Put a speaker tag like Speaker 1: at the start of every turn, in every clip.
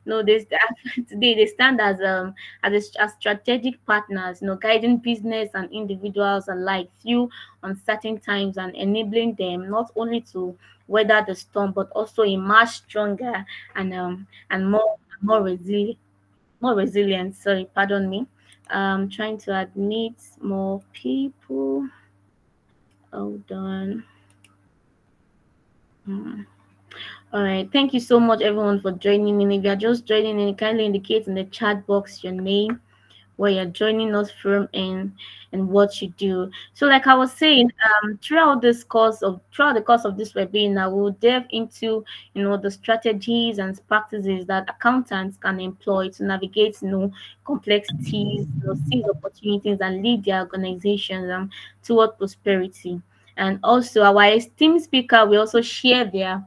Speaker 1: No, they today they stand as strategic partners, guiding business and individuals alike through uncertain times and enabling them not only to weather the storm but also emerge stronger and more resilient. Sorry, pardon me. Trying to admit more people. Hold on. All right. Thank you so much, everyone, for joining in. If you're just joining in, kindly indicate in the chat box your name, where you're joining us from, and what you do. So, like I was saying, throughout the course of this webinar, we'll delve into the strategies and practices that accountants can employ to navigate complexities, seize opportunities, and lead their organizations toward prosperity. And also, our esteemed speaker will also share their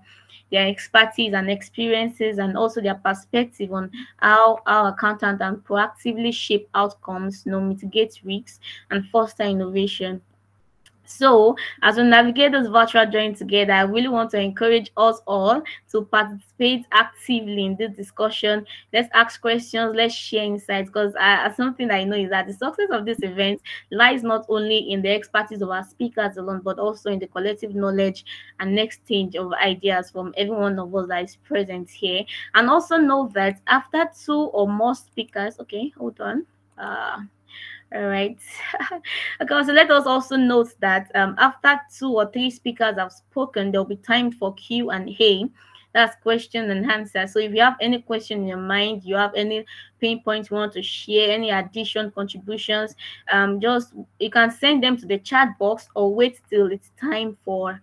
Speaker 1: expertise and experiences and also their perspective on how our accountant and proactively shape outcomes, mitigate risks and foster innovation. So, as we navigate this virtual journey together, I really want to encourage us all to participate actively in this discussion. Let's ask questions, let's share insights, because something I know is that the success of this event lies not only in the expertise of our speakers alone, but also in the collective knowledge and exchange of ideas from every one of us that is present here. And also know that after two or more speakers, okay, hold on. All right. Okay, so let us also note that after two or three speakers have spoken, there will be time for Q&A. That's question and answer. So if you have any question in your mind, you have any pain points you want to share, any addition contributions, just you can send them to the chat box or wait till it's time for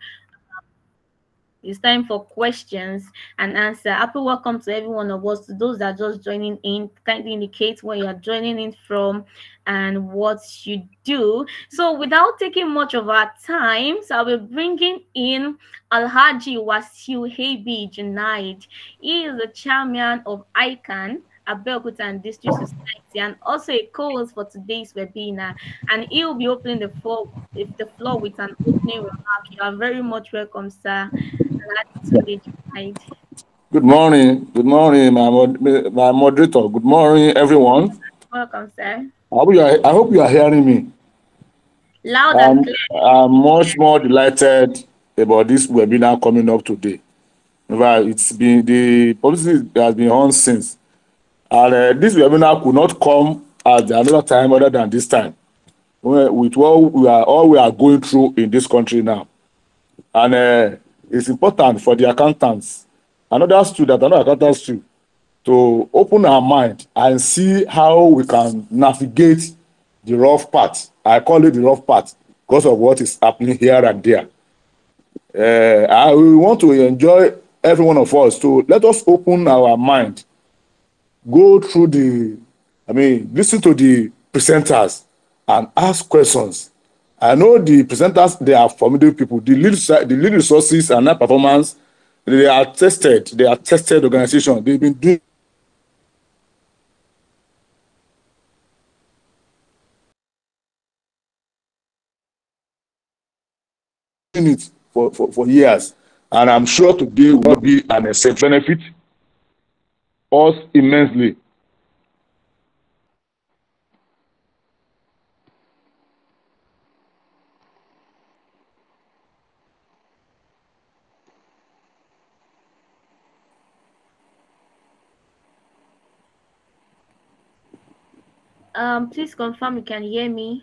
Speaker 1: questions and answer. Happy welcome to every one of us. To those that are just joining in, kindly indicate where you are joining in from and what you do. So without taking much of our time, so I'll be bringing in Alhaji Wasiu Hebi Junaid. He is the chairman of ICAN, Abeokuta and District Society, and also a co-host for today's webinar. And he will be opening the floor with an opening remark. You are very much welcome, sir.
Speaker 2: Good morning. Good morning, my moderator. Good morning, everyone.
Speaker 1: Welcome, sir.
Speaker 2: I hope you are hearing me.
Speaker 1: Loud and clear.
Speaker 2: I'm much more delighted about this webinar coming up today. In fact, the publicity has been on since. And this webinar could not come at another time other than this time, with what we are going through in this country now. And it's important for the accountants and others too, that other accountants too, to open our mind and see how we can navigate the rough part. I call it the rough part because of what is happening here and there. I want to enjoy every one of us to let us open our mind, go through listen to the presenters and ask questions. I know the presenters, they are formidable people. The lead resources and high performance, they are tested organizations. They've been doing it for years. And I'm sure today will be an exception, benefit us immensely.
Speaker 1: Please confirm you can hear me.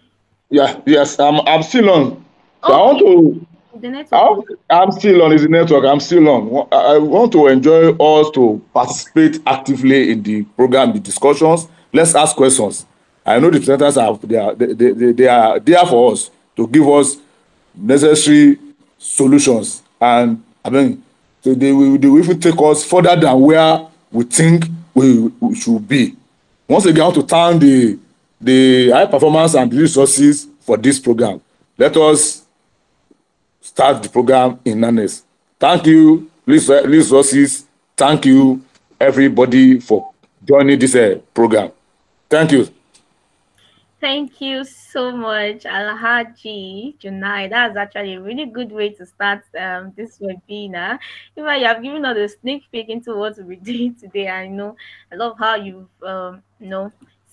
Speaker 2: Yes, I'm still on. So
Speaker 1: Okay.
Speaker 2: I want to.
Speaker 1: The network
Speaker 2: I'm still on. Is the network? I'm still on. I want to enjoy us to participate actively in the program, the discussions. Let's ask questions. I know the presenters they are there for us to give us necessary solutions, and so they will even take us further than where we think we should be. Once again, I want to thank the high performance and resources for this program. Let us start the program in earnest. Thank you, resources. Thank you, everybody, for joining this program. Thank you.
Speaker 1: Thank you so much, Alhaji Junai. That's actually a really good way to start this webinar. In fact, you have given us a sneak peek into what we'll be doing today. I know I love how you've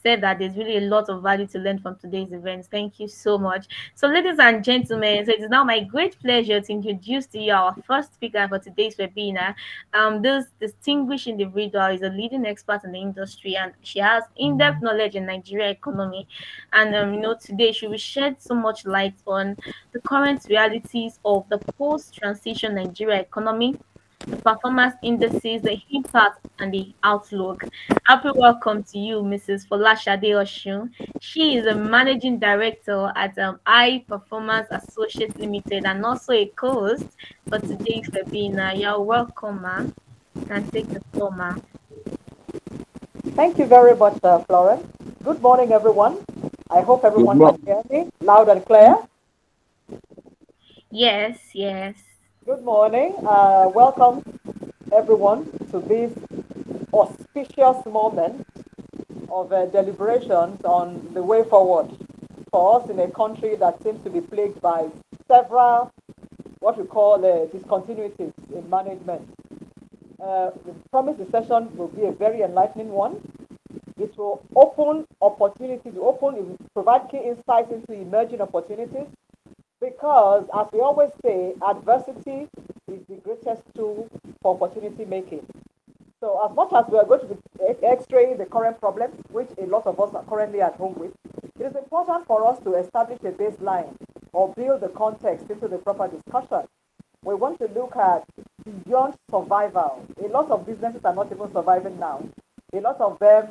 Speaker 1: said that there's really a lot of value to learn from today's events. Thank you so much. So, ladies and gentlemen, so it is now my great pleasure to introduce to you our first speaker for today's webinar. This distinguished individual is a leading expert in the industry, and she has in-depth knowledge in Nigeria economy. And today she will shed so much light on the current realities of the post-transition Nigeria economy, the performance indices, the impact, and the outlook. Happy welcome to you, Mrs. Folashade Oshun. She is a managing director at Hyperformance Associates Limited and also a co-host for today's webinar. You're welcome, ma'am. You can take the floor, ma'am.
Speaker 3: Thank you very much, Florence. Good morning, everyone. I hope
Speaker 2: Good
Speaker 3: everyone can
Speaker 2: morning.
Speaker 3: hear me loud and clear.
Speaker 1: Yes, yes.
Speaker 3: Good morning. Welcome, everyone, to this auspicious moment of deliberations on the way forward for us in a country that seems to be plagued by several what we call discontinuities in management. We promise the session will be a very enlightening one. It will open opportunities, it will provide key insights into emerging opportunities because, as we always say, adversity is the greatest tool for opportunity making. So as much as we are going to be x-raying the current problems, which a lot of us are currently at home with, it is important for us to establish a baseline or build the context into the proper discussion. We want to look at beyond survival. A lot of businesses are not even surviving now. A lot of them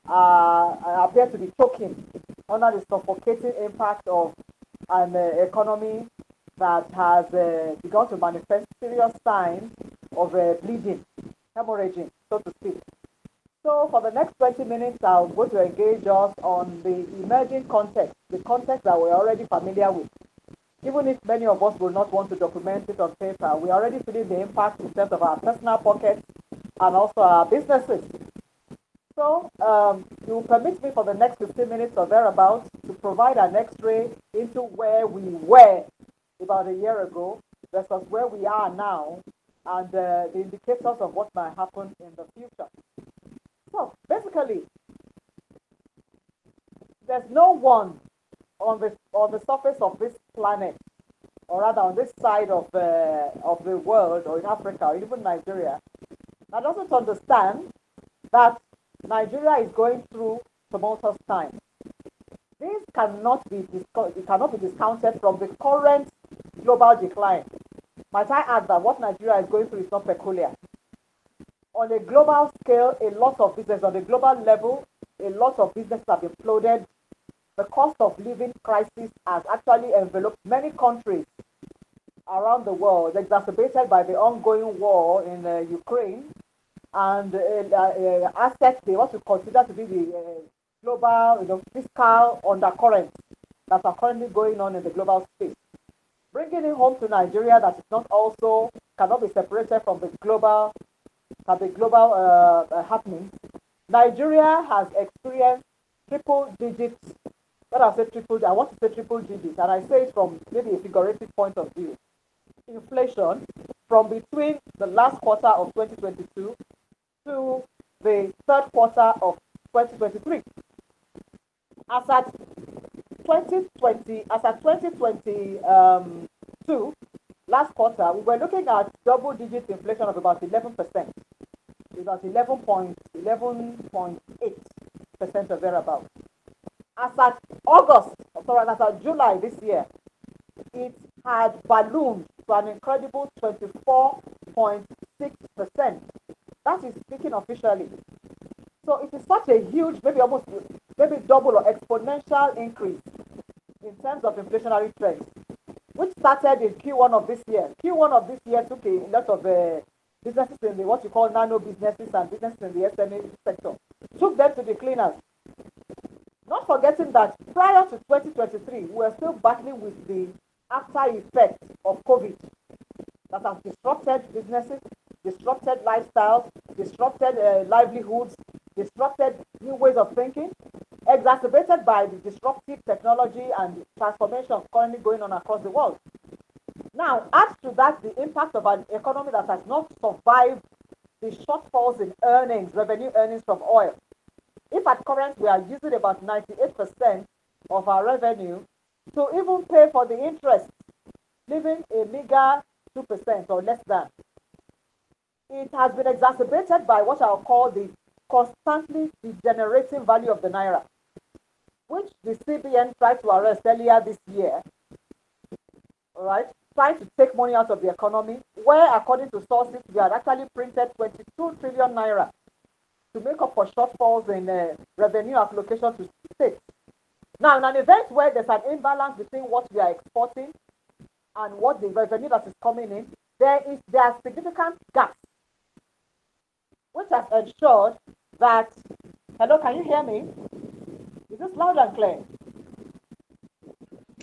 Speaker 3: appear to be choking under the suffocating impact of an economy that has begun to manifest serious signs of bleeding, hemorrhaging, so to speak. So for the next 20 minutes, I'm going to engage us on the emerging context, the context that we're already familiar with. Even if many of us will not want to document it on paper, we're already feeling the impact in terms of our personal pockets and also our businesses. So you permit me for the next 15 minutes or thereabouts to provide an x-ray into where we were about a year ago versus where we are now and the indicators of what might happen in the future. So basically, there's no one on the surface of this planet, or rather on this side of the world, or in Africa, or even Nigeria, that doesn't understand that Nigeria is going through tumultuous times. This cannot be discounted from the current global decline. Might I add that what Nigeria is going through is not peculiar. On a global scale, a lot of business, on the global level, a lot of businesses have imploded. The cost of living crisis has actually enveloped many countries around the world, exacerbated by the ongoing war in Ukraine and assets they want to consider to be the global, fiscal undercurrents that are currently going on in the global space. Bringing it home to Nigeria, that is not also cannot be separated from the global happenings. Nigeria has experienced triple digits. When I say triple, I want to say triple digits, and I say it from maybe a figurative point of view. Inflation from between the last quarter of 2022 to the third quarter of 2023. As at 2022, last quarter, we were looking at double-digit inflation of about 11%, about 11.8% or thereabouts. As at July this year, it had ballooned to an incredible 24.6%. That is speaking officially. So it is such a huge, maybe double or exponential increase in terms of inflationary trends, which started in Q1 of this year. Q1 of this year took a lot of businesses in the what you call nano businesses and businesses in the SME sector, took them to the cleaners. Not forgetting that prior to 2023, we were still battling with the after effects of COVID that has disrupted businesses, disrupted lifestyles, disrupted livelihoods, disrupted new ways of thinking, exacerbated by the disruptive technology and transformation currently going on across the world. Now, add to that the impact of an economy that has not survived the shortfalls in earnings, revenue earnings from oil. If at current we are using about 98% of our revenue to even pay for the interest, leaving a meager 2% or less than. It has been exacerbated by what I'll call the constantly degenerating value of the naira, which the CBN tried to arrest earlier this year, all right, trying to take money out of the economy, where according to sources, we had actually printed 22 trillion naira to make up for shortfalls in revenue allocation to states. Now, in an event where there's an imbalance between what we are exporting and what the revenue that is coming in, there are significant gaps, which has ensured that, hello, can you hear me? Is this loud and clear?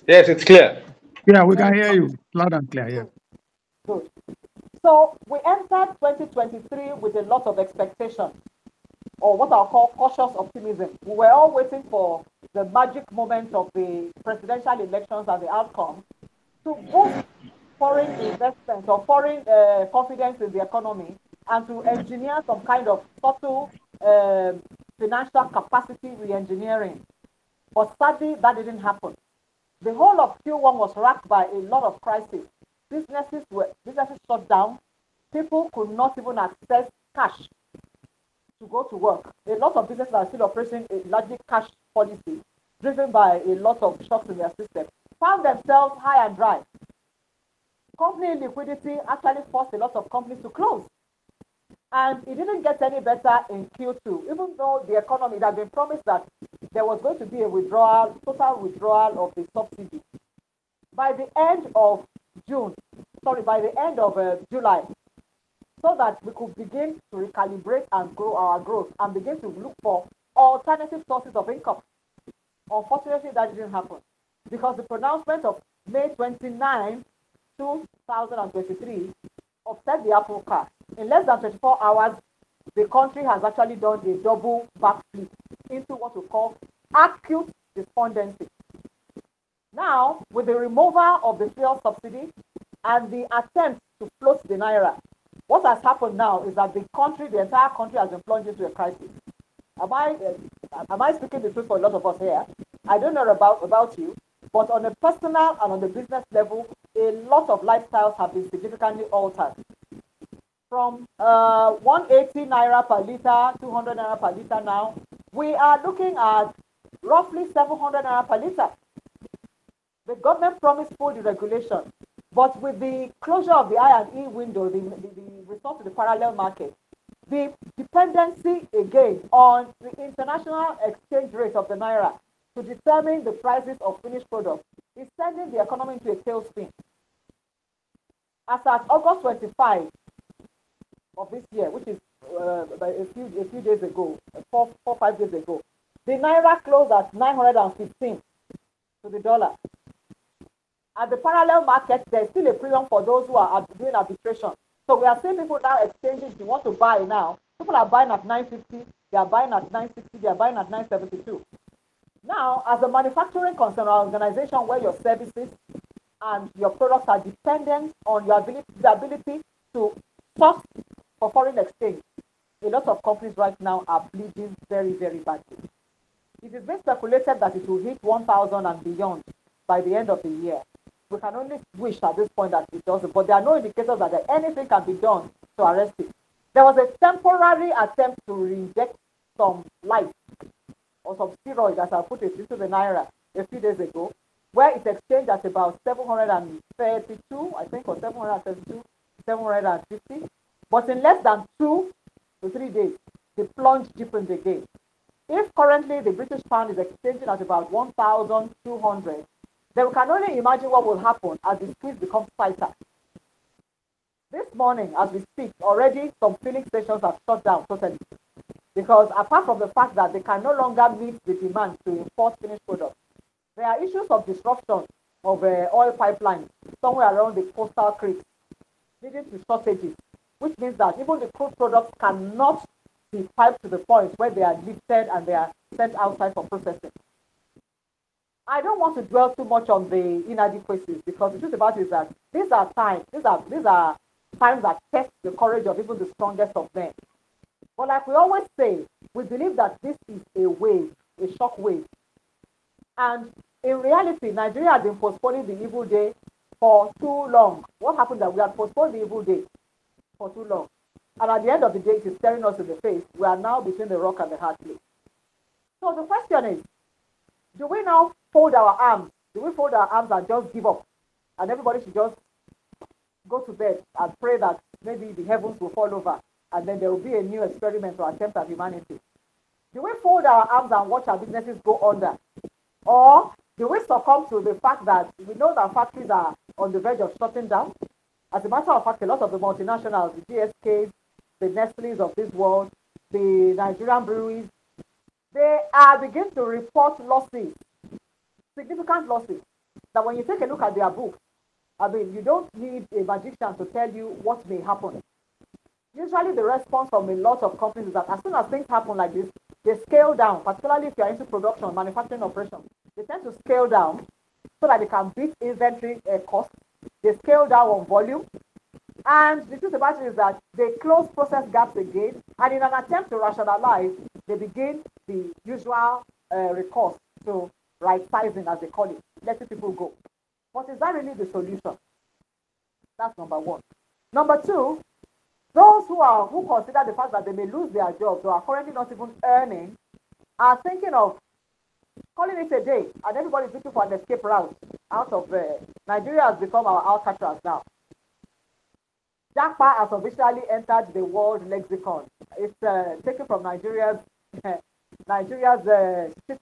Speaker 4: Yes, it's clear.
Speaker 5: Yeah, we can hear you loud and clear. Yeah.
Speaker 3: Good. So we entered 2023 with a lot of expectation, or what I'll call cautious optimism. We were all waiting for the magic moment of the presidential elections and the outcome to boost foreign investment or foreign confidence in the economy and to engineer some kind of subtle financial capacity re-engineering. But sadly, that didn't happen. The whole of Q1 was racked by a lot of crises. Businesses shut down. People could not even access cash to go to work. A lot of businesses are still operating a largely cash policy, driven by a lot of shocks in their system, found themselves high and dry. Company liquidity actually forced a lot of companies to close. And it didn't get any better in Q2, even though the economy, it had been promised that there was going to be a withdrawal, total withdrawal of the subsidy. By the end of July, so that we could begin to recalibrate and grow our growth and begin to look for alternative sources of income. Unfortunately, that didn't happen because the pronouncement of May 29, 2023 upset the apple cart. In less than 24 hours, the country has actually done a double backflip into what we call acute despondency. Now, with the removal of the fuel subsidy and the attempt to float the naira, what has happened now is that the entire country has been plunged into a crisis. Am I speaking the truth for a lot of us here? I don't know about you, but on a personal and on the business level, a lot of lifestyles have been significantly altered. From 180 naira per liter, 200 naira per liter now, we are looking at roughly 700 naira per liter. The government promised full deregulation, but with the closure of the I&E window, the resort to the parallel market, the dependency again on the international exchange rate of the naira to determine the prices of finished products is sending the economy into a tailspin. As at August 25 of this year, which is a few days ago, 5 days ago, the naira closed at 915 to the dollar. At the parallel market, there's still a premium for those who are doing arbitration. So we are seeing people now exchanging. If you want to buy now, people are buying at 950, they are buying at 960, they are buying at 972. Now, as a manufacturing concern or organization where your services and your products are dependent on your ability to source for foreign exchange, a lot of companies right now are bleeding very, very badly. It is being speculated that it will hit 1,000 and beyond by the end of the year. We can only wish at this point that it doesn't, but there are no indicators that anything can be done to arrest it. There was a temporary attempt to reinject some life or some steroids, as I put it, into the naira a few days ago, where it exchanged at about 732, I think, or 732, 750. But in less than 2 to 3 days, they plunged deepened again. If currently the British pound is exchanging at about 1,200, then we can only imagine what will happen as the squeeze becomes tighter. This morning, as we speak, already some filling stations have shut down totally. Because apart from the fact that they can no longer meet the demand to import finished products, there are issues of disruption of oil pipelines somewhere around the coastal creeks, leading to shortages, which means that even the crude products cannot be piped to the point where they are lifted and they are sent outside for processing. I don't want to dwell too much on the inadequacies, because the truth about it is that these are times that test the courage of even the strongest of men. But like we always say, we believe that this is a wave, a shock wave. And in reality, Nigeria has been postponing the evil day for too long. What happened that we have postponed the evil day for too long? And at the end of the day, it is staring us in the face. We are now between the rock and the hard place. So the question is, do we now fold our arms? Do we fold our arms and just give up? And everybody should just go to bed and pray that maybe the heavens will fall over and then there will be a new experiment or attempt at humanity? Do we fold our arms and watch our businesses go under? Or do we succumb to the fact that we know that factories are on the verge of shutting down? As a matter of fact, a lot of the multinationals, the GSKs, the Nestle's of this world, the Nigerian breweries, they are beginning to report losses, significant losses, that when you take a look at their books, I mean, you don't need a magician to tell you what may happen. Usually the response from a lot of companies is that as soon as things happen like this, they scale down, particularly if you're into production, manufacturing operations. They tend to scale down so that they can beat inventory costs. They scale down on volume. And the truth about it is that they close process gaps again, and in an attempt to rationalize, they begin the usual recourse to right sizing, as they call it, letting people go. But is that really the solution? That's number one. Number two, those who consider the fact that they may lose their jobs or are currently not even earning are thinking of calling it a day, and everybody's looking for an escape route out of Nigeria has become our Alcatraz now. Jackpot has officially entered the world lexicon. It's taken from Nigeria's street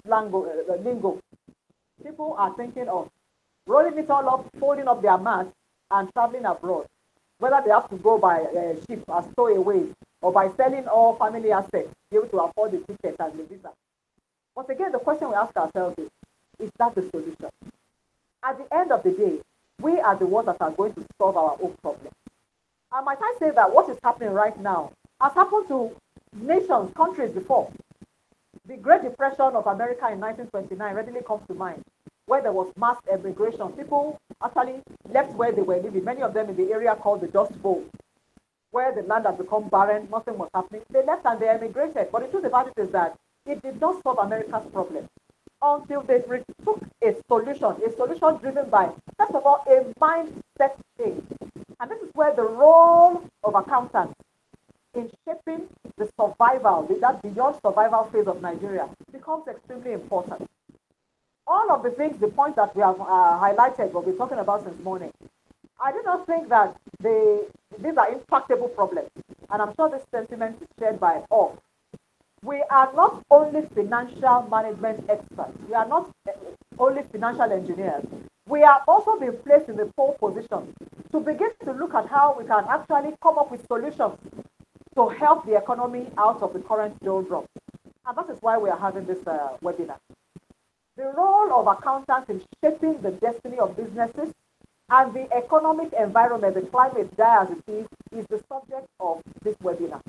Speaker 3: lingo. People are thinking of rolling it all up, folding up their mats, and traveling abroad. Whether they have to go by ship as stowaways or by selling all family assets to be able to afford the ticket and the visa. But again, the question we ask ourselves is that the solution? At the end of the day, we are the ones that are going to solve our own problems. And might I say that what is happening right now has happened to nations, countries before. The Great Depression of America in 1929 readily comes to mind, where there was mass emigration. People actually left where they were living, many of them in the area called the Dust Bowl, where the land had become barren, nothing was happening. They left and they emigrated. But the truth about it is that it did not solve America's problem until they took a solution driven by, first of all, a mindset change. And this is where the role of accountants in shaping the survival, that beyond survival phase of Nigeria, becomes extremely important. All of the things, the points that we have highlighted, what we're talking about since morning, I do not think that these are intractable problems. And I'm sure this sentiment is shared by all. We are not only financial management experts. We are not only financial engineers. We are also being placed in the pole position to begin to look at how we can actually come up with solutions to help the economy out of the current doldrums. And that is why we are having this webinar. The role of accountants in shaping the destiny of businesses and the economic environment, the climate dire as it is the subject of this webinar.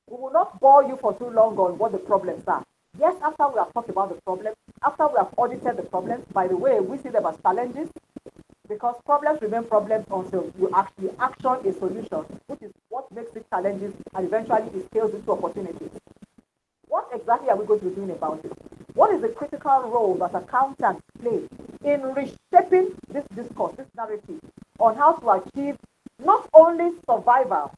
Speaker 3: We will not bore you for too long on what the problems are. Yes, after we have talked about the problem, after we have audited the problems, by the way, we see them as challenges, because problems remain problems until you actually action a solution, which is what makes it challenges and eventually it scales into opportunities. What exactly are we going to be doing about it? What is the critical role that accountants play in reshaping this discourse, this narrative, on how to achieve not only survival,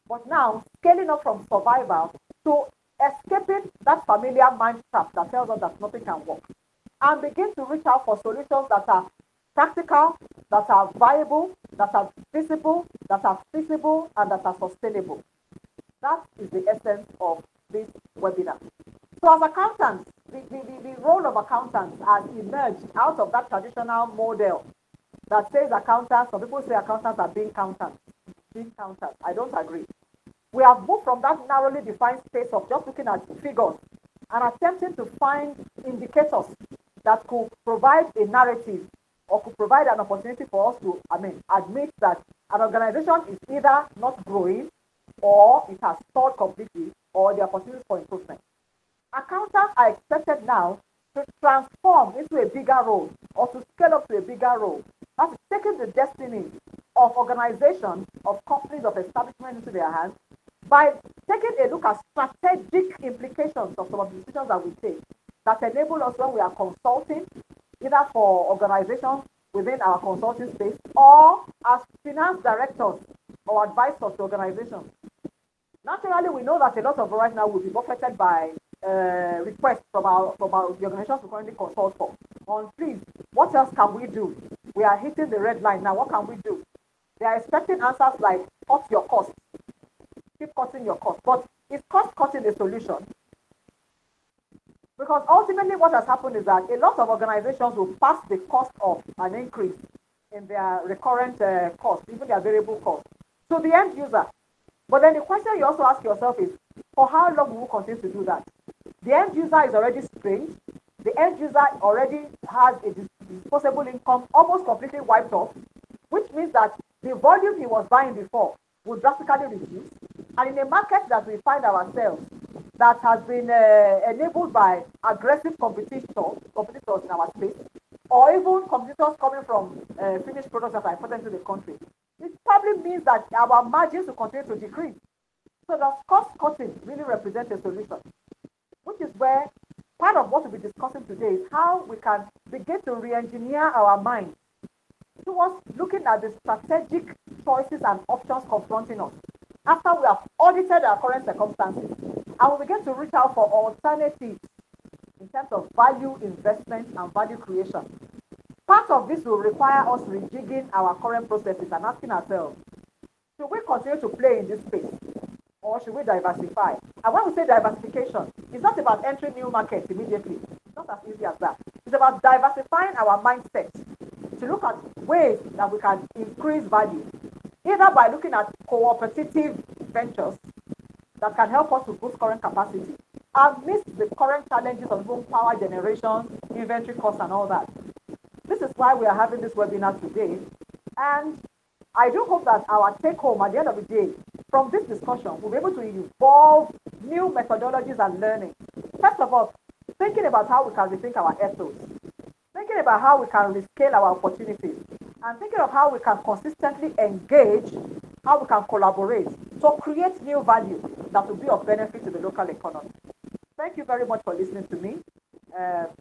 Speaker 3: but now scaling up from survival to escaping that familiar mind trap that tells us that nothing can work, and begin to reach out for solutions that are practical, that are viable, that are visible, that are feasible, and that are sustainable. That is the essence of this webinar. So as accountants, the role of accountants has emerged out of that traditional model that says accountants, some people say accountants are being counters. I don't agree. We have moved from that narrowly defined space of just looking at figures and attempting to find indicators that could provide a narrative or could provide an opportunity for us to, admit that an organization is either not growing, or it has stalled completely, or the opportunities for improvement. Accountants are expected now to transform into a bigger role or to scale up to a bigger role. That's taking the destiny of organizations, of companies, of establishments into their hands by taking a look at strategic implications of some of the decisions that we take that enable us when we are consulting, either for organizations within our consulting space or as finance directors or advisors to organizations. Naturally, we know that a lot of right now will be buffeted by requests from the organizations we currently consult for. On please, what else can we do? We are hitting the red line now. What can we do? They are expecting answers like cut your costs, keep cutting your costs. But is cost cutting a solution? Because ultimately, what has happened is that a lot of organizations will pass the cost of an increase in their recurrent cost, even their variable cost, to the end user. But then the question you also ask yourself is, for how long will we continue to do that? The end user is already strained. The end user already has a disposable income almost completely wiped off, which means that the volume he was buying before will drastically reduce. And in a market that we find ourselves that has been enabled by aggressive competitors in our space, or even competitors coming from finished products that are imported into the country, it probably means that our margins will continue to decrease. So the cost cutting really represents a solution, which is where part of what we'll be discussing today is how we can begin to re-engineer our minds towards looking at the strategic choices and options confronting us after we have audited our current circumstances, and we begin to reach out for alternatives in terms of value investment and value creation. Part of this will require us rejigging our current processes and asking ourselves, should we continue to play in this space or should we diversify? And when we say diversification, it's not about entering new markets immediately. It's not as easy as that. It's about diversifying our mindset to look at ways that we can increase value, either by looking at cooperative ventures that can help us to boost current capacity amidst the current challenges of both power generation, inventory costs, and all that. This is why we are having this webinar today. And I do hope that our take home at the end of the day from this discussion will be able to evolve new methodologies and learning. First of all, thinking about how we can rethink our ethos, thinking about how we can rescale our opportunities, and thinking of how we can consistently engage, how we can collaborate to create new value that will be of benefit to the local economy. Thank you very much for listening to me.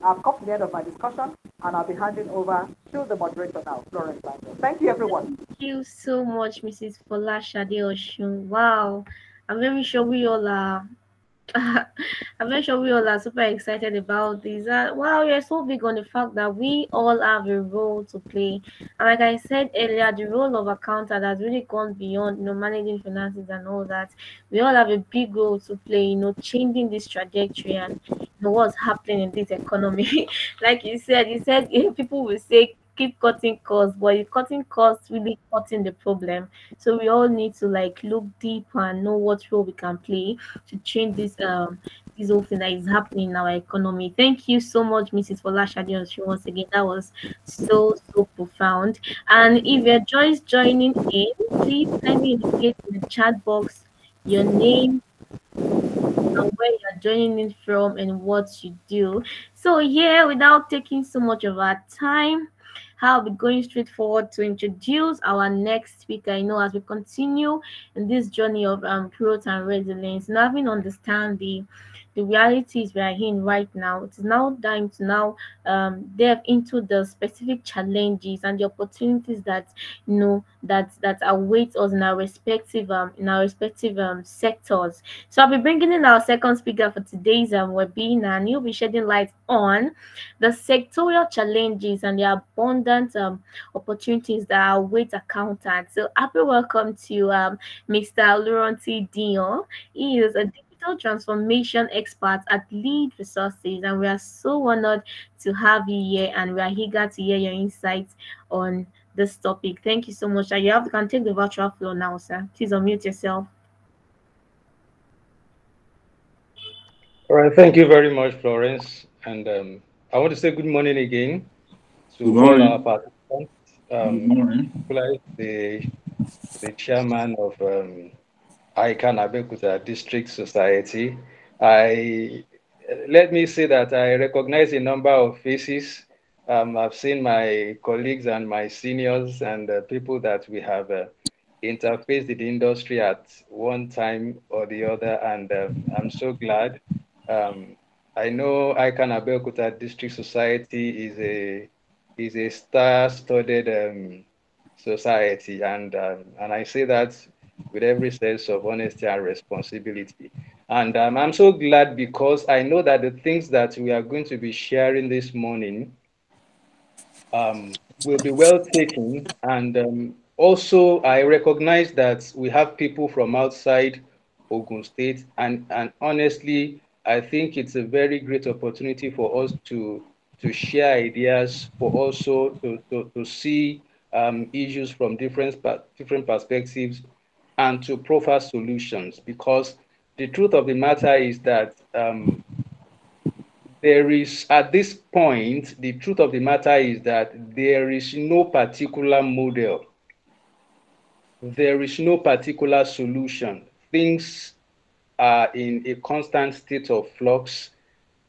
Speaker 3: I've come to the end of my discussion, and I'll be handing over to the moderator now, Florence. Thank you, everyone.
Speaker 1: Thank you so much, Mrs. Folashade Oshun. Wow, I'm very sure we all are. I'm very sure we all are super excited about this. Wow, you're so big on the fact that we all have a role to play. And like I said earlier, the role of accountant has really gone beyond, managing finances and all that. We all have a big role to play, changing this trajectory and what's happening in this economy. Like you said people will say keep cutting costs, but if cutting costs really cutting the problem. So we all need to look deep and know what role we can play to change this whole thing that is happening in our economy. Thank you so much, Mrs. Folashade. Once again, that was so profound. And if you're just joining in, please kindly indicate in the chat box your name and where you're joining in from and what you do. So yeah, without taking so much of our time, I'll be going straight forward to introduce our next speaker. As we continue in this journey of growth and resilience, now having understand the realities we are in right now, it is now time to delve into the specific challenges and the opportunities that that await us in our respective sectors. So I'll be bringing in our second speaker for today's webinar, and he'll be shedding light on the sectorial challenges and the abundant opportunities that await accountants. So happy welcome to Mr. Laurenti Dion. He is a digital transformation expert at Lead Resources, and we are so honored to have you here, and we are eager to hear your insights on this topic. Thank you so much. You can take the virtual floor now, sir. Please unmute yourself.
Speaker 4: All right, thank you very much, Florence. And I want to say good morning again to all our participants.
Speaker 2: Good morning.
Speaker 4: The chairman of ICAN Abeokuta District Society. I Let me say that I recognize a number of faces. I've seen my colleagues and my seniors and people that we have interfaced in the industry at one time or the other, and I'm so glad. Um, I know ICAN Abeokuta District Society is a star-studded society, and I say that with every sense of honesty and responsibility. And I'm so glad because I know that the things that we are going to be sharing this morning will be well taken. And also, I recognize that we have people from outside Ogun State, and honestly, I think it's a very great opportunity for us to share ideas, for also to see issues from different perspectives, and to proffer solutions. Because the truth of the matter is that there is, at this point, the truth of the matter is that there is no particular model, there is no particular solution. Things are in a constant state of flux,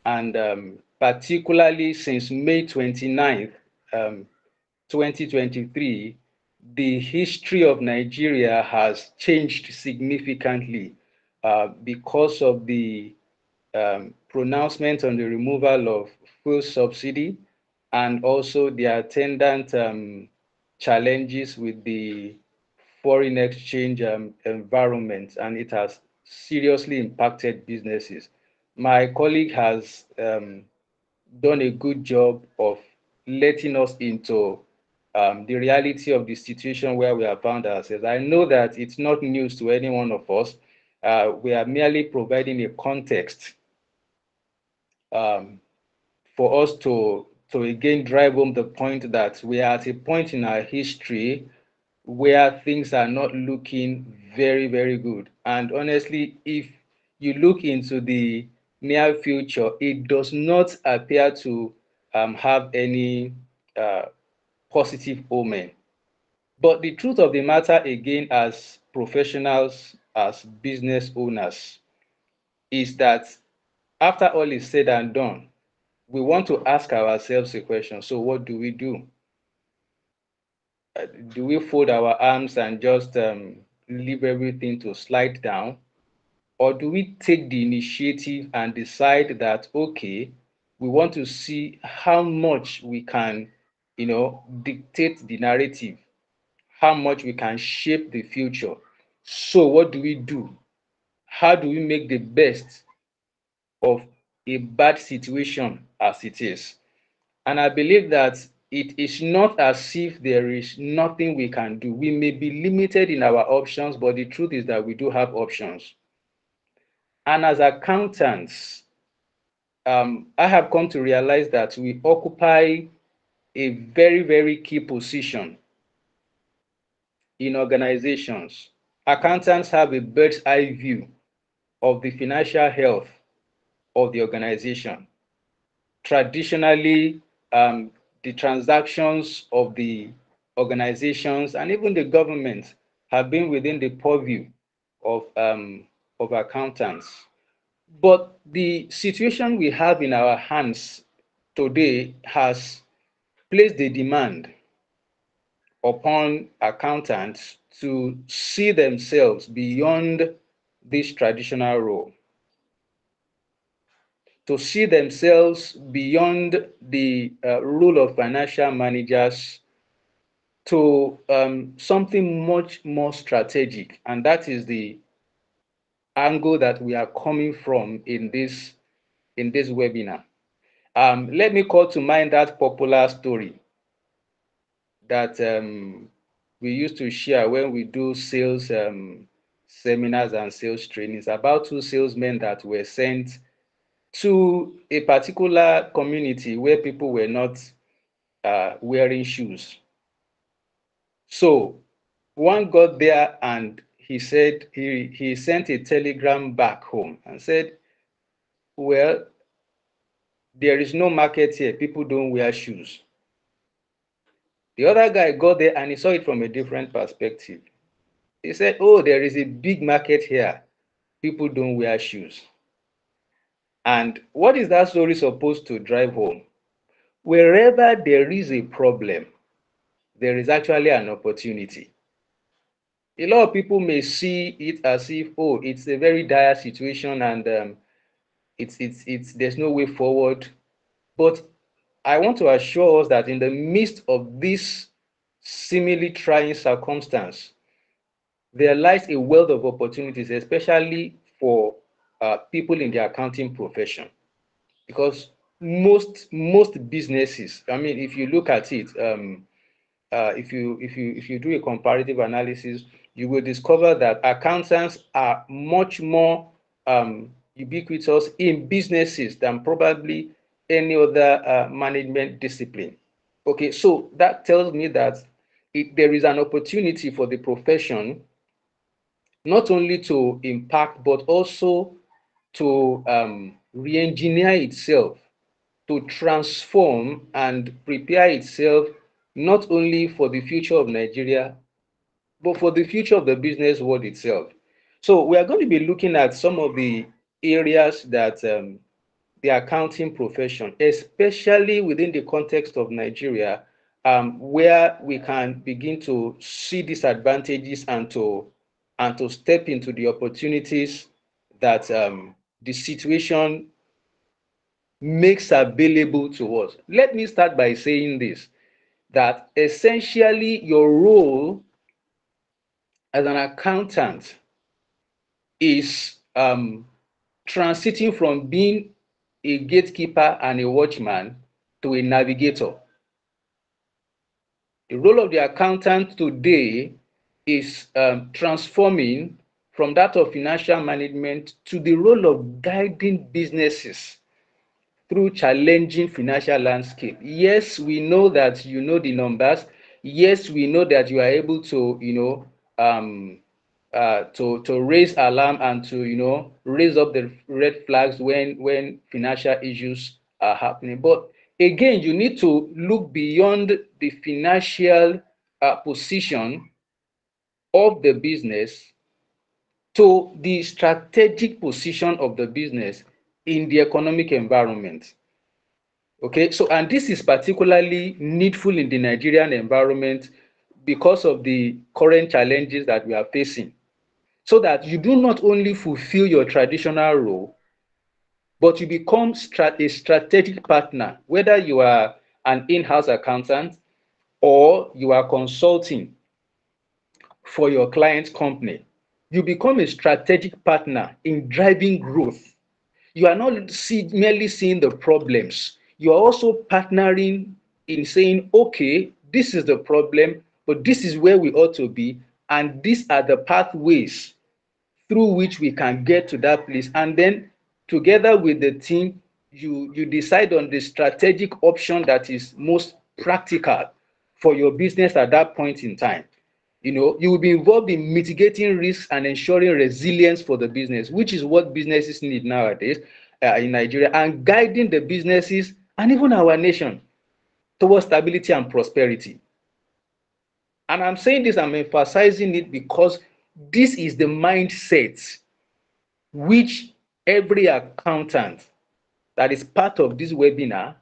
Speaker 4: and particularly since May 29th, 2023, the history of Nigeria has changed significantly because of the pronouncement on the removal of fuel subsidy and also the attendant challenges with the foreign exchange environment, and it has seriously impacted businesses. My colleague has done a good job of letting us into the reality of the situation where we have found ourselves. I know that it's not news to any one of us. We are merely providing a context um, for us to again drive home the point that we are at a point in our history where things are not looking very, very good. And honestly, if you look into the near future, it does not appear to have any uh, positive omen. But the truth of the matter, again, as professionals, as business owners, is that after all is said and done, we want to ask ourselves a question. So, what do we do? Do we fold our arms and just leave everything to slide down? Or do we take the initiative and decide that, okay, we want to see how much we can, dictate the narrative, how much we can shape the future? So, what do we do? How do we make the best of a bad situation as it is? And I believe that it is not as if there is nothing we can do. We may be limited in our options, but the truth is that we do have options. And as accountants, I have come to realize that we occupy a very, very key position in organizations. Accountants have a bird's eye view of the financial health of the organization. Traditionally, the transactions of the organizations and even the government have been within the purview of accountants. But the situation we have in our hands today has placed the demand upon accountants to see themselves beyond this traditional role, to see themselves beyond the role of financial managers to something much more strategic. And that is the angle that we are coming from in this webinar. Let me call to mind that popular story that we used to share when we do sales seminars and sales trainings about two salesmen that were sent to a particular community where people were not wearing shoes. So one got there and he said he sent a telegram back home and said, well, there is no market here. People don't wear shoes. The other guy got there and he saw it from a different perspective. He said, oh, there is a big market here. People don't wear shoes. And what is that story supposed to drive home? Wherever there is a problem, there is actually an opportunity. A lot of people may see it as if, oh, it's a very dire situation and it's there's no way forward. But I want to assure us that in the midst of this seemingly trying circumstance, there lies a wealth of opportunities, especially for people in the accounting profession. Because most businesses, I mean, if you look at it, if you do a comparative analysis, you will discover that accountants are much more ubiquitous in businesses than probably any other management discipline. Okay, so that tells me that there is an opportunity for the profession not only to impact but also to re-engineer itself, to transform and prepare itself not only for the future of Nigeria, but for the future of the business world itself. So we are going to be looking at some of the areas that the accounting profession, especially within the context of Nigeria, where we can begin to see disadvantages and to step into the opportunities that the situation makes available to us. Let me start by saying this, that essentially your role as an accountant is transiting from being a gatekeeper and a watchman to a navigator. The role of the accountant today is transforming from that of financial management to the role of guiding businesses through challenging financial landscape. Yes, we know that you know the numbers. Yes, we know that you are able to, to raise alarm and to, raise up the red flags when financial issues are happening. But again, you need to look beyond the financial position of the business to the strategic position of the business in the economic environment. Okay, so and this is particularly needful in the Nigerian environment because of the current challenges that we are facing. So that you do not only fulfill your traditional role, but you become a strategic partner, whether you are an in-house accountant or you are consulting for your client's company. You become a strategic partner in driving growth. You are not merely seeing the problems. You are also partnering in saying, okay, this is the problem, but this is where we ought to be, and these are the pathways through which we can get to that place. And then together with the team, you decide on the strategic option that is most practical for your business at that point in time. You will be involved in mitigating risks and ensuring resilience for the business, which is what businesses need nowadays in Nigeria, and guiding the businesses and even our nation towards stability and prosperity. And I'm saying this, I'm emphasizing it because this is the mindset which every accountant that is part of this webinar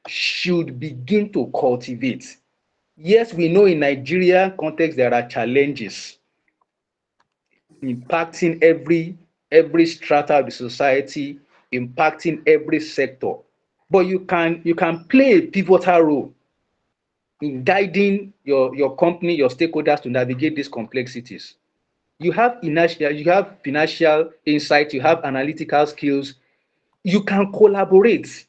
Speaker 4: should begin to cultivate. Yes, we know in Nigeria context there are challenges impacting every strata of the society, impacting every sector. But you can play a pivotal role in guiding your company, your stakeholders to navigate these complexities. You have financial insight, you have analytical skills. You can collaborate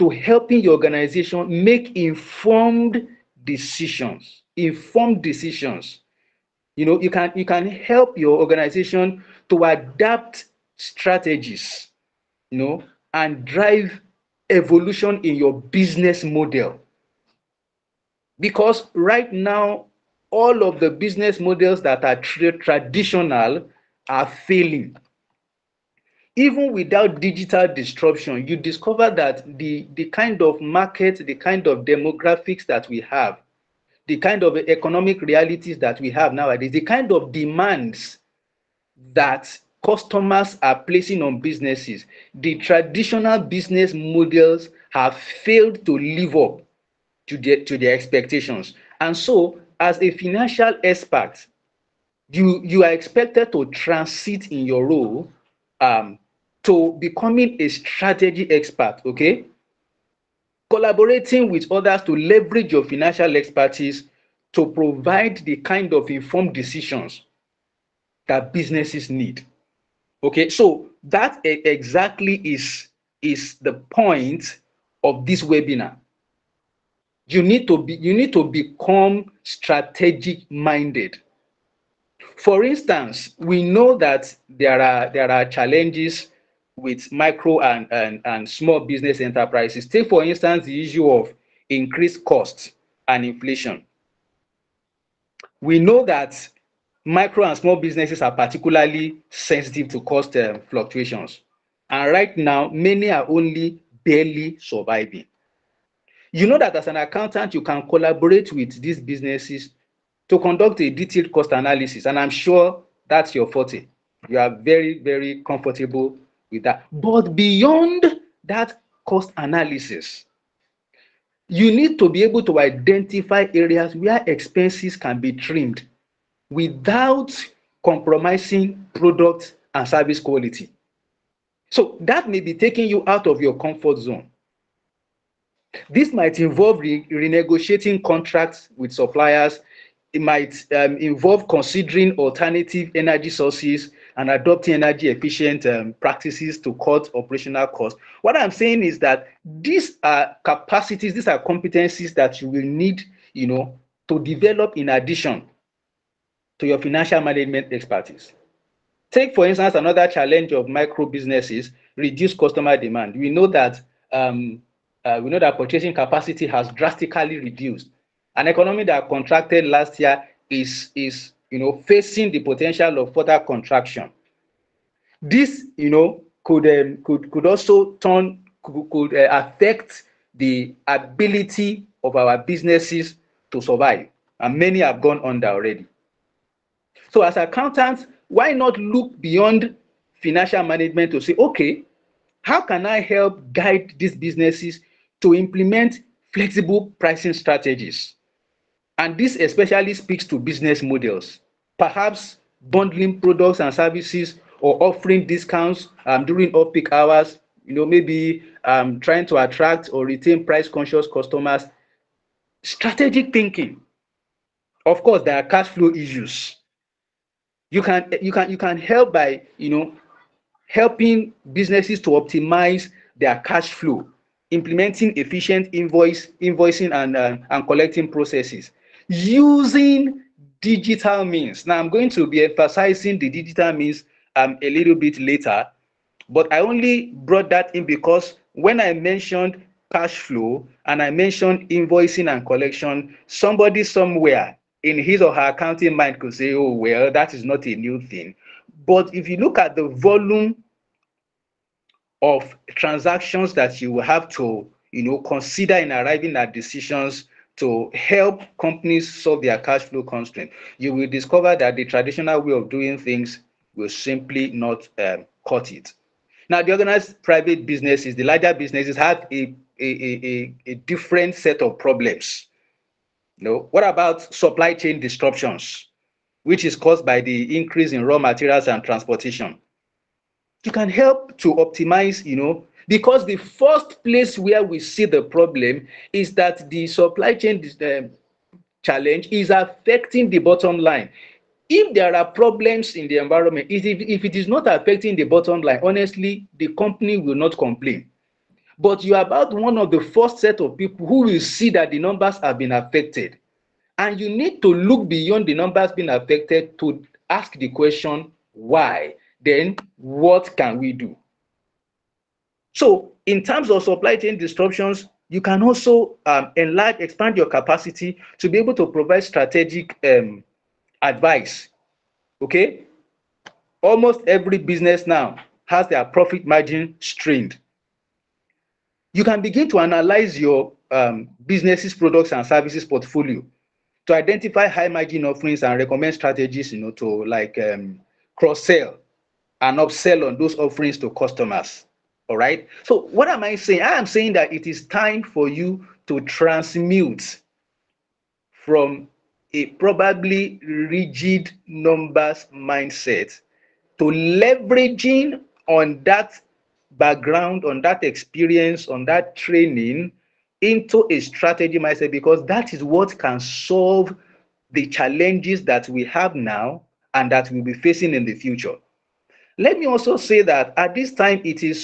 Speaker 4: to helping your organization make informed decisions. Informed decisions. You can help your organization to adapt strategies, and drive evolution in your business model. Because right now, all of the business models that are traditional are failing. Even without digital disruption, you discover that the kind of market, the kind of demographics that we have, the kind of economic realities that we have nowadays, the kind of demands that customers are placing on businesses, the traditional business models have failed to live up to their expectations. And so, as a financial expert, you are expected to transit in your role to becoming a strategy expert, okay? Collaborating with others to leverage your financial expertise to provide the kind of informed decisions that businesses need. Okay, so that exactly is the point of this webinar. You need to become strategic minded. For instance, we know that there are challenges with micro and small business enterprises. Take, for instance, the issue of increased costs and inflation. We know that micro and small businesses are particularly sensitive to cost fluctuations. And right now, many are only barely surviving. You know that as an accountant, you can collaborate with these businesses to conduct a detailed cost analysis. And I'm sure that's your forte. You are very, very comfortable with that. But beyond that cost analysis, you need to be able to identify areas where expenses can be trimmed without compromising product and service quality. So that may be taking you out of your comfort zone. This might involve renegotiating contracts with suppliers. It might involve considering alternative energy sources and adopting energy efficient practices to cut operational costs. What I'm saying is that these are capacities, these are competencies that you will need, to develop in addition to your financial management expertise. Take, for instance, another challenge of micro businesses: reduced customer demand. We know that purchasing capacity has drastically reduced. An economy that contracted last year is facing the potential of further contraction. This could also affect the ability of our businesses to survive, and many have gone under already. So as accountants, why not look beyond financial management to say, okay, how can I help guide these businesses to implement flexible pricing strategies? And this especially speaks to business models, perhaps bundling products and services or offering discounts during off-peak hours, maybe trying to attract or retain price-conscious customers. Strategic thinking. Of course, there are cash flow issues. You can help by helping businesses to optimize their cash flow, implementing efficient invoicing and collecting processes using digital means. Now, I'm going to be emphasizing the digital means a little bit later, but I only brought that in because when I mentioned cash flow and I mentioned invoicing and collection, somebody somewhere in his or her accounting mind could say, oh, well, that is not a new thing. But if you look at the volume of transactions that you will have to consider in arriving at decisions to help companies solve their cash flow constraint, you will discover that the traditional way of doing things will simply not cut it. Now, the organized private businesses, the larger businesses, have a different set of problems. What about supply chain disruptions, which is caused by the increase in raw materials and transportation? You can help to optimize, because the first place where we see the problem is that the supply chain challenge is affecting the bottom line. If there are problems in the environment, if it is not affecting the bottom line, honestly, the company will not complain. But you are about one of the first set of people who will see that the numbers have been affected. And you need to look beyond the numbers being affected to ask the question, why? Then what can we do? So in terms of supply chain disruptions, you can also expand your capacity to be able to provide strategic advice. Okay? Almost every business now has their profit margin strained. You can begin to analyze your business's products and services portfolio to identify high margin offerings and recommend strategies, to like cross-sell and upsell on those offerings to customers. All right. So what am I saying? I am saying that it is time for you to transmute from a probably rigid numbers mindset to leveraging on that background, on that experience, on that training into a strategy mindset, because that is what can solve the challenges that we have now and that we'll be facing in the future. Let me also say that at this time, we are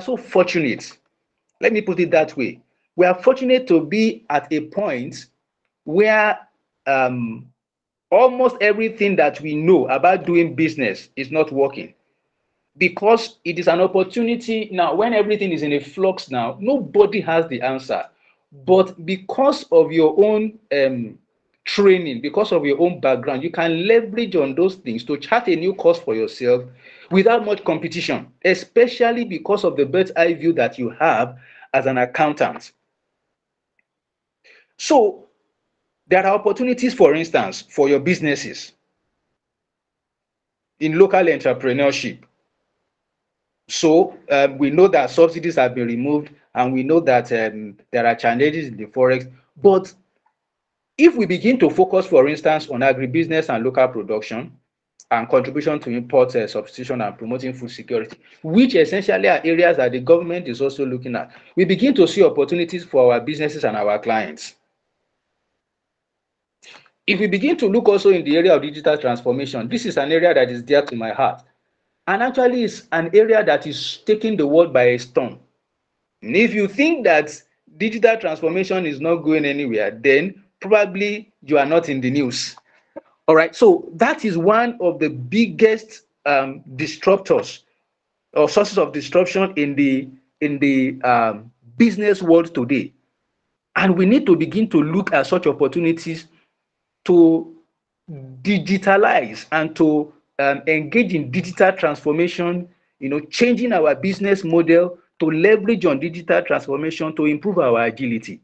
Speaker 4: so fortunate. Let me put it that way. We are fortunate to be at a point where um, almost everything that we know about doing business is not working, because it is an opportunity now. When everything is in a flux now, nobody has the answer. But because of your own training, because of your own background, you can leverage on those things to chart a new course for yourself without much competition, especially because of the bird's eye view that you have as an accountant. So there are opportunities, for instance, for your businesses in local entrepreneurship. So we know that subsidies have been removed, and we know that there are challenges in the forex. But if we begin to focus, for instance, on agribusiness and local production and contribution to import substitution and promoting food security, which essentially are areas that the government is also looking at, we begin to see opportunities for our businesses and our clients. If we begin to look also in the area of digital transformation, this is an area that is dear to my heart. And actually, it's an area that is taking the world by a storm. And if you think that digital transformation is not going anywhere, then probably you are not in the news. All right. So that is one of the biggest disruptors or sources of disruption in the business world today. And we need to begin to look at such opportunities to digitalize and to engage in digital transformation, changing our business model to leverage on digital transformation to improve our agility.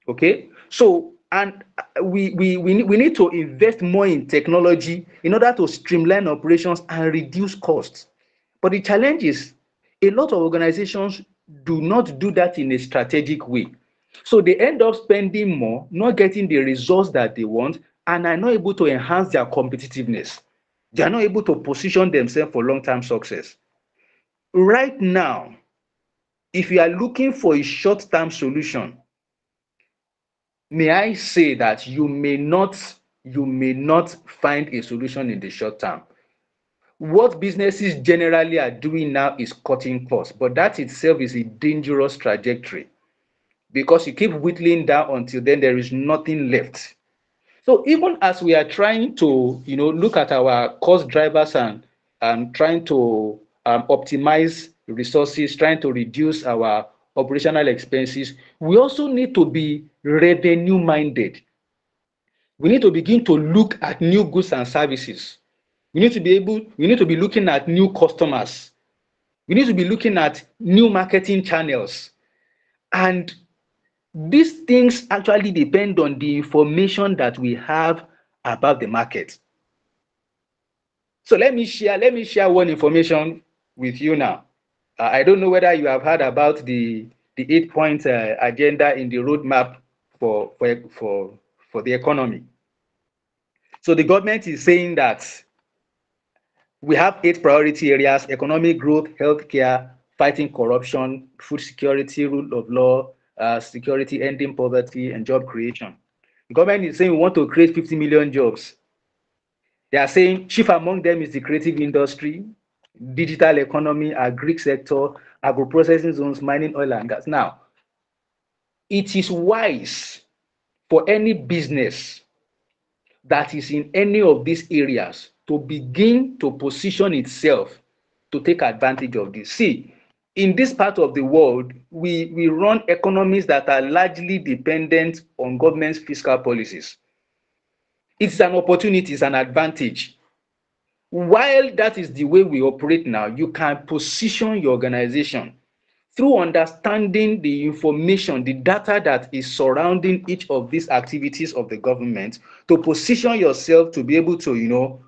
Speaker 4: Okay, so and we need to invest more in technology in order to streamline operations and reduce costs. But the challenge is a lot of organizations do not do that in a strategic way. So they end up spending more, not getting the results that they want, and are not able to enhance their competitiveness. They are not able to position themselves for long-term success. Right now, if you are looking for a short-term solution, may I say that you may not find a solution in the short term. What businesses generally are doing now is cutting costs, but that itself is a dangerous trajectory, because you keep whittling down until then there is nothing left. So even as we are trying to, look at our cost drivers and trying to optimize resources, trying to reduce our operational expenses, we also need to be revenue minded. We need to begin to look at new goods and services. We need to be looking at new customers. We need to be looking at new marketing channels. And these things actually depend on the information that we have about the market. So let me share one information with you now. I don't know whether you have heard about the 8-point agenda in the roadmap for the economy. So the government is saying that we have 8 priority areas: economic growth, healthcare, fighting corruption, food security, rule of law, security, ending poverty, and job creation. The government is saying we want to create 50 million jobs. They are saying chief among them is the creative industry, digital economy, agri sector, agro-processing zones, mining, oil and gas. Now, it is wise for any business that is in any of these areas to begin to position itself to take advantage of this. See, in this part of the world, we run economies that are largely dependent on government's fiscal policies. It's an opportunity, it's an advantage. While that is the way we operate now, you can position your organization through understanding the information, the data that is surrounding each of these activities of the government, to position yourself to be able to,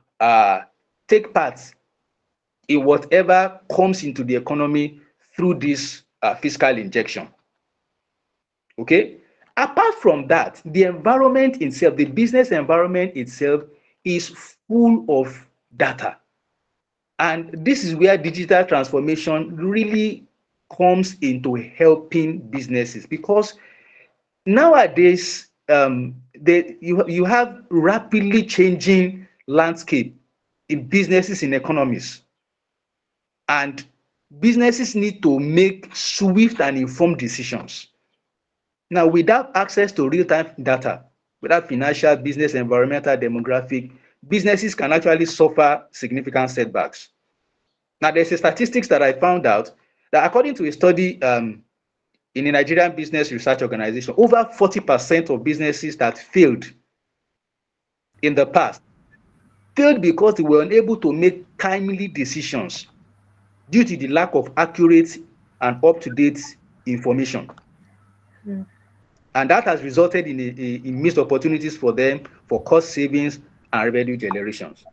Speaker 4: take part in whatever comes into the economy through this fiscal injection. Okay? Apart from that, the environment itself, the business environment itself is full of data. And this is where digital transformation really comes into helping businesses, because nowadays you have rapidly changing landscape in businesses, in economies, and businesses need to make swift and informed decisions. Now, without access to real-time data, without financial, business, environmental, demographic, businesses can actually suffer significant setbacks. Now, there's a statistics that I found out that according to a study in the Nigerian Business Research Organization, over 40% of businesses that failed in the past failed because they were unable to make timely decisions due to the lack of accurate and up-to-date information. And that has resulted in missed opportunities for them for cost savings and revenue generations.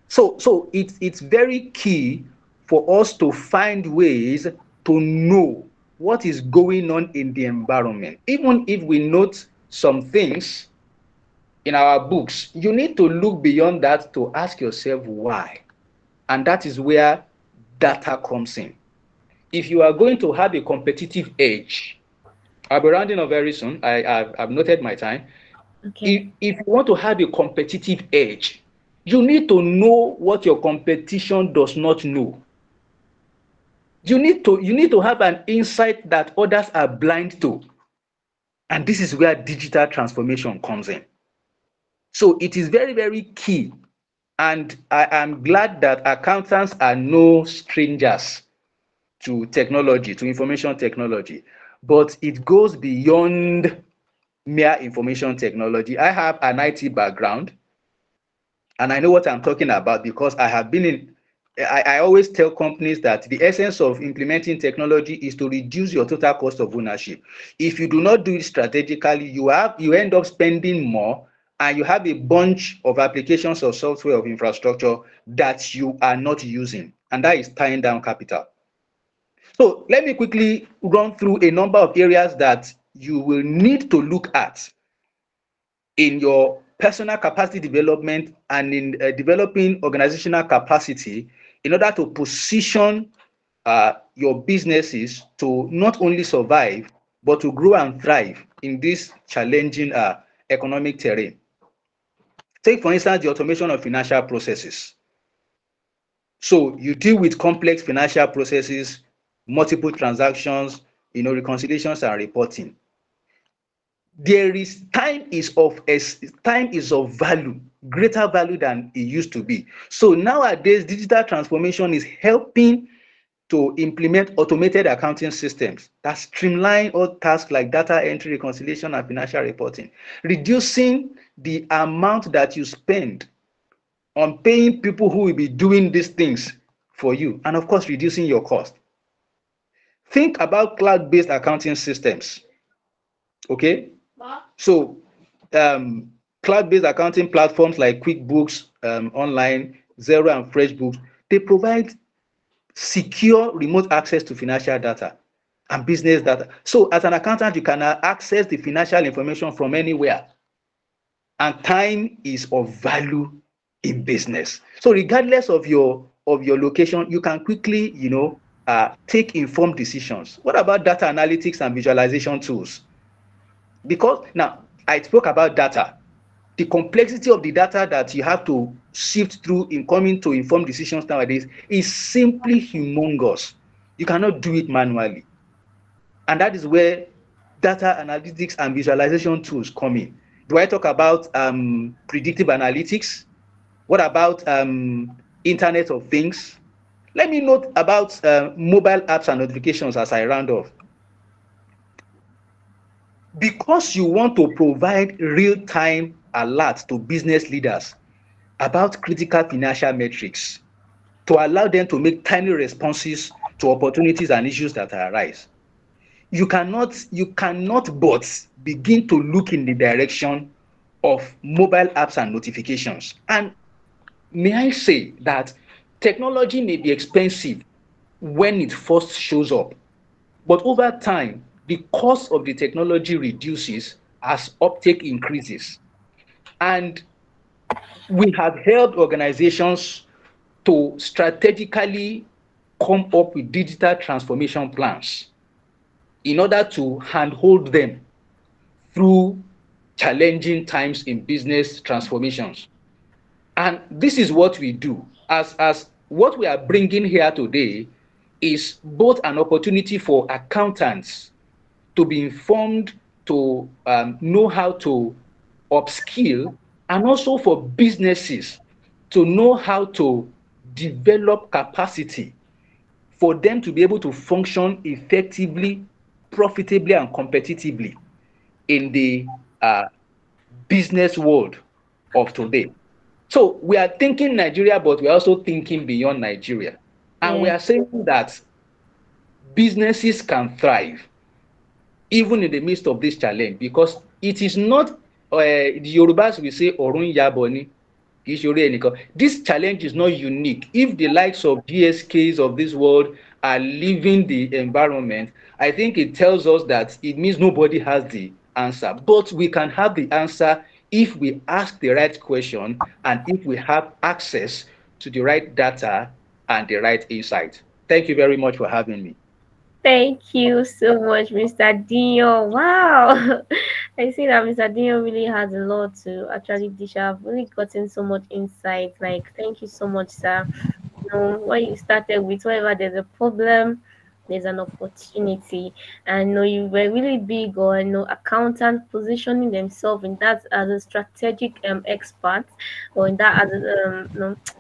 Speaker 4: So it's very key for us to find ways to know what is going on in the environment. Even if we note some things in our books, you need to look beyond that to ask yourself why. And that is where data comes in. If you are going to have a competitive edge, I'll be rounding up very soon. I've noted my time.
Speaker 1: Okay.
Speaker 4: If you want to have a competitive edge, you need to know what your competition does not know. You need to have an insight that others are blind to. And this is where digital transformation comes in. So it is very, very key. And I am glad that accountants are no strangers to technology, to information technology. But it goes beyond mere information technology. I have an IT background, and I know what I'm talking about because I have been in. I always tell companies that the essence of implementing technology is to reduce your total cost of ownership. If you do not do it strategically, you end up spending more, and you have a bunch of applications or software of infrastructure that you are not using, and that is tying down capital. So let me quickly run through a number of areas that you will need to look at in your personal capacity development and in developing organizational capacity in order to position your businesses to not only survive, but to grow and thrive in this challenging economic terrain. Take, for instance, the automation of financial processes. So you deal with complex financial processes, multiple transactions, reconciliations and reporting. There is time is of value, greater value than it used to be. So nowadays, digital transformation is helping to implement automated accounting systems that streamline all tasks like data entry, reconciliation, and financial reporting, reducing the amount that you spend on paying people who will be doing these things for you, and of course, reducing your cost. Think about cloud-based accounting systems. Okay, so cloud-based accounting platforms like QuickBooks Online, Zero, and FreshBooks, they provide secure remote access to financial data and business data. So as an accountant, you can access the financial information from anywhere, and time is of value in business. So regardless of your location, you can quickly take informed decisions. What about data analytics and visualization tools? Because now I spoke about data, the complexity of the data that you have to sift through in coming to informed decisions nowadays is simply humongous. You cannot do it manually. And that is where data analytics and visualization tools come in. Do I talk about predictive analytics? What about Internet of Things? Let me note about mobile apps and notifications as I round off. Because you want to provide real-time alerts to business leaders about critical financial metrics to allow them to make timely responses to opportunities and issues that arise. you cannot but begin to look in the direction of mobile apps and notifications. And may I say that technology may be expensive when it first shows up, but over time, the cost of the technology reduces as uptake increases. And we have helped organizations to strategically come up with digital transformation plans in order to handhold them through challenging times in business transformations. And this is what we do. As what we are bringing here today is both an opportunity for accountants to be informed, to know how to upskill, and also for businesses to know how to develop capacity for them to be able to function effectively, profitably, and competitively in the business world of today. So we are thinking Nigeria, but we're also thinking beyond Nigeria. And we
Speaker 1: Yeah.
Speaker 4: are saying that businesses can thrive even in the midst of this challenge, because it is not the Yorubas will say Orun Yaboni. This challenge is not unique. If the likes of GSKs of this world are leaving the environment, I think it tells us that it means nobody has the answer. But we can have the answer if we ask the right question and if we have access to the right data and the right insight. Thank you very much for having me.
Speaker 1: Thank you so much, Mr. Dio. Wow. I see that Mr. Dio really has a lot to actually dish out. I've really gotten so much insight. Like, thank you so much, sir. When you started with whenever there's a problem, there's an opportunity. And you were really big on accountant positioning themselves in that as a strategic expert, or in that as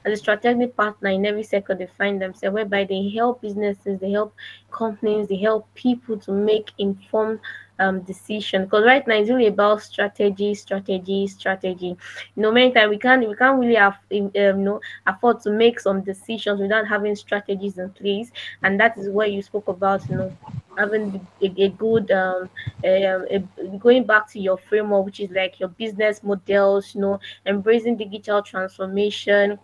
Speaker 1: as a strategic partner in every sector they find themselves, whereby they help businesses, they help companies, they help people to make informed decision. Because right now it's really about strategy, strategy, strategy. Many times we can't really have afford to make some decisions without having strategies in place. And that is where you spoke about having a good going back to your framework, which is like your business models, embracing digital transformation,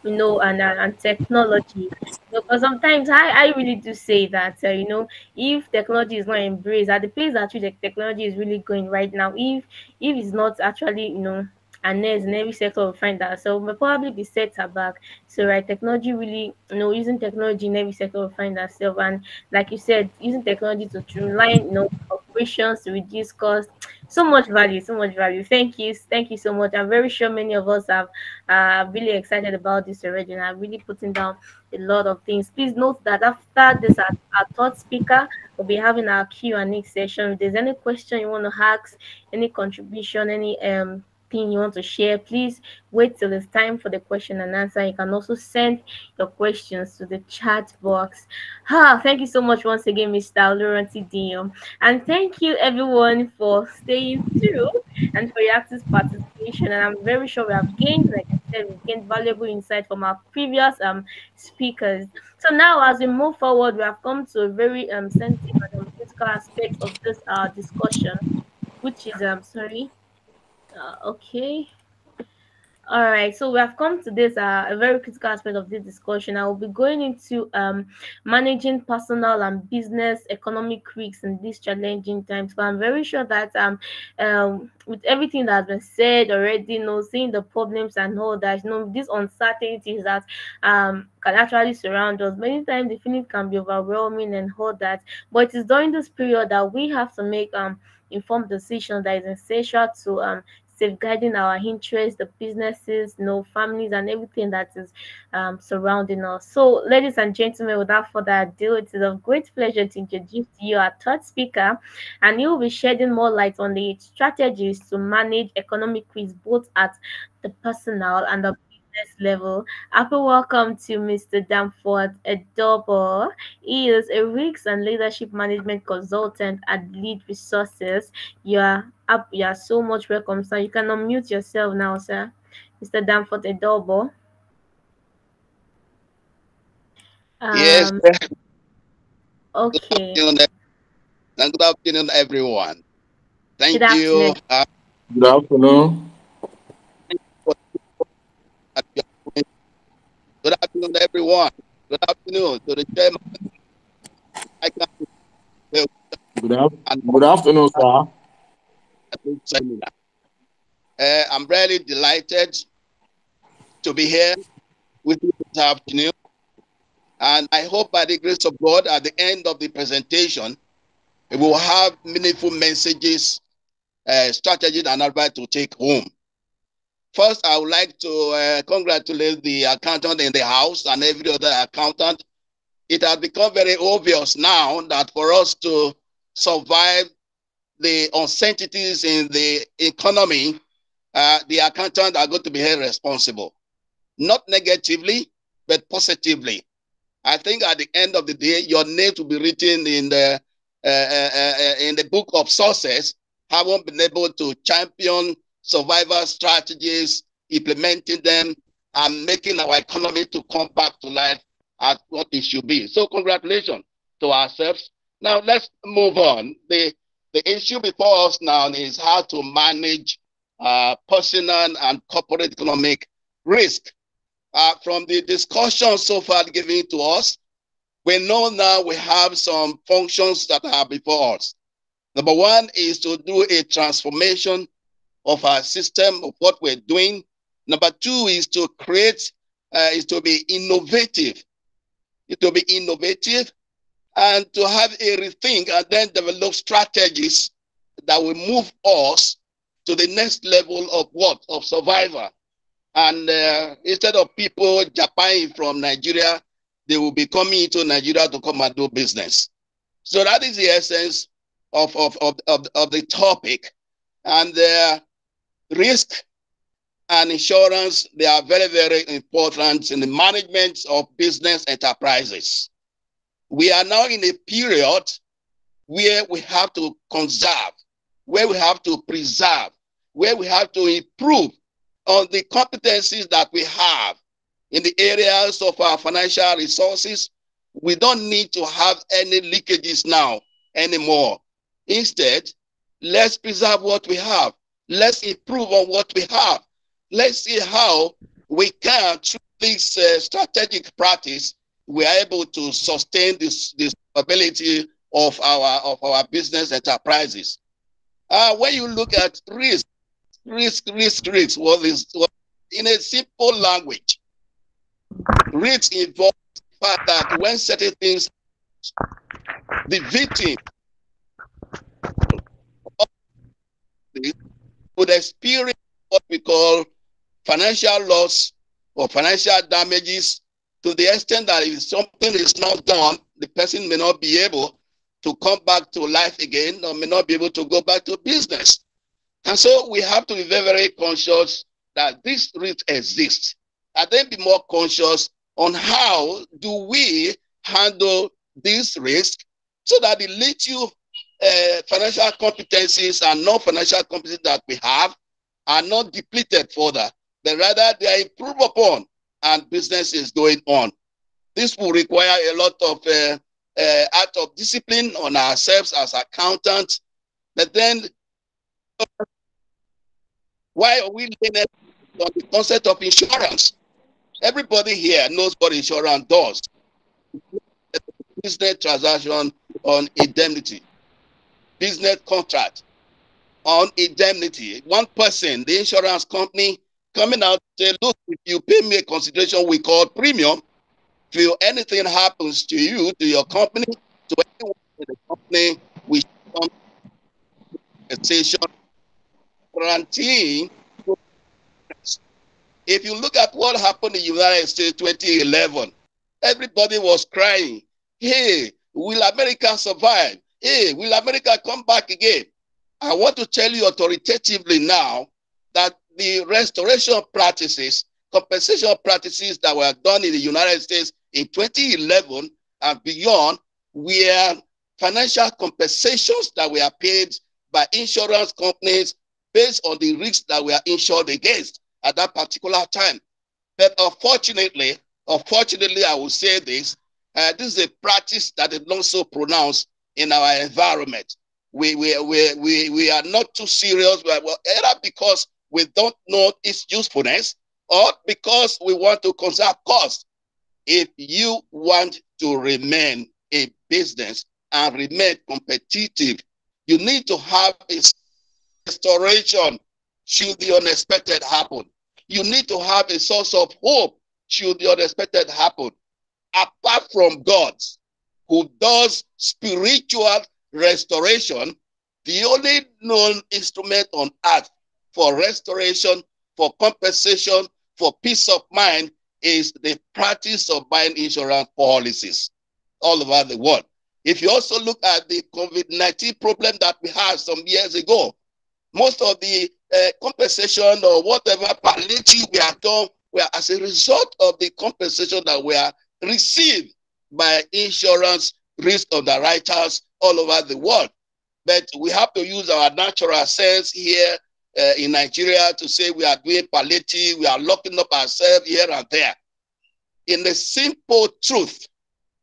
Speaker 1: and technology. Because sometimes I really do say that, if technology is not embraced at the pace at which the technology is really going right now, if it's not actually, harnessed in every sector we find ourselves, we'll probably be set aback. So right, technology really, using technology in every sector we find ourselves, and like you said, using technology to streamline, operations, to reduce costs. So much value, so much value. Thank you so much. I'm very sure many of us have really excited about this already, and I'm really putting down a lot of things. Please note that after this, our third speaker will be having our Q&A session. If there's any question you want to ask, any contribution, any thing you want to share, please wait till it's time for the question and answer. You can also send your questions to the chat box. Thank you so much once again, Mr. Laurenti Dion. And thank you everyone for staying through and for your active participation. And I'm very sure we have gained, like I said, we've gained valuable insight from our previous speakers. So now, as we move forward, we have come to a very sensitive and critical aspect of this discussion, which is sorry. Okay. All right, so we have come to this a very critical aspect of this discussion. I will be going into managing personal and business economic risks in these challenging times. But I'm very sure that with everything that has been said already, seeing the problems and all that, these uncertainties that can actually surround us. Many times the feeling can be overwhelming and all that. But it is during this period that we have to make informed decisions that is essential to safeguarding our interests, the businesses, families, and everything that is surrounding us. So, ladies and gentlemen, without further ado, it is a great pleasure to introduce to you our third speaker, and he will be shedding more light on the strategies to manage economic risk both at the personal and the business level. Happy welcome to Mr. Danforth Edobo. He is a risk and leadership management consultant at Lead Resources. You are up. You are so much welcome, sir. You can unmute yourself now, sir. Mr. Danforth Edobo.
Speaker 6: Yes.
Speaker 1: Okay.
Speaker 6: Good afternoon. And good afternoon, everyone.
Speaker 1: Good
Speaker 6: Thank you.
Speaker 1: afternoon.
Speaker 2: Good afternoon.
Speaker 6: Good afternoon, everyone. Good afternoon to the chairman, ICAN, and
Speaker 2: Good afternoon, sir.
Speaker 6: seminar. I'm really delighted to be here with you this afternoon. And I hope by the grace of God, at the end of the presentation, we will have meaningful messages, strategies, and advice to take home. First, I would like to congratulate the accountant in the house and every other accountant. It has become very obvious now that for us to survive the uncertainties in the economy, the accountants are going to be held responsible, not negatively, but positively. I think at the end of the day, your name will be written in the book of success, having been able to champion survival strategies, implementing them, and making our economy to come back to life as what it should be. So congratulations to ourselves. Now let's move on. The issue before us now is how to manage personal and corporate economic risk. From the discussion so far given to us, we know now we have some functions that are before us. Number one is to do a transformation of our system of what we're doing. Number two is to create, is to be innovative. It will be innovative and to have a rethink and then develop strategies that will move us to the next level of what? Of survival. And instead of people Japan from Nigeria, they will be coming into Nigeria to come and do business. So that is the essence of the topic. And risk and insurance, they are very, very important in the management of business enterprises. We are now in a period where we have to conserve, where we have to preserve, where we have to improve on the competencies that we have in the areas of our financial resources. We don't need to have any leakages now anymore. Instead, let's preserve what we have. Let's improve on what we have. Let's see how we can, through this strategic practice, we are able to sustain this ability of our business enterprises. When you look at risk, what is in a simple language. Risk involves the fact that when certain things, the victim would experience what we call financial loss or financial damages, to the extent that if something is not done, the person may not be able to come back to life again or may not be able to go back to business. And so we have to be very, very conscious that this risk exists, and then be more conscious on how do we handle this risk so that the little financial competencies and non-financial competencies that we have are not depleted further, but rather they are improved upon and business is going on. This will require a lot of act of discipline on ourselves as accountants. But then, why are we laying on the concept of insurance? Everybody here knows what insurance does. Business transaction on indemnity, business contract on indemnity. One person, the insurance company, coming out say, look, if you pay me a consideration we call premium, if anything happens to you, to your company, to anyone in the company, we come compensation guaranteeing. If you look at what happened in the United States 2011, everybody was crying, hey, will America survive? Hey, will America come back again? I want to tell you authoritatively now that the restoration practices, compensation practices that were done in the United States in 2011 and beyond were financial compensations that were paid by insurance companies based on the risks that were insured against at that particular time. But unfortunately, I will say this, this is a practice that is not so pronounced in our environment. We are not too serious, either because we don't know its usefulness or because we want to conserve cost. If you want to remain a business and remain competitive, you need to have a restoration should the unexpected happen. You need to have a source of hope should the unexpected happen. Apart from God, who does spiritual restoration, the only known instrument on earth for restoration, for compensation, for peace of mind is the practice of buying insurance policies all over the world. If you also look at the COVID-19 problem that we had some years ago, most of the compensation or whatever palliative we have done were as a result of the compensation that we are received by insurance risk underwriters all over the world. But we have to use our natural sense here in Nigeria to say we are doing palliative, we are locking up ourselves here and there. In the simple truth,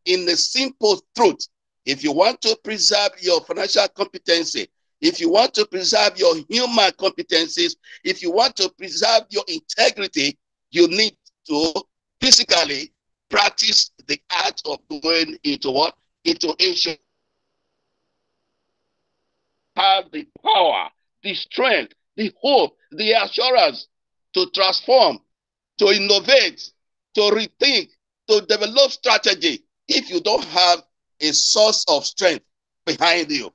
Speaker 6: if you want to preserve your financial competency, if you want to preserve your human competencies, if you want to preserve your integrity, you need to physically practice the art of going into what? Into insurance. Have the power, the strength, the hope, the assurance to transform, to innovate, to rethink, to develop strategy. If you don't have a source of strength behind you,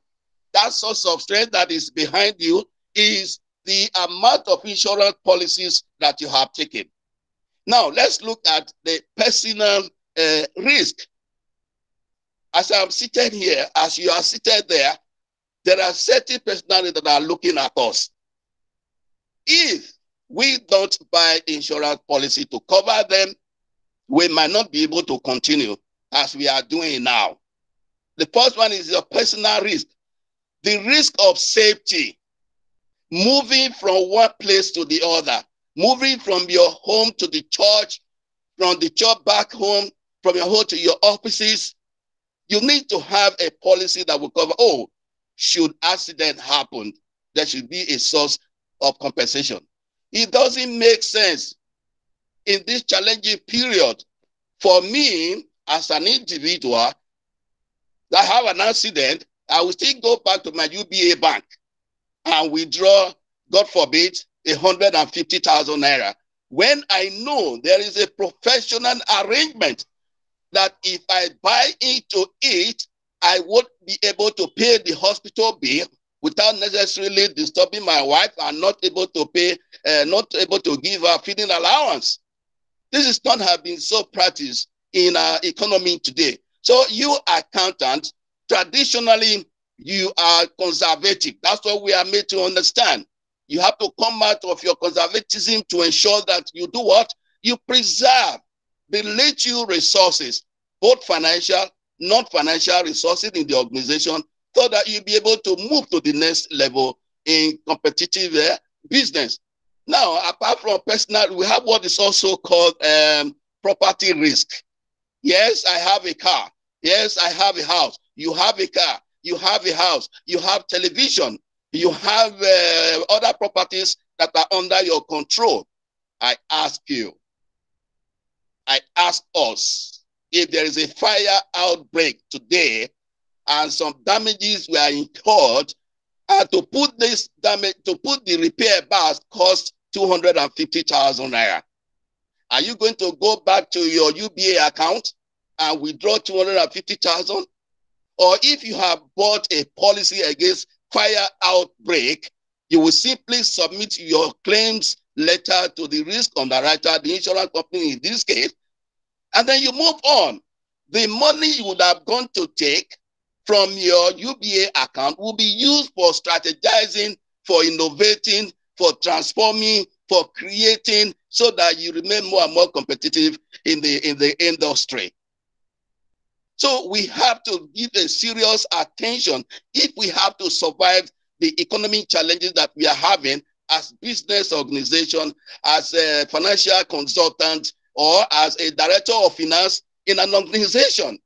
Speaker 6: that source of strength that is behind you is the amount of insurance policies that you have taken. Now, let's look at the personal risk. As I'm seated here, as you are seated there, there are certain personalities that are looking at us. If we don't buy insurance policy to cover them, we might not be able to continue as we are doing now. The first one is your personal risk. The risk of safety, moving from one place to the other, moving from your home to the church, from the church back home, from your home to your offices. You need to have a policy that will cover, should accident happen, there should be a source of compensation. It doesn't make sense in this challenging period for me as an individual that have an accident. I will still go back to my UBA bank and withdraw, God forbid, 150,000 naira. When I know there is a professional arrangement that if I buy into it, I won't be able to pay the hospital bill without necessarily disturbing my wife and not able to pay, not able to give her feeding allowance. This is not have been so practiced in our economy today. So you accountants, traditionally, you are conservative. That's what we are made to understand. You have to come out of your conservatism to ensure that you do what? You preserve the little resources, both financial, non-financial resources in the organization, so that you'll be able to move to the next level in competitive business. Now, apart from personal, we have what is also called property risk. Yes, I have a car. Yes, I have a house. You have a car. You have a house. You have television. You have other properties that are under your control. I ask you, I ask us, if there is a fire outbreak today and some damages were incurred, and to put this damage, to put the repair back cost 250,000 naira. Are you going to go back to your UBA account and withdraw 250,000? Or if you have bought a policy against fire outbreak, you will simply submit your claims letter to the risk underwriter, the insurance company in this case, and then you move on. The money you would have gone to take from your UBA account will be used for strategizing, for innovating, for transforming, for creating, so that you remain more and more competitive in the industry. So we have to give a serious attention if we have to survive the economic challenges that we are having as business organization, as a financial consultant, or as a director of finance in an organization.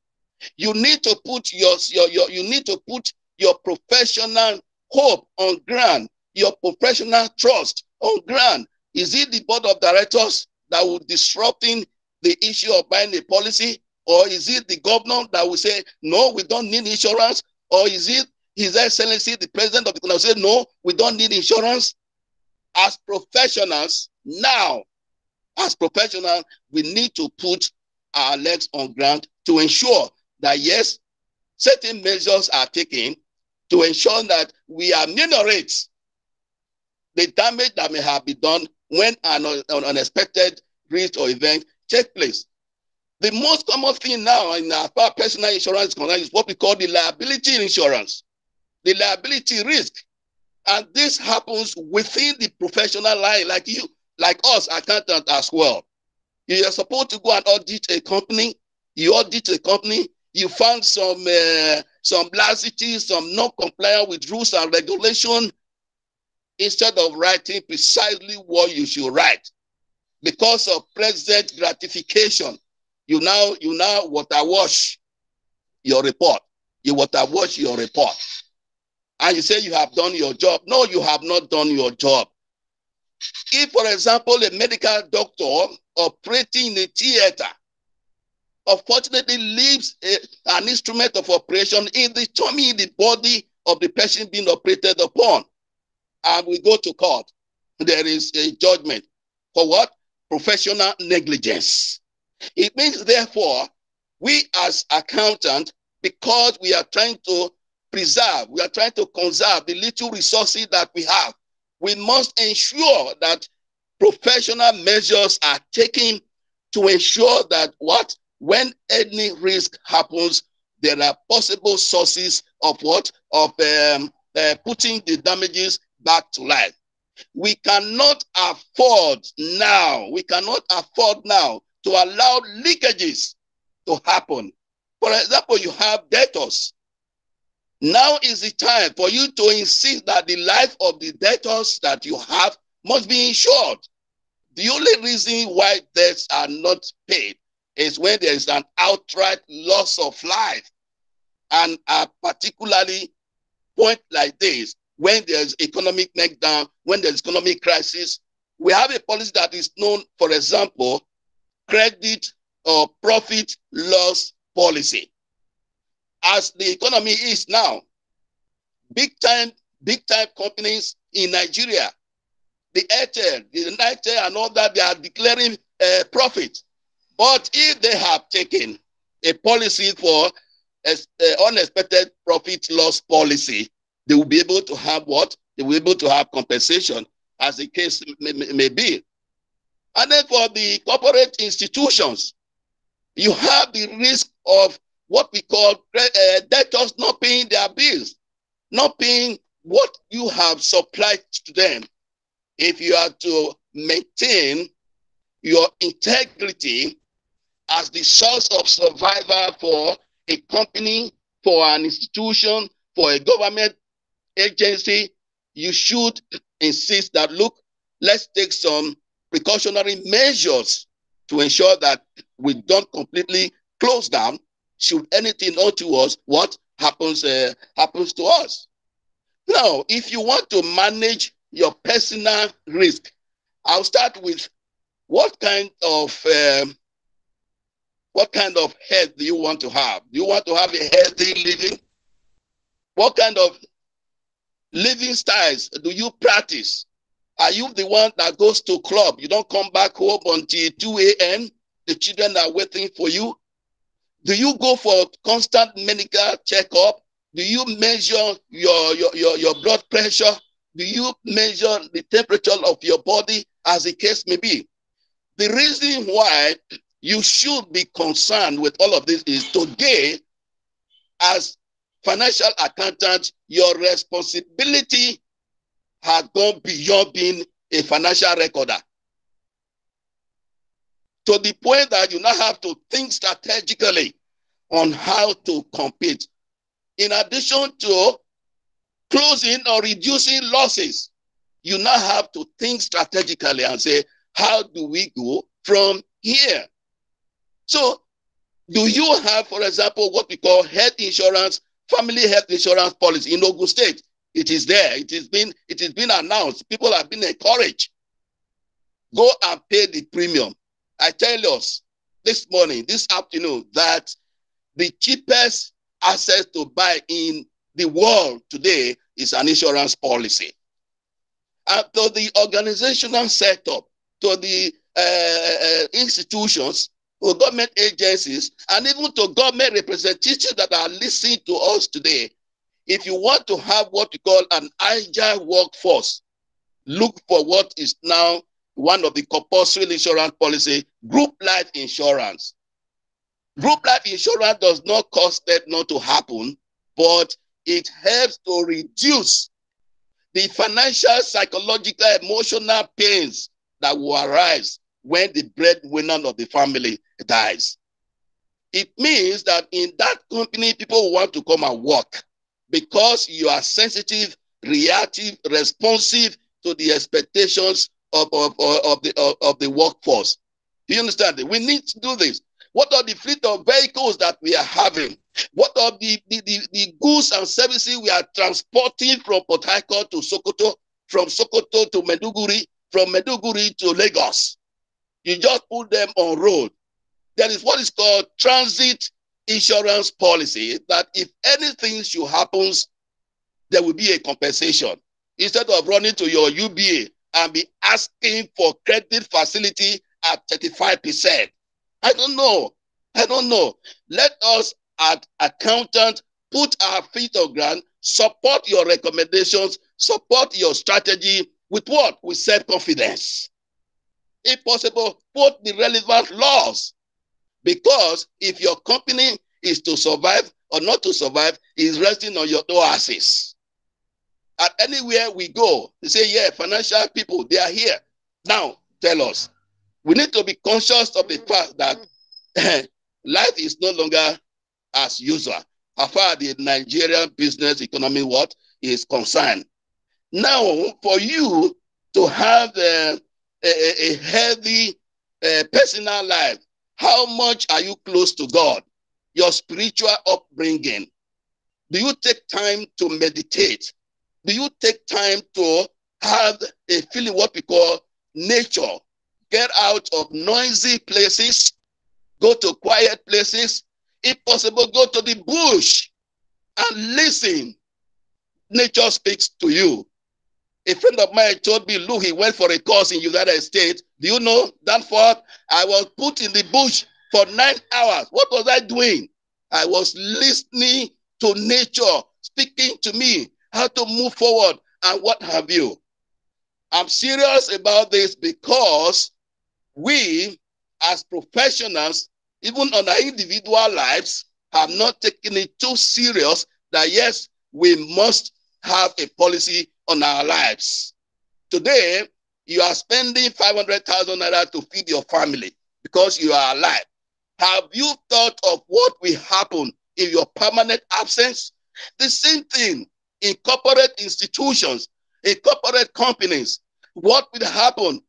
Speaker 6: You need to put you need to put your professional hope on ground, your professional trust on ground. Is it the board of directors that will disrupting the issue of buying a policy? Or is it the governor that will say, no, we don't need insurance? Or is it His Excellency, the president of the country, say, no, we don't need insurance? As professionals, now, as professionals, we need to put our legs on ground to ensure that, yes, certain measures are taken to ensure that we ameliorate the damage that may have been done when an unexpected risk or event take place. The most common thing now in our personal insurance is what we call the liability insurance, the liability risk. And this happens within the professional line, like you, like us, accountants as well. You are supposed to go and audit a company. You audit a company. You found some laxities, some non-compliance with rules and regulation. Instead of writing precisely what you should write, because of present gratification, you now waterwash your report. You waterwash your report, and you say you have done your job. No, you have not done your job. If, for example, a medical doctor operating in a theater unfortunately leaves an instrument of operation in the tummy, in the body of the person being operated upon, and we go to court, there is a judgment for what? Professional negligence. It means, therefore, we as accountants, because we are trying to preserve, we are trying to conserve the little resources that we have, we must ensure that professional measures are taken to ensure that what? When any risk happens, there are possible sources of what? Of putting the damages back to life. We cannot afford now to allow leakages to happen. For example, you have debtors. Now is the time for you to insist that the life of the debtors that you have must be insured. The only reason why debts are not paid is when there is an outright loss of life. And particularly point like this, when there's economic meltdown, when there's economic crisis, we have a policy that is known, for example, credit or profit loss policy. As the economy is now, big time companies in Nigeria, the Airtel, the Nitel and all that, they are declaring profit. But if they have taken a policy for unexpected profit loss policy, they will be able to have what? They will be able to have compensation, as the case may be. And then for the corporate institutions, you have the risk of what we call debtors not paying their bills, not paying what you have supplied to them. If you are to maintain your integrity as the source of survival for a company, for an institution, for a government agency, you should insist that, look, let's take some precautionary measures to ensure that we don't completely close down should anything unto us, what happens to us. Now, if you want to manage your personal risk, I'll start with what kind of health do you want to have? Do you want to have a healthy living? What kind of living styles do you practice? Are you the one that goes to club? You don't come back home until 2 a.m. The children are waiting for you. Do you go for constant medical checkup? Do you measure your blood pressure? Do you measure the temperature of your body, as the case may be? The reason why you should be concerned with all of this is today, as financial accountants, your responsibility has gone beyond being a financial recorder, to the point that you now have to think strategically on how to compete. In addition to closing or reducing losses, you now have to think strategically and say, how do we go from here? So Do you have, for example, what we call health insurance, family health insurance policy in Ogun State? It is there. It has been announced. People have been encouraged. Go and pay the premium. I tell us this morning, this afternoon, that the cheapest asset to buy in the world today is an insurance policy. And to the organizational setup, to the institutions, to government agencies, and even to government representatives that are listening to us today, if you want to have what we call an agile workforce, look for what is now one of the compulsory insurance policy, group life insurance. Group life insurance does not cause that not to happen, but it helps to reduce the financial, psychological, emotional pains that will arise when the breadwinner of the family dies. It means that in that company, people want to come and work because you are sensitive, reactive, responsive to the expectations of the workforce. Do you understand? We need to do this. What are the fleet of vehicles that we are having? What are the goods and services we are transporting from Port Harcourt to Sokoto, from Sokoto to Meduguri, from Meduguri to Lagos? You just put them on road. There is what is called transit insurance policy, that if anything should happen, there will be a compensation. Instead of running to your UBA and be asking for credit facility at 35%. I don't know. Let us, as accountants, put our feet on ground, support your recommendations, support your strategy with what? With self-confidence. If possible, put the relevant laws. Because if your company is to survive or not to survive, is resting on your two asses. At anywhere we go, they say, yeah, financial people, they are here. Now, tell us. We need to be conscious of the fact that life is no longer as usual, as far as the Nigerian business economy is concerned. Now, for you to have a healthy personal life, how much are you close to God? Your spiritual upbringing. Do you take time to meditate? Do you take time to have a feeling what we call nature? Get out of noisy places, go to quiet places. If possible, go to the bush and listen. Nature speaks to you. A friend of mine told me, look, he went for a course in United States. Do you know, Danforth? I was put in the bush for 9 hours. What was I doing? I was listening to nature, speaking to me, how to move forward, and what have you. I'm serious about this because we, as professionals, even on our individual lives, have not taken it too serious that, yes, we must have a policy on our lives. Today, you are spending 500,000 naira to feed your family because you are alive. Have you thought of what will happen in your permanent absence? The same thing in corporate institutions, in corporate companies. What will happen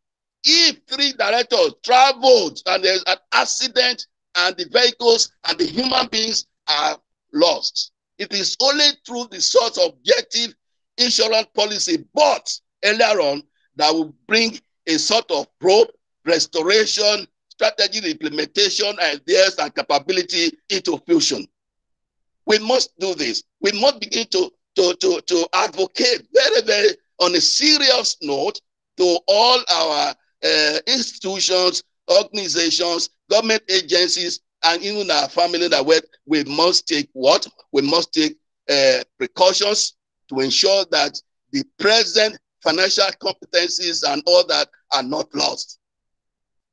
Speaker 6: if 3 directors traveled and there's an accident and the vehicles and the human beings are lost? It is only through the sort of objective insurance policy bought earlier on that will bring a sort of probe, restoration, strategy, implementation, ideas, and capability into fusion. We must do this. We must begin to advocate very, very on a serious note to all our institutions, organizations, government agencies, and even our family that we must take what? We must take precautions to ensure that the present financial competencies and all that are not lost.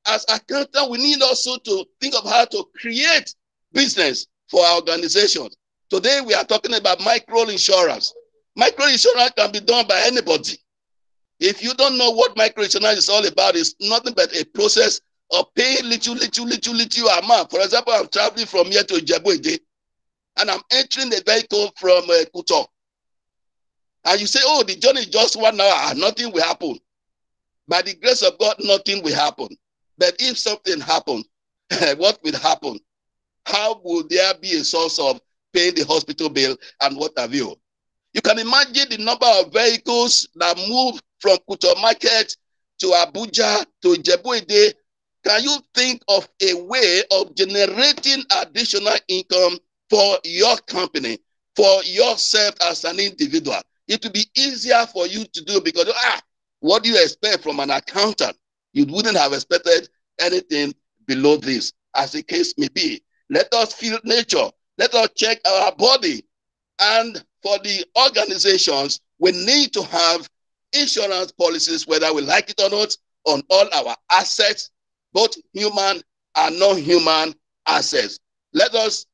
Speaker 6: As accountants, we need also to think of how to create business for our organizations. Today, we are talking about micro insurance. Micro insurance can be done by anybody. If you don't know what micro insurance is all about, it's nothing but a process of paying little amount. For example, I'm traveling from here to Ijebu and I'm entering the vehicle from Kuto. And you say, oh, the journey is just 1 hour, nothing will happen. By the grace of God, nothing will happen. But if something happens, what will happen? how will there be a source of paying the hospital bill and what have you? You can imagine the number of vehicles that move from Kuto Market to Abuja to Ijebu-Ode. Can you think of a way of generating additional income for your company, for yourself as an individual? It will be easier for you to do because, what do you expect from an accountant? You wouldn't have expected anything below this, as the case may be. Let us feel nature. Let us check our body. And for the organizations, we need to have insurance policies, whether we like it or not, on all our assets, both human and non-human assets. Let us,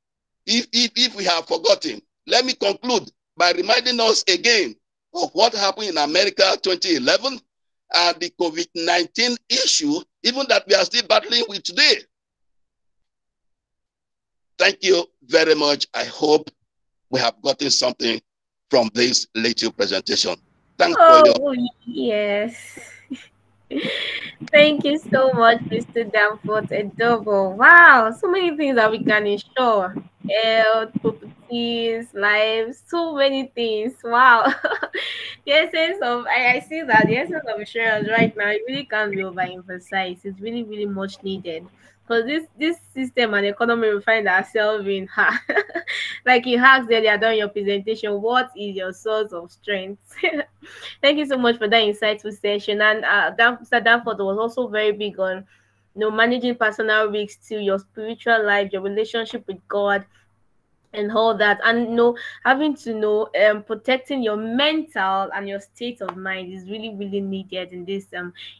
Speaker 6: if we have forgotten, let me conclude by reminding us again of what happened in America 2011 and the COVID-19 issue, even that we are still battling with today. Thank you very much. I hope we have gotten something from this little presentation. Thanks for your...
Speaker 1: Oh, yes. Thank you so much, Mr. Danforth Adobo. Wow, so many things that we can insure. Health, properties, lives, so many things. Wow. The essence of I see that the essence of insurance right now, it really can't be overemphasized. It's really, really much needed. Because this system and economy we find ourselves in, like you asked earlier during your presentation, what is your source of strength? Thank you so much for that insightful session. And Mr. Danforth was also very big on, managing personal risks to your spiritual life, your relationship with God, and all that. And having to protecting your mental and your state of mind is really, really needed in this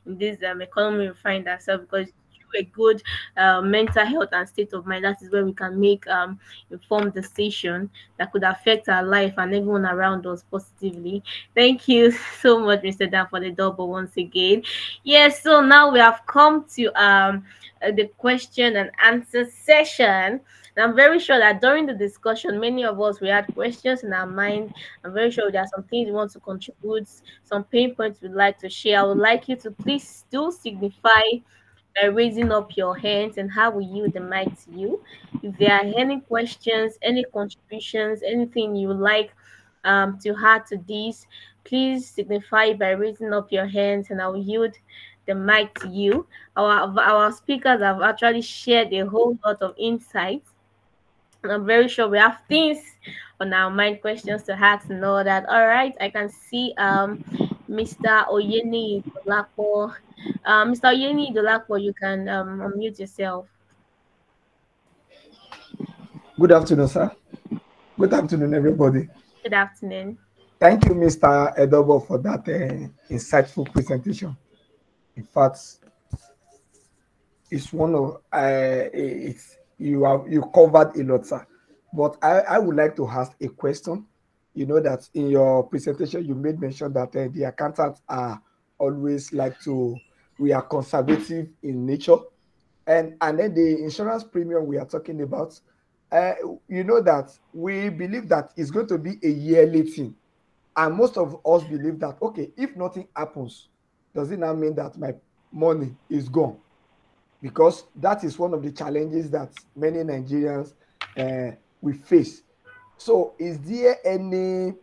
Speaker 1: economy we find ourselves, because through a good mental health and state of mind, that is where we can make informed decision that could affect our life and everyone around us positively. Thank you so much, Mr. Dan, for the double once again. Yes, so now we have come to the question and answer session. And I'm very sure that during the discussion, many of us, we had questions in our mind. I'm very sure there are some things we want to contribute, some pain points we'd like to share. I would like you to please do signify by raising up your hands, and how will yield the mic to you. If there are any questions, any contributions, anything you would like to add to this, please signify by raising up your hands, and I will yield the mic to you. Our speakers have actually shared a whole lot of insights. I'm very sure we have things on our mind, questions to ask and all that. All right, I can see Mr. Oyeni Dolapo. Mr. Oyeni Dolapo, you can unmute yourself.
Speaker 5: Good afternoon, sir. Good afternoon, everybody.
Speaker 1: Good afternoon.
Speaker 5: Thank you, Mr. Edobo, for that insightful presentation. In fact, it's one of you covered a lot, sir. But I would like to ask a question. You know that in your presentation you made mention that the accountants are always we are conservative in nature, and then the insurance premium we are talking about. You know that we believe that it's going to be a yearly thing, and most of us believe that, okay, if nothing happens, does it now mean that my money is gone? Because that is one of the challenges that many Nigerians we face. So is there any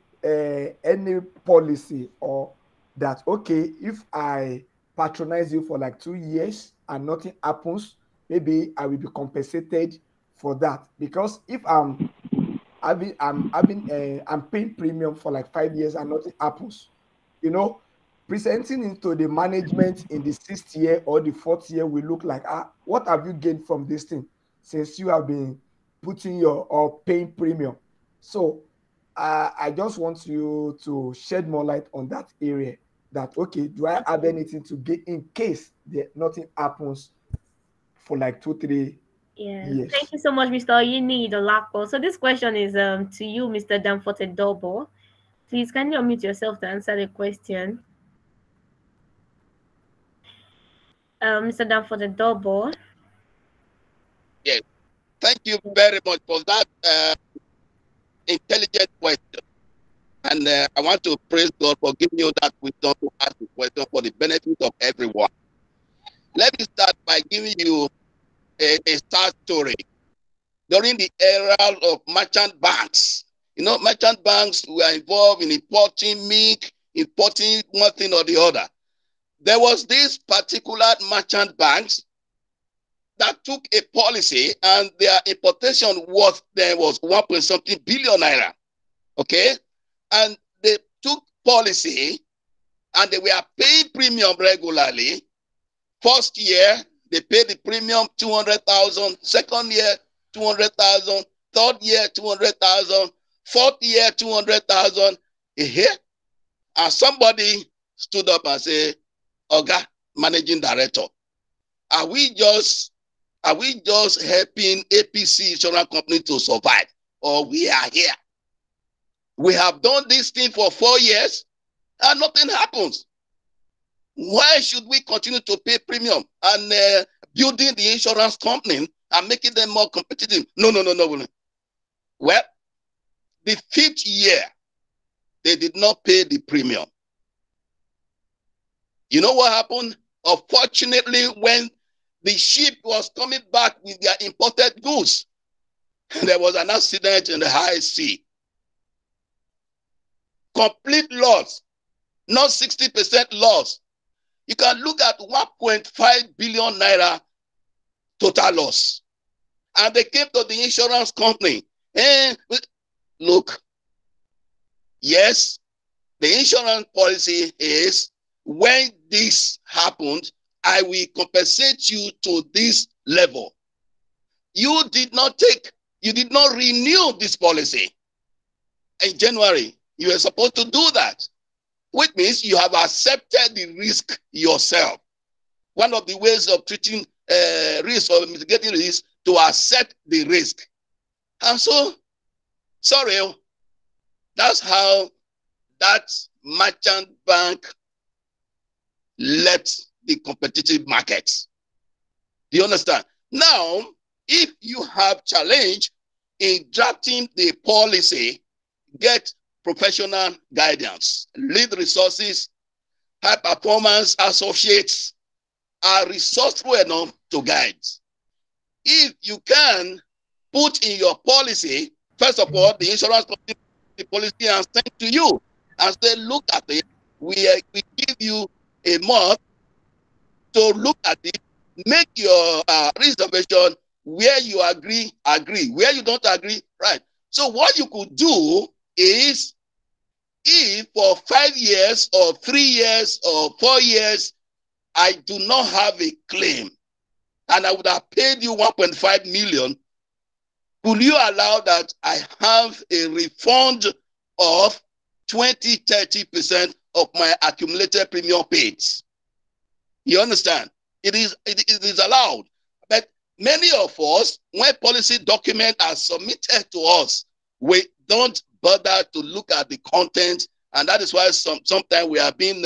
Speaker 5: policy or that, okay, if I patronize you for like 2 years and nothing happens, maybe I will be compensated for that? Because if I'm paying premium for like 5 years and nothing happens, presenting it to the management in the 6th year or the 4th year will look like, what have you gained from this thing since you have been putting or paying premium? So I just want you to shed more light on that area, that, okay, do I have anything to get in case nothing happens for like 2-3 years?
Speaker 1: Thank you so much, Mr. Oyini Dolapo. So this question is to you, Mr. Danforth Adobo. Please, can you unmute yourself to answer the question? Mr. Danforth Adobo.
Speaker 6: Yes. Thank you very much for that intelligent question. And I want to praise God for giving you that wisdom to ask the question for the benefit of everyone. Let me start by giving you a start story. during the era of merchant banks. You know, merchant banks were involved in importing milk, importing one thing or the other. There was this particular merchant banks that took a policy, and their importation worth then was 1.something billion naira. Okay? And they took policy and they were paying premium regularly. First year, they paid the premium 200,000. Second year, 200,000. Third year, 200,000. Fourth year, 200,000. And somebody stood up and said, Oga, managing director, are we just helping APC insurance company to survive, or we are here? We have done this thing for 4 years and nothing happens. Why should we continue to pay premium and building the insurance company and making them more competitive? No. Well, the 5th year, they did not pay the premium. You know what happened? Unfortunately, when the ship was coming back with their imported goods, there was an accident in the high sea. Complete loss, not 60% loss. You can look at 1.5 billion naira total loss. And they came to the insurance company. And look, yes, the insurance policy is, when this happened, I will compensate you to this level. You did not renew this policy. In January, you were supposed to do that, which means you have accepted the risk yourself. One of the ways of treating risk or mitigating risk is to accept the risk. And so, sorry, that's how that merchant bank left the competitive markets. Do you understand? Now, if you have challenge in drafting the policy, get professional guidance. Lead Resources, Hyperformance Associates are resourceful enough to guide. If you can put in your policy, first of all, the insurance company, the policy, and send to you and say, look at it. We give you a month to look at it, make your reservation. Where you agree. Where you don't agree, right. So what you could do is, if for 5 years or 3 years or 4 years, I do not have a claim and I would have paid you 1.5 million, will you allow that I have a refund of 20-30% of my accumulated premium paid? You understand? It is allowed. But many of us, when policy documents are submitted to us, we don't bother to look at the content, and that is why sometimes we are being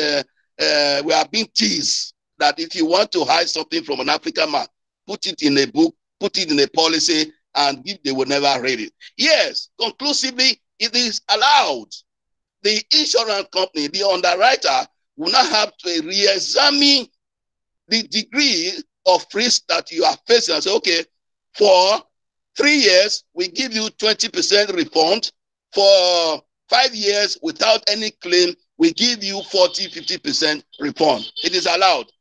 Speaker 6: teased that if you want to hide something from an African man, put it in a book, put it in a policy, and they will never read it. Yes, conclusively, it is allowed. The insurance company, the underwriter, will not have to re-examine the degree of risk that you are facing and say, okay, for 3 years, we give you 20% refund. For 5 years, without any claim, we give you 40-50% refund. It is allowed.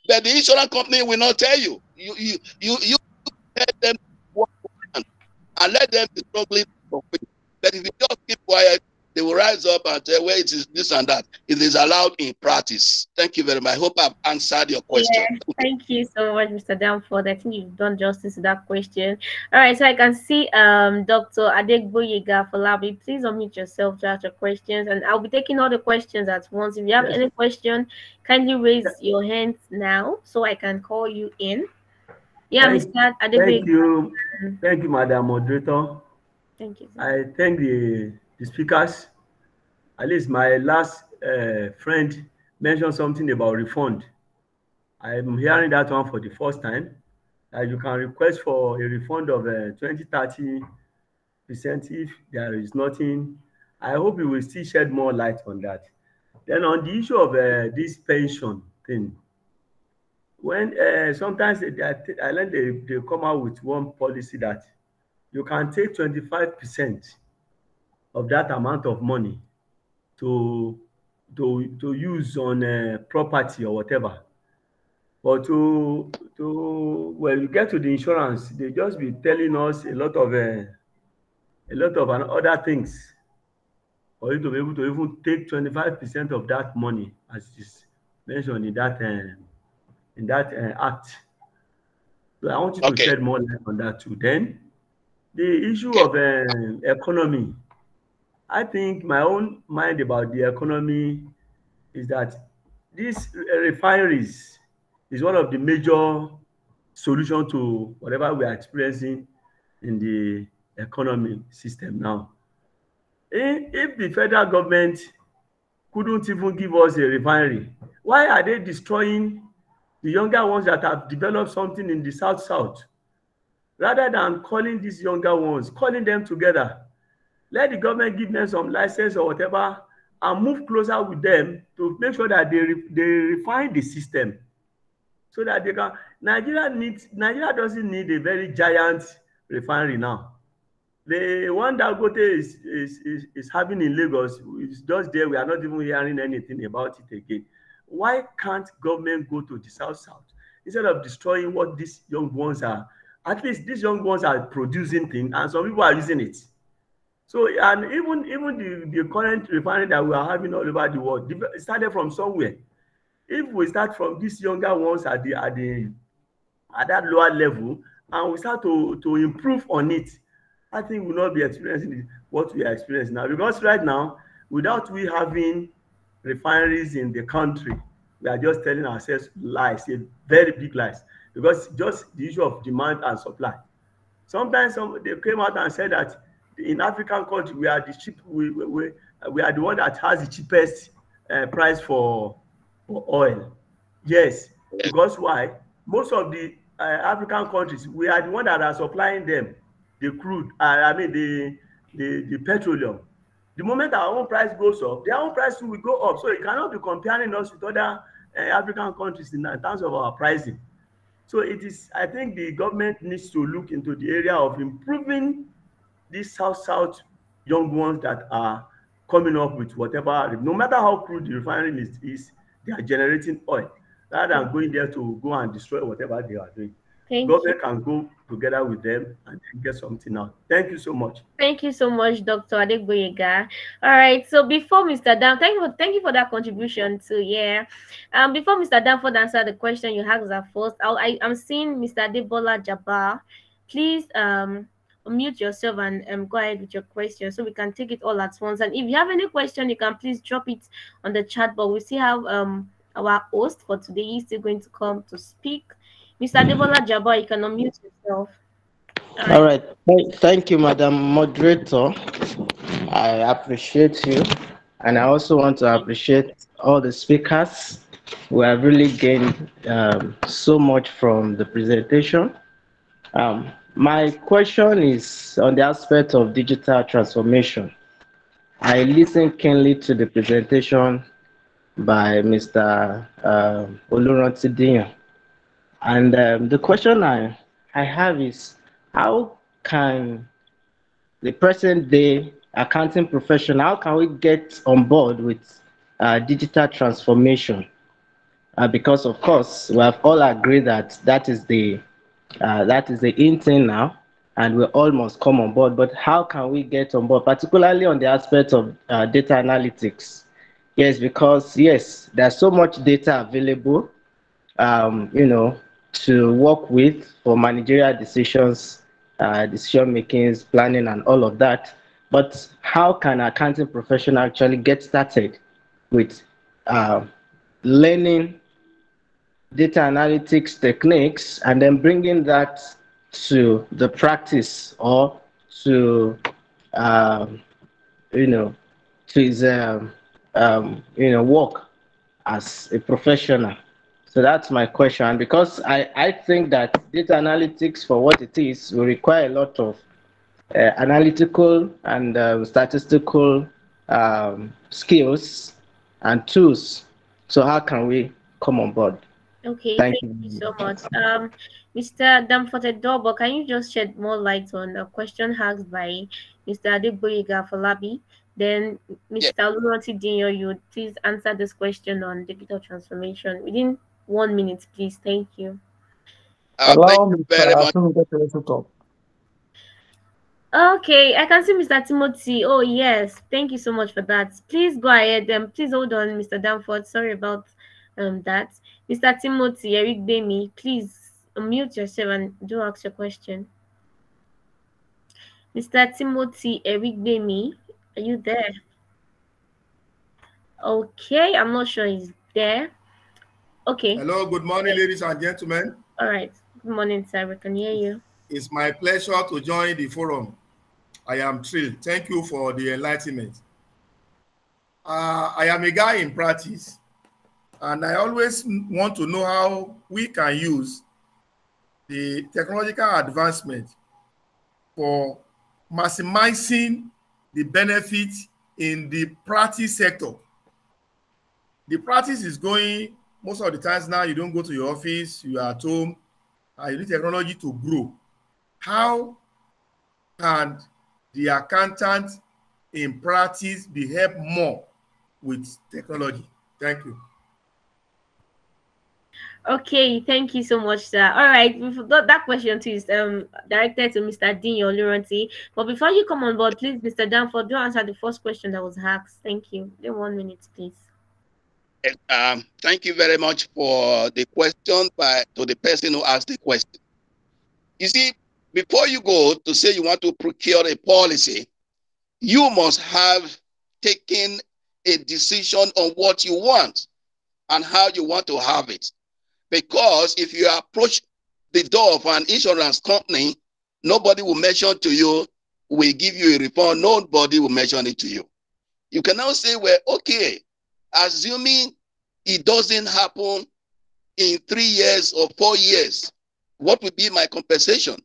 Speaker 6: But the insurance company will not tell you. You let them work and let them be struggling for free. But if you just keep quiet, they will rise up and tell where it is this and that. It is allowed in practice. Thank you very much. I hope I've answered your question.
Speaker 1: Yeah, thank you so much, Mr. Danford. I think you've done justice to that question. All right, so I can see Dr. Adegboyega Falabi. Please unmute yourself to ask your questions, and I'll be taking all the questions at once. If you have any question, kindly raise your hands now so I can call you in. Yeah, Mr. Adegboyega.
Speaker 7: Thank you, Madam Moderator.
Speaker 1: Thank you, sir.
Speaker 7: I thank the speakers. At least my last friend mentioned something about refund. I'm hearing that one for the first time. You can request for a refund of 20-30% if there is nothing. I hope you will still shed more light on that. Then on the issue of this pension thing, when sometimes I learned they come out with one policy that you can take 25% of that amount of money to use on property or whatever. But when you get to the insurance, they just be telling us a lot of other things for you to be able to even take 25% of that money, as is mentioned in that act. So I want you to
Speaker 6: Okay.
Speaker 7: shed more light on that too. Then the issue
Speaker 6: Okay.
Speaker 7: of economy. I think my own mind about the economy is that these refineries is one of the major solution to whatever we are experiencing in the economy system now. If the federal government couldn't even give us a refinery, why are they destroying the younger ones that have developed something in the south? Rather than calling these younger ones, calling them together, let the government give them some license or whatever and move closer with them to make sure that they refine the system so that they can. Nigeria doesn't need a very giant refinery now. The one that Dangote is having in Lagos is just there. We are not even hearing anything about it again. Why can't government go to the south instead of destroying what these young ones are? At least these young ones are producing things and some people are using it. So, and even the current refinery that we are having all over the world, it started from somewhere. If we start from these younger ones at that lower level and we start to improve on it, I think we'll not be experiencing what we are experiencing now. Because right now, without we having refineries in the country, we are just telling ourselves lies, a very big lies. Because just the issue of demand and supply. Sometimes they came out and said that in African countries we are the cheap, we are the one that has the cheapest price for oil. Yes, because why? Most of the African countries, we are the one that are supplying them the crude, I mean the petroleum. The moment our own price goes up, their own price will go up. So you cannot be comparing us with other African countries in terms of our pricing. So it is, I think the government needs to look into the area of improving these south young ones that are coming up with whatever, no matter how crude the refinery is, they are generating oil rather than going there to go and destroy whatever they are doing.
Speaker 1: Thank you.
Speaker 7: Government can go together with them and get something out. Thank you so much.
Speaker 1: Thank you so much, Dr. Adegboyega. All right. So before Mr. Dan, thank you for that contribution too. Yeah. Before Mr. Danford answer the question you asked at first, I'm seeing Mr. Adebola Jabbar. Please unmute yourself and go ahead with your question so we can take it all at once. And if you have any question, you can please drop it on the chat box. We still have our host for today. He's still going to come to speak. Mr. Adebola Jabbar, you can unmute yourself.
Speaker 8: All right. Thank you, Madam Moderator. I appreciate you. And I also want to appreciate all the speakers. We have really gained so much from the presentation. My question is on the aspect of digital transformation. I listened keenly to the presentation by Mr. Olurantidiyan. And the question I have is, how can the present day accounting profession, how can we get on board with digital transformation? Because of course, we have all agreed that that is the in thing now, and we all must come on board. But how can we get on board, particularly on the aspect of data analytics? Yes, because yes, there's so much data available, to work with for managerial decisions, decision makings, planning, and all of that. But how can an accounting professional actually get started with learning data analytics techniques and then bringing that to the practice or to to his work as a professional? So that's my question. Because I think that data analytics, for what it is, will require a lot of analytical and statistical skills and tools. So how can we come on board?
Speaker 1: Okay,
Speaker 8: Thank
Speaker 1: thank you
Speaker 8: you.
Speaker 1: so much. Mr. Damfote Dobo, can you just shed more light on a question asked by Mr. Adeboyega Falabi? Then
Speaker 6: Yeah.
Speaker 1: Mr. Oluroti Dinyo, you would please answer this question on digital transformation within 1 minute, please. Thank you.
Speaker 6: Thank
Speaker 5: Allow
Speaker 6: you
Speaker 5: Mr.
Speaker 6: very much.
Speaker 5: Atunde to also talk.
Speaker 1: Okay, I can see Mr. Timothy. Oh yes, thank you so much for that. Please go ahead. Please hold on, Mr. Danford. Sorry about that. Mr. Timothy Eric Bemi, please unmute yourself and do ask your question. Mr. Timothy Eric Bemi, are you there? Okay, I'm not sure he's there. Okay,
Speaker 9: Hello, good morning, ladies and gentlemen.
Speaker 1: all right. Good morning, sir. We can hear you.
Speaker 9: It's my pleasure to join the forum. I am thrilled. Thank you for the enlightenment. I am a guy in practice, and I always want to know how we can use the technological advancement for maximizing the benefit in the practice sector. The practice is going, most of the times now, you don't go to your office, you are at home, and you need technology to grow. How can the accountant in practice be helped more with technology? Thank you.
Speaker 1: Okay, thank you so much, sir. All right, we forgot that question too is directed to Mr. Dinyo Luranti. But before you come on board, please, Mr. Danford, do answer the first question that was asked. Thank you. Then 1 minute, please.
Speaker 6: Thank you very much for the question to the person who asked the question. You see, before you go to say you want to procure a policy, you must have taken a decision on what you want and how you want to have it. Because if you approach the door of an insurance company, nobody will mention to you, we give you a refund, nobody will mention it to you. You can now say, well, okay, assuming it doesn't happen in 3 years or 4 years, what will be my compensation?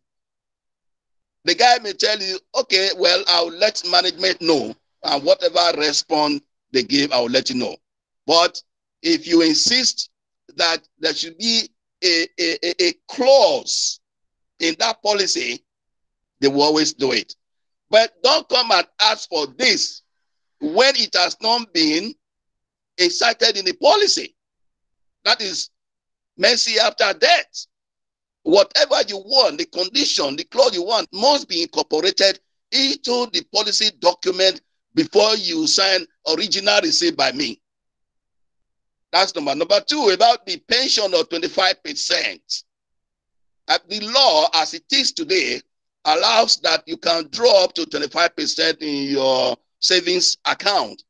Speaker 6: The guy may tell you, okay, well, I'll let management know, and whatever response they give, I'll let you know. But if you insist that there should be a clause in that policy, they will always do it. But don't come and ask for this when it has not been incited in the policy. That is mercy after death. Whatever you want, the condition, the clause you want must be incorporated into the policy document before you sign original receipt by me. That's number. Number two, about the pension of 25%. The law, as it is today, allows that you can draw up to 25% in your savings account.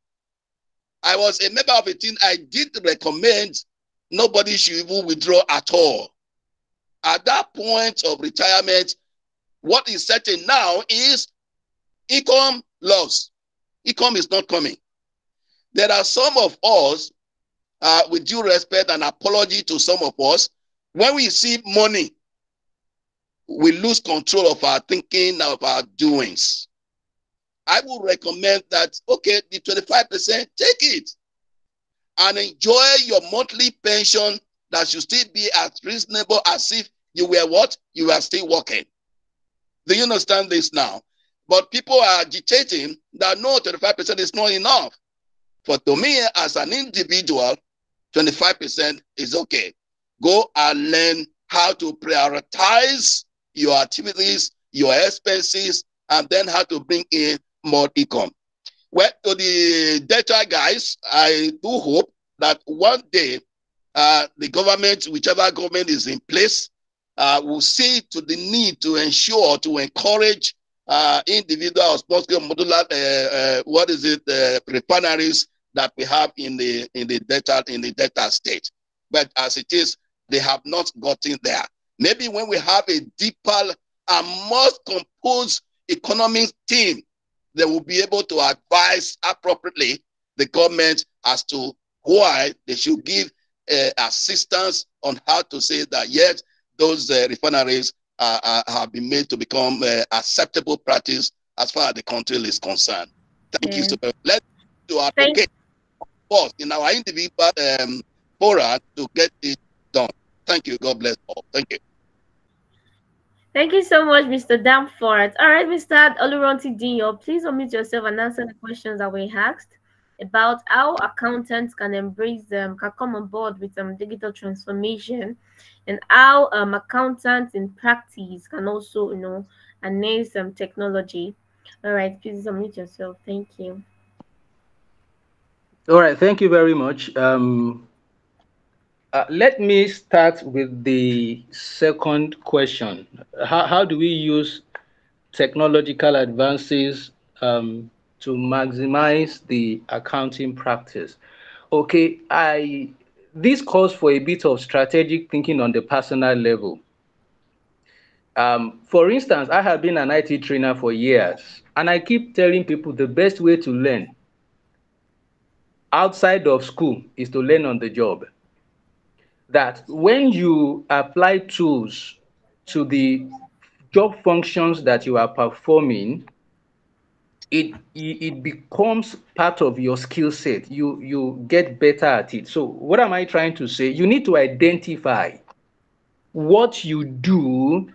Speaker 6: I was a member of a team. I did recommend nobody should even withdraw at all. At that point of retirement, what is certain now is income loss. Income is not coming. There are some of us, with due respect and apology to some of us, when we see money, we lose control of our thinking, of our doings. I would recommend that, okay, the 25%, take it and enjoy your monthly pension that should still be as reasonable as if you were what? You are still working. Do you understand this now? But people are agitating that no, 25% is not enough. For to me, as an individual, 25% is okay. Go and learn how to prioritize your activities, your expenses, and then how to bring in more income. Well, to the data guys, I do hope that one day the government, whichever government is in place, will see to the need to ensure, to encourage individual or small scale modular, refineries that we have in the data state. But as it is, they have not gotten there. Maybe when we have a deeper and more composed economic team, they will be able to advise appropriately the government as to why they should give assistance on how to say that, yes, those refineries have been made to become acceptable practice as far as the country is concerned. Thank you so much. Let's do advocate first in our individual fora to get it done. Thank you. God bless all. Thank you.
Speaker 1: Thank you so much, Mr. Damford. All right, Mr. Oluronti Dio, please unmute yourself and answer the questions that we asked about how accountants can embrace can come on board with digital transformation, and how accountants in practice can also, harness technology. All right, please unmute yourself. Thank you.
Speaker 4: All right, thank you very much. Let me start with the second question. How do we use technological advances to maximize the accounting practice? Okay, this calls for a bit of strategic thinking on the personal level. For instance, I have been an IT trainer for years, and I keep telling people the best way to learn outside of school is to learn on the job. That when you apply tools to the job functions that you are performing, it becomes part of your skill set. You get better at it. So what am I trying to say? You need to identify what you do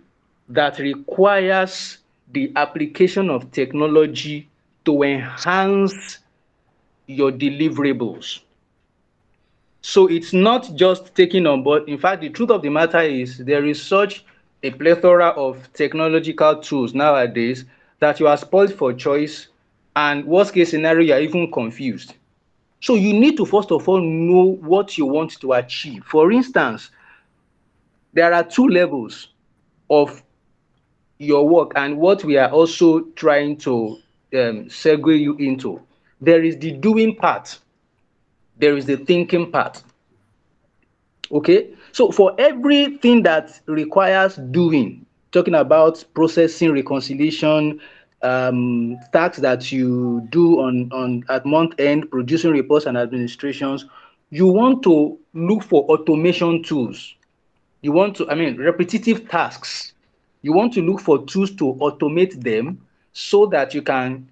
Speaker 4: that requires the application of technology to enhance your deliverables. So it's not just taking on board. In fact, the truth of the matter is there is such a plethora of technological tools nowadays that you are spoiled for choice, and worst case scenario, you are even confused. So you need to first of all know what you want to achieve. For instance, there are two levels of your work and what we are also trying to segue you into. There is the doing part, there is the thinking part. Okay, so for everything that requires doing, talking about processing, reconciliation, tasks that you do on at month end, producing reports and administrations, you want to look for automation tools. You want to, repetitive tasks. You want to look for tools to automate them so that you can,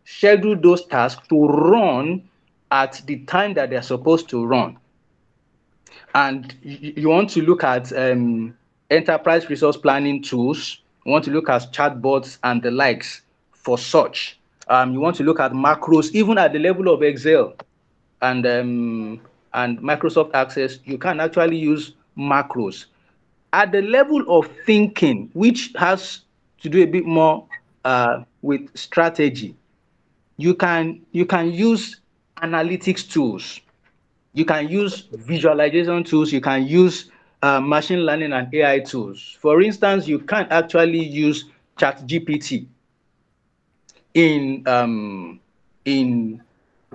Speaker 4: schedule those tasks to run at the time that they're supposed to run. And you want to look at enterprise resource planning tools. You want to look at chatbots and the likes for such. You want to look at macros, even at the level of Excel and Microsoft Access. You can actually use macros. At the level of thinking, which has to do a bit more with strategy, you can use analytics tools. You can use visualization tools, you can use machine learning and AI tools. For instance, you can actually use ChatGPT in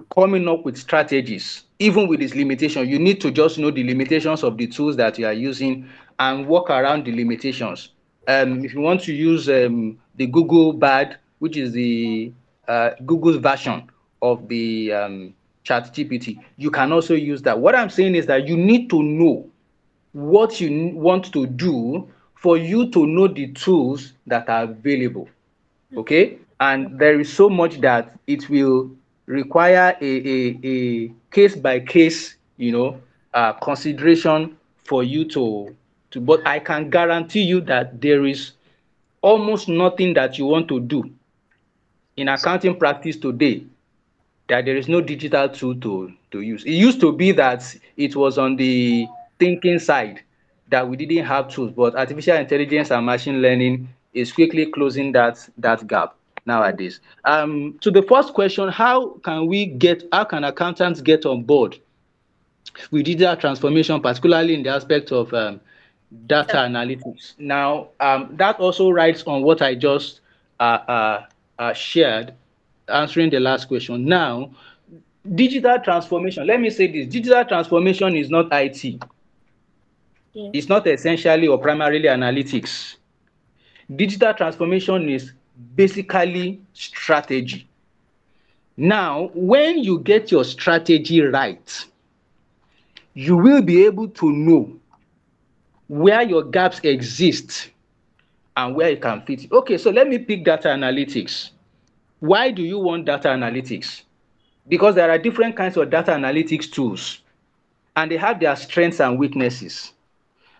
Speaker 4: coming up with strategies. Even with its limitation, you need to just know the limitations of the tools that you are using and work around the limitations. If you want to use the Google Bard, which is the Google's version of the ChatGPT, you can also use that. What I'm saying is that you need to know what you want to do for you to know the tools that are available. Okay, and there is so much that it will require a case by case, consideration for you to. But I can guarantee you that there is almost nothing that you want to do in accounting practice today that there is no digital tool to use. It used to be that it was on the thinking side that we didn't have tools, but artificial intelligence and machine learning is quickly closing that gap nowadays. To the first question, how can accountants get on board with digital transformation, particularly in the aspect of data analytics? Now, that also rides on what I just shared, answering the last question. Now, digital transformation, let me say this, digital transformation is not IT.
Speaker 1: Yes.
Speaker 4: It's not essentially or primarily analytics. Digital transformation is basically strategy. Now, when you get your strategy right, you will be able to know where your gaps exist and where you can fit. Okay, so let me pick data analytics. Why do you want data analytics? Because there are different kinds of data analytics tools, and they have their strengths and weaknesses.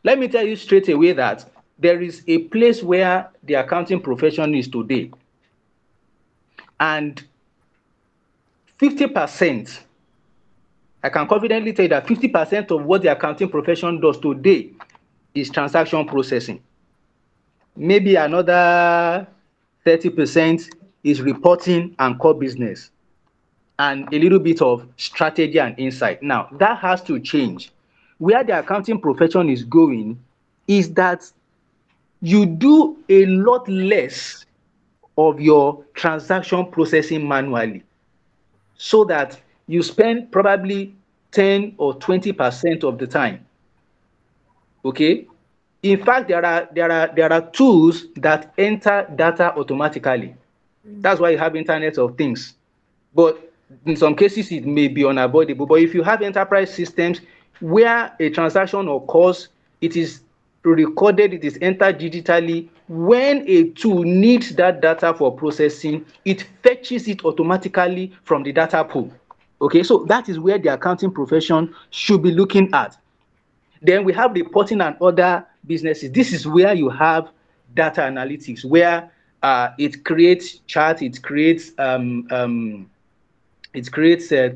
Speaker 4: Let me tell you straight away that there is a place where the accounting profession is today, and 50%, I can confidently tell you that 50% of what the accounting profession does today is transaction processing. Maybe another 30% is reporting and core business, and a little bit of strategy and insight. Now, that has to change. Where the accounting profession is going is that you do a lot less of your transaction processing manually, so that you spend probably 10 or 20% of the time. Okay? In fact, there are tools that enter data automatically. That's why you have Internet of Things. But in some cases, it may be unavoidable. But if you have enterprise systems where a transaction occurs, it is recorded, it is entered digitally. When a tool needs that data for processing, it fetches it automatically from the data pool. Okay, so that is where the accounting profession should be looking at. Then we have reporting and other businesses. This is where you have data analytics, where it creates charts, it creates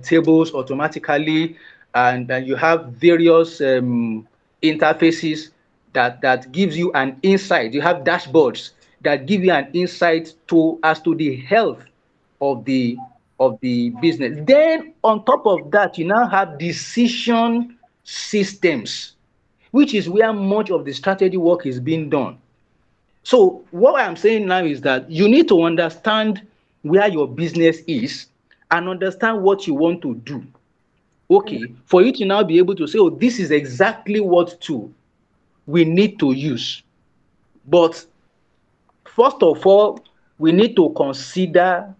Speaker 4: tables automatically, and you have various interfaces that gives you an insight. You have dashboards that give you an insight as to the health of the business. Then on top of that, you now have decision systems, which is where much of the strategy work is being done. So what I'm saying now is that you need to understand where your business is and understand what you want to do. Okay, for you to now be able to say, oh, this is exactly what tool we need to use. But first of all, we need to consider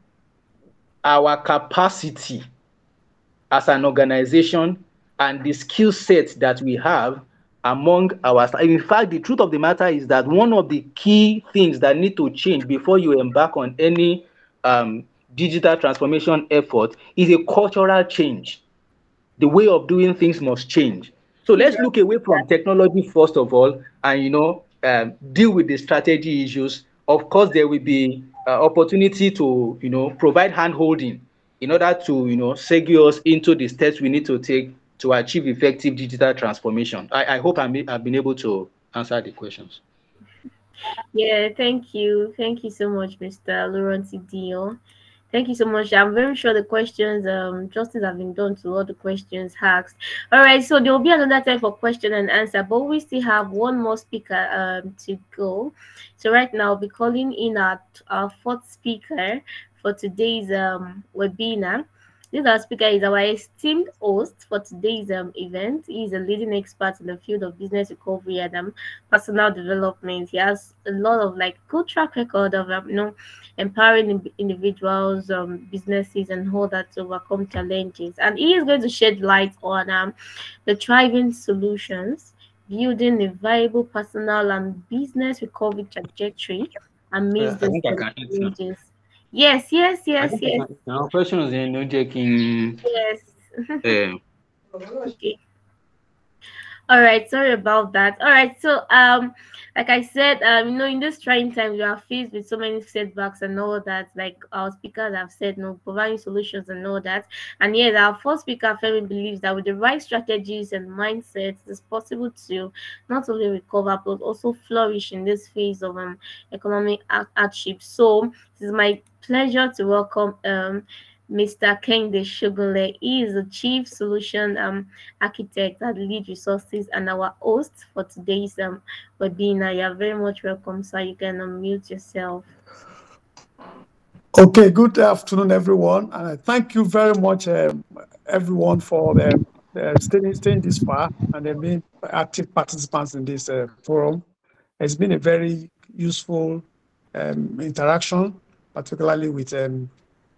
Speaker 4: our capacity as an organization and the skill set that we have among our staff. In fact, the truth of the matter is that one of the key things that need to change before you embark on any digital transformation effort is a cultural change. The way of doing things must change. So let's look away from technology first of all, and deal with the strategy issues. Of course, there will be opportunity to provide hand-holding in order to segue us into the steps we need to take to achieve effective digital transformation. I hope I've been able to answer the questions.
Speaker 1: Yeah, thank you. Thank you so much, Mr. Lawrence Dio. Thank you so much. I'm very sure the questions, justice have been done to all the questions asked. All right, so there will be another time for question and answer, but we still have one more speaker to go. So right now, I'll be calling in our fourth speaker for today's webinar. This speaker is our esteemed host for today's event. He is a leading expert in the field of business recovery and personal development. He has a lot of good track record of empowering individuals, businesses, and all that to overcome challenges. And he is going to shed light on the thriving solutions, building a viable personal and business recovery trajectory amidst the challenges. Yes.
Speaker 4: No questions in no checking.
Speaker 1: Yes. Okay. All right, sorry about that. All right, so like I said, in this trying time, we are faced with so many setbacks and all that. Like our speakers have said, providing solutions and all that. And yes, our first speaker firmly believes that with the right strategies and mindsets, it's possible to not only recover but also flourish in this phase of economic hardship. So it is my pleasure to welcome Mr. Kende Shogole. He is the Chief Solution Architect at Lead Resources and our host for today's webinar. You are very much welcome, sir. You can unmute yourself.
Speaker 10: Okay, good afternoon, everyone. And thank you very much, everyone, for staying this far and being active participants in this forum. It's been a very useful interaction, particularly with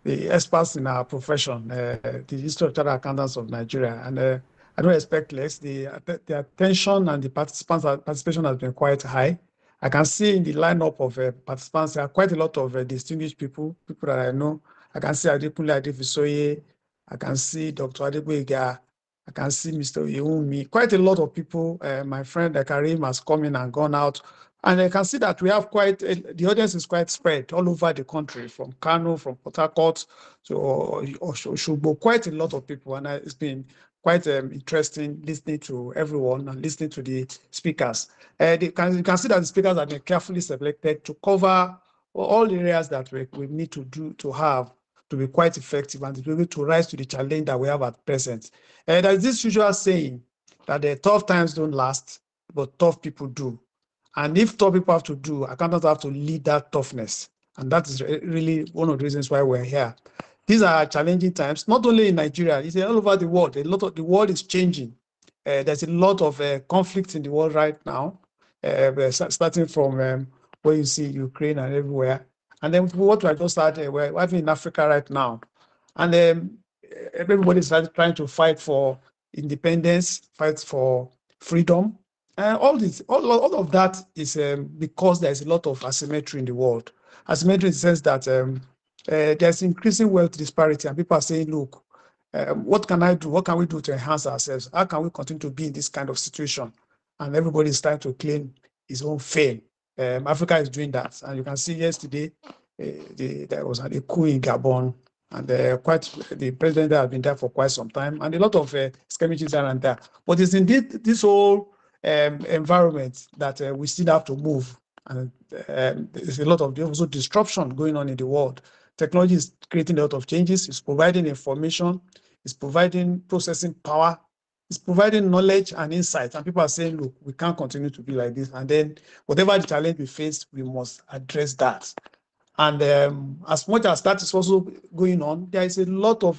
Speaker 10: the experts in our profession, the Institute of Chartered Accountants of Nigeria. And I don't expect less. The attention and the participation has been quite high. I can see in the lineup of participants, there are quite a lot of distinguished people that I know. I can see Adekunle Adefisoye, I can see Dr. Adegboyega, I can see Mr. Yumi. Quite a lot of people. My friend Karim has come in and gone out. And I can see that we have the audience is quite spread all over the country, from Kano, from Port Harcourt to Osogbo, quite a lot of people. And it's been quite interesting listening to everyone and listening to the speakers. You can see that the speakers have been carefully selected to cover all the areas that we need to do to have to be quite effective and to be able to rise to the challenge that we have at present. There's this usual saying that the tough times don't last, but tough people do. And if tough people have to do, accountants have to lead that toughness. And that is really one of the reasons why we're here. These are challenging times, not only in Nigeria, it's all over the world. A lot of the world is changing. There's a lot of conflict in the world right now, starting from where you see Ukraine and everywhere. And then what I just started, we're having in Africa right now. And everybody's trying to fight for independence, fight for freedom. All of that is because there's a lot of asymmetry in the world. Asymmetry in the sense that there's increasing wealth disparity, and people are saying, look, what can I do? What can we do to enhance ourselves? How can we continue to be in this kind of situation? And everybody is trying to claim his own fame. Africa is doing that. And you can see yesterday, there was a coup in Gabon, and the president has been there for quite some time, and a lot of skirmishes there and there. But it's indeed this whole environment that we still have to move. And there's a lot of also disruption going on in the world. Technology is creating a lot of changes. It's providing information. It's providing processing power. It's providing knowledge and insight. And people are saying, look, we can't continue to be like this. And then whatever the challenge we face, we must address that. And as much as that is also going on, there is a lot of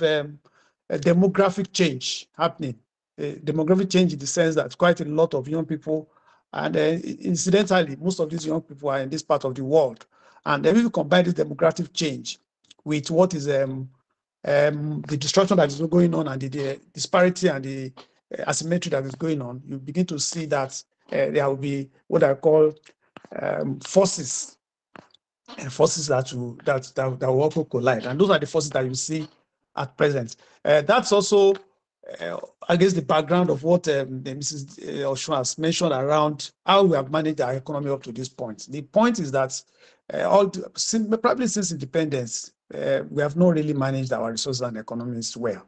Speaker 10: demographic change happening. Demographic change in the sense that quite a lot of young people, and incidentally, most of these young people are in this part of the world. And then if you combine this demographic change with what is the destruction that is going on and the disparity and the asymmetry that is going on, you begin to see that there will be what I call forces that will also collide. And those are the forces that you see at present. That's also against the background of what Mrs. Oshun has mentioned around how we have managed our economy up to this point. The point is that probably since independence, we have not really managed our resources and economies well.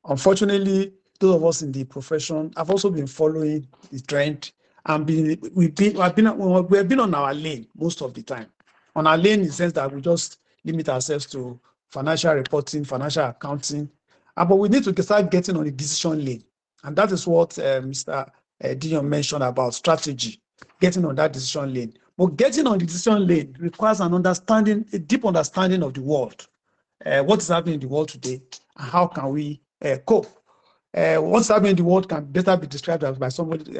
Speaker 10: Unfortunately, those of us in the profession have also been following the trend, and we have been on our lane most of the time. On our lane in the sense that we just limit ourselves to financial reporting, financial accounting, but we need to start getting on the decision lane. And that is what Mr. Dion mentioned about strategy, getting on that decision lane. But getting on the decision lane requires a deep understanding of the world. What is happening in the world today, and how can we cope? What's happening in the world can better be described by somebody,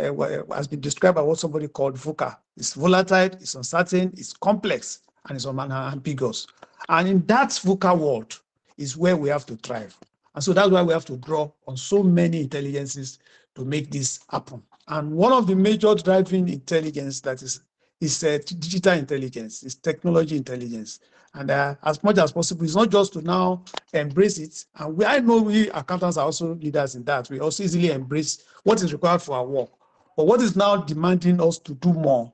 Speaker 10: has been described by what somebody called VUCA. It's volatile, it's uncertain, it's complex, and it's ambiguous. And in that VUCA world is where we have to thrive. And so that's why we have to draw on so many intelligences to make this happen. And one of the major driving intelligence that is digital intelligence, is technology intelligence. And as much as possible, it's not just to now embrace it. And I know we accountants are also leaders in that. We also easily embrace what is required for our work. But what is now demanding us to do more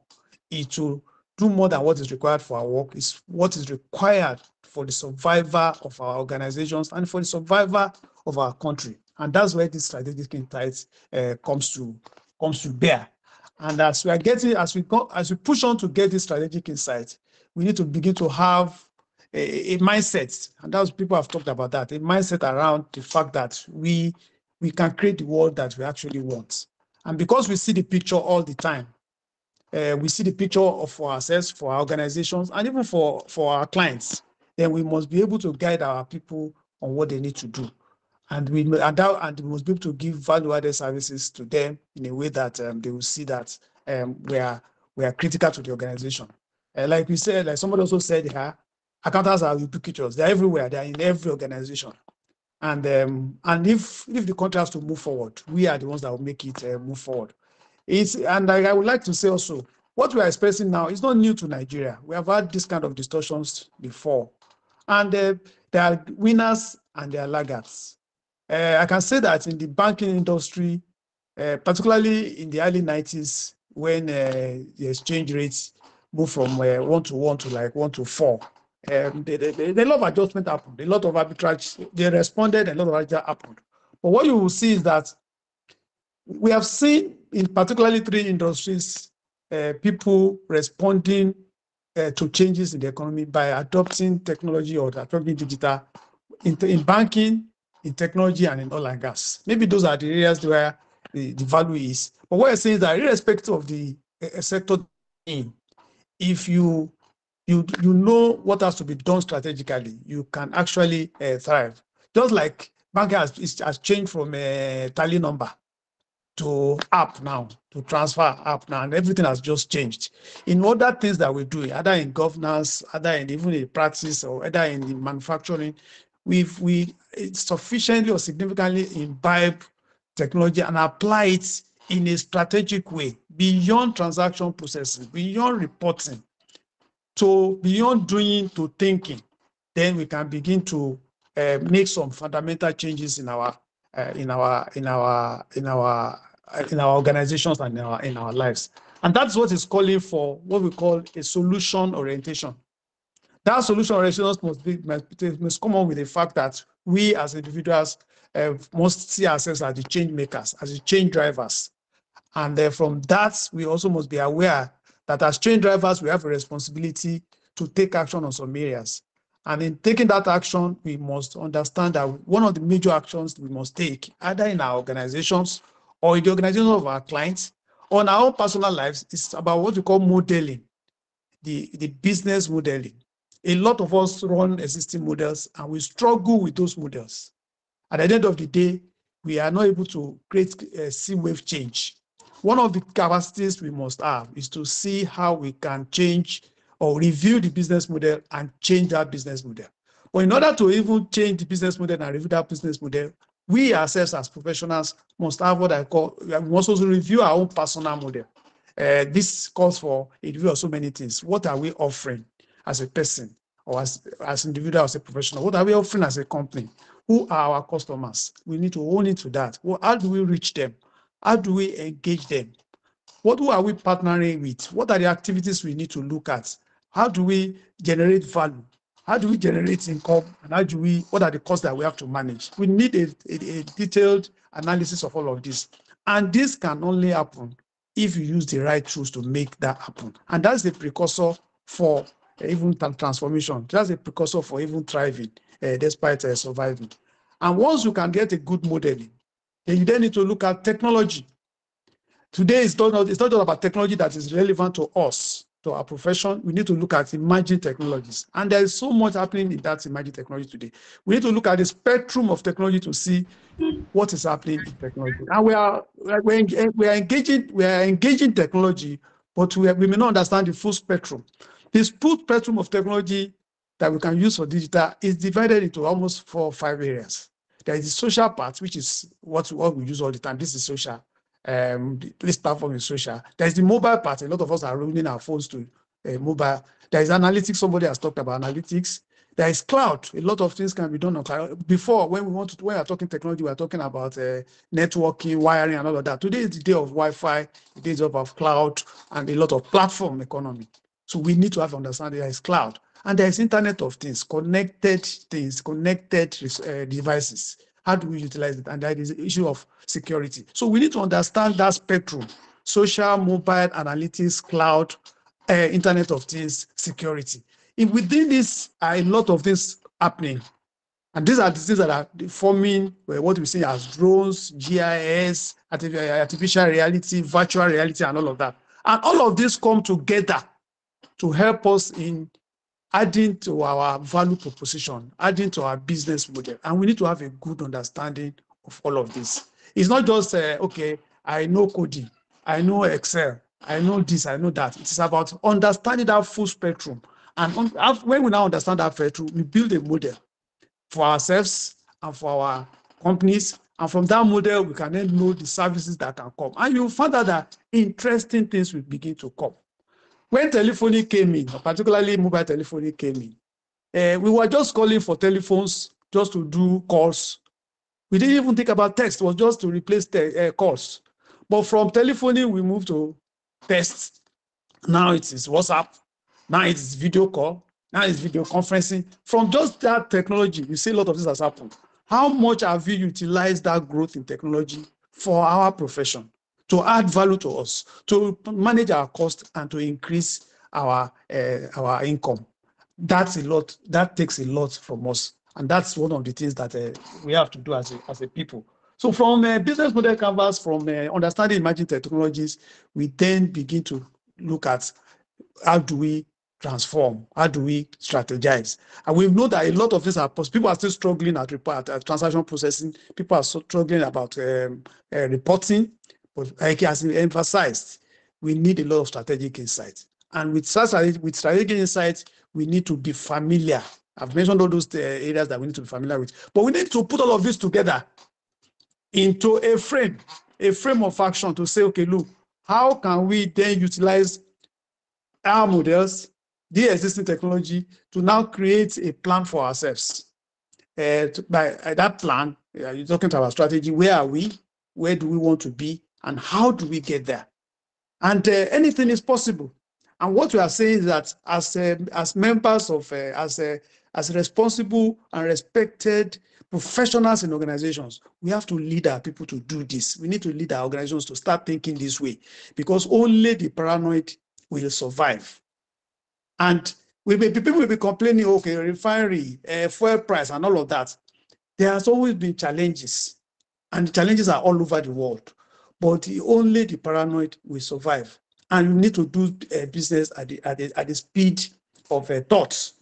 Speaker 10: is to do more than what is required for our work, is what is required for the survival of our organizations and for the survival of our country. And that's where this strategic insight comes to bear. And as we push on to get this strategic insight, we need to begin to have a mindset, and that's people have talked about that, a mindset around the fact that we can create the world that we actually want. And because we see the picture all the time, we see the picture for ourselves, for our organizations, and even for our clients, then we must be able to guide our people on what they need to do. And we must be able to give value-added services to them in a way that they will see that we are critical to the organization. Like we said, like somebody also said here, accountants are ubiquitous. They're everywhere. They're in every organization. And if the country has to move forward, we are the ones that will make it move forward. I would like to say also, what we are expressing now is not new to Nigeria. We have had this kind of distortions before. And there are winners and there are laggards. I can say that in the banking industry, particularly in the early 90s, when the exchange rates moved from 1 to 1 to like 1 to 4, a lot of adjustment happened, a lot of arbitrage, they responded, a lot of arbitrage happened. But what you will see is that we have seen in particularly 3 industries, people responding to changes in the economy by adopting technology or adopting digital in banking, in technology, and in oil and gas. Maybe those are the areas where the value is. But what I'm saying is that irrespective of the sector in, if you know what has to be done strategically, you can actually thrive. Just like banking has changed from a tally number to app now, to transfer app now, and everything has just changed. In other things that we do, either in governance, either in even in practice, or either in the manufacturing, we sufficiently or significantly imbibe technology and apply it in a strategic way, beyond transaction processing, beyond reporting, to beyond doing to thinking. Then we can begin to make some fundamental changes in our organizations and in our lives. And that's what is calling for what we call a solution orientation. That solution orientation must come on with the fact that we as individuals must see ourselves as the change makers, as the change drivers. And from that, we also must be aware that as change drivers, we have a responsibility to take action on some areas. And in taking that action, we must understand that one of the major actions we must take, either in our organizations or in the organizations of our clients, or in our own personal lives, is about what we call modeling, the business modeling. A lot of us run existing models and we struggle with those models. At the end of the day, we are not able to create a C-wave change. One of the capacities we must have is to see how we can change or review the business model and change that business model. But in order to even change the business model and review that business model, we ourselves as professionals must have what I call, we must also review our own personal model. This calls for a review of so many things. What are we offering as a person or as individual, as a professional? What are we offering as a company? Who are our customers? We need to own into that. Well, how do we reach them? How do we engage them? Who are we partnering with? What are the activities we need to look at? How do we generate value? How do we generate income? And what are the costs that we have to manage? We need a detailed analysis of all of this. And this can only happen if you use the right tools to make that happen. And that's the precursor for even transformation. That's the precursor for even thriving, despite surviving. And once you can get a good modeling, then you then need to look at technology. Today, it's not just about technology that is relevant to us, to our profession. We need to look at emerging technologies. And there is so much happening in that emerging technology today. We need to look at the spectrum of technology to see what is happening in technology. And we are engaging technology, but we may not understand the full spectrum. This full spectrum of technology that we can use for digital is divided into almost 4 or 5 areas. There is the social part, which is what we use all the time. This is social. This platform is social. There is the mobile part. A lot of us are running our phones to mobile. There is analytics. Somebody has talked about analytics. There is cloud. A lot of things can be done on cloud. Before, when we are talking technology, we are talking about networking, wiring, and all of that. Today is the day of Wi-Fi, the day of cloud, and a lot of platform economy. So we need to have understanding there is cloud. And there is Internet of Things, connected devices. How do we utilize it? And that is the issue of security. So we need to understand that spectrum: social, mobile, analytics, cloud, Internet of Things, security. Within this are a lot of things happening. And these are the things that are forming what we see as drones, GIS, artificial reality, virtual reality, and all of that. And all of this come together to help us in adding to our value proposition, adding to our business model. And we need to have a good understanding of all of this. It's not just, okay, I know coding, I know Excel, I know this, I know that. It is about understanding that full spectrum. And when we now understand that spectrum, we build a model for ourselves and for our companies. And from that model, we can then know the services that can come. And you'll find out that interesting things will begin to come. When telephony came in, particularly mobile telephony came in, we were just calling for telephones just to do calls We didn't even think about text. It was just to replace calls. But from telephony, we moved to text. Now it is WhatsApp. Now it is video call. Now it's video conferencing. From just that technology, you see a lot of this has happened. How much have you utilized that growth in technology for our profession to add value to us, to manage our cost, and to increase our income? That's a lot. That takes a lot from us, and that's one of the things that we have to do as a people. So from business model canvas, from understanding emerging technologies, we then begin to look at how do we transform, how do we strategize. And we know that a lot of things are possible. People are still struggling at transaction processing. People are struggling about reporting. But like as emphasized, we need a lot of strategic insight. And with strategic insight, we need to be familiar. I've mentioned all those areas that we need to be familiar with. But we need to put all of this together into a frame of action to say, okay, look, how can we then utilize our models, the existing technology, to now create a plan for ourselves? By that plan, you're talking about our strategy. Where are we? Where do we want to be? And how do we get there? And anything is possible. And what we are saying is that as members of, as responsible and respected professionals in organizations, we have to lead our people to do this. We need to lead our organizations to start thinking this way, because only the paranoid will survive. And people will be complaining, okay, refinery, fuel price, and all of that. There has always been challenges, and the challenges are all over the world. But only the paranoid will survive. And you need to do business at the speed of thoughts.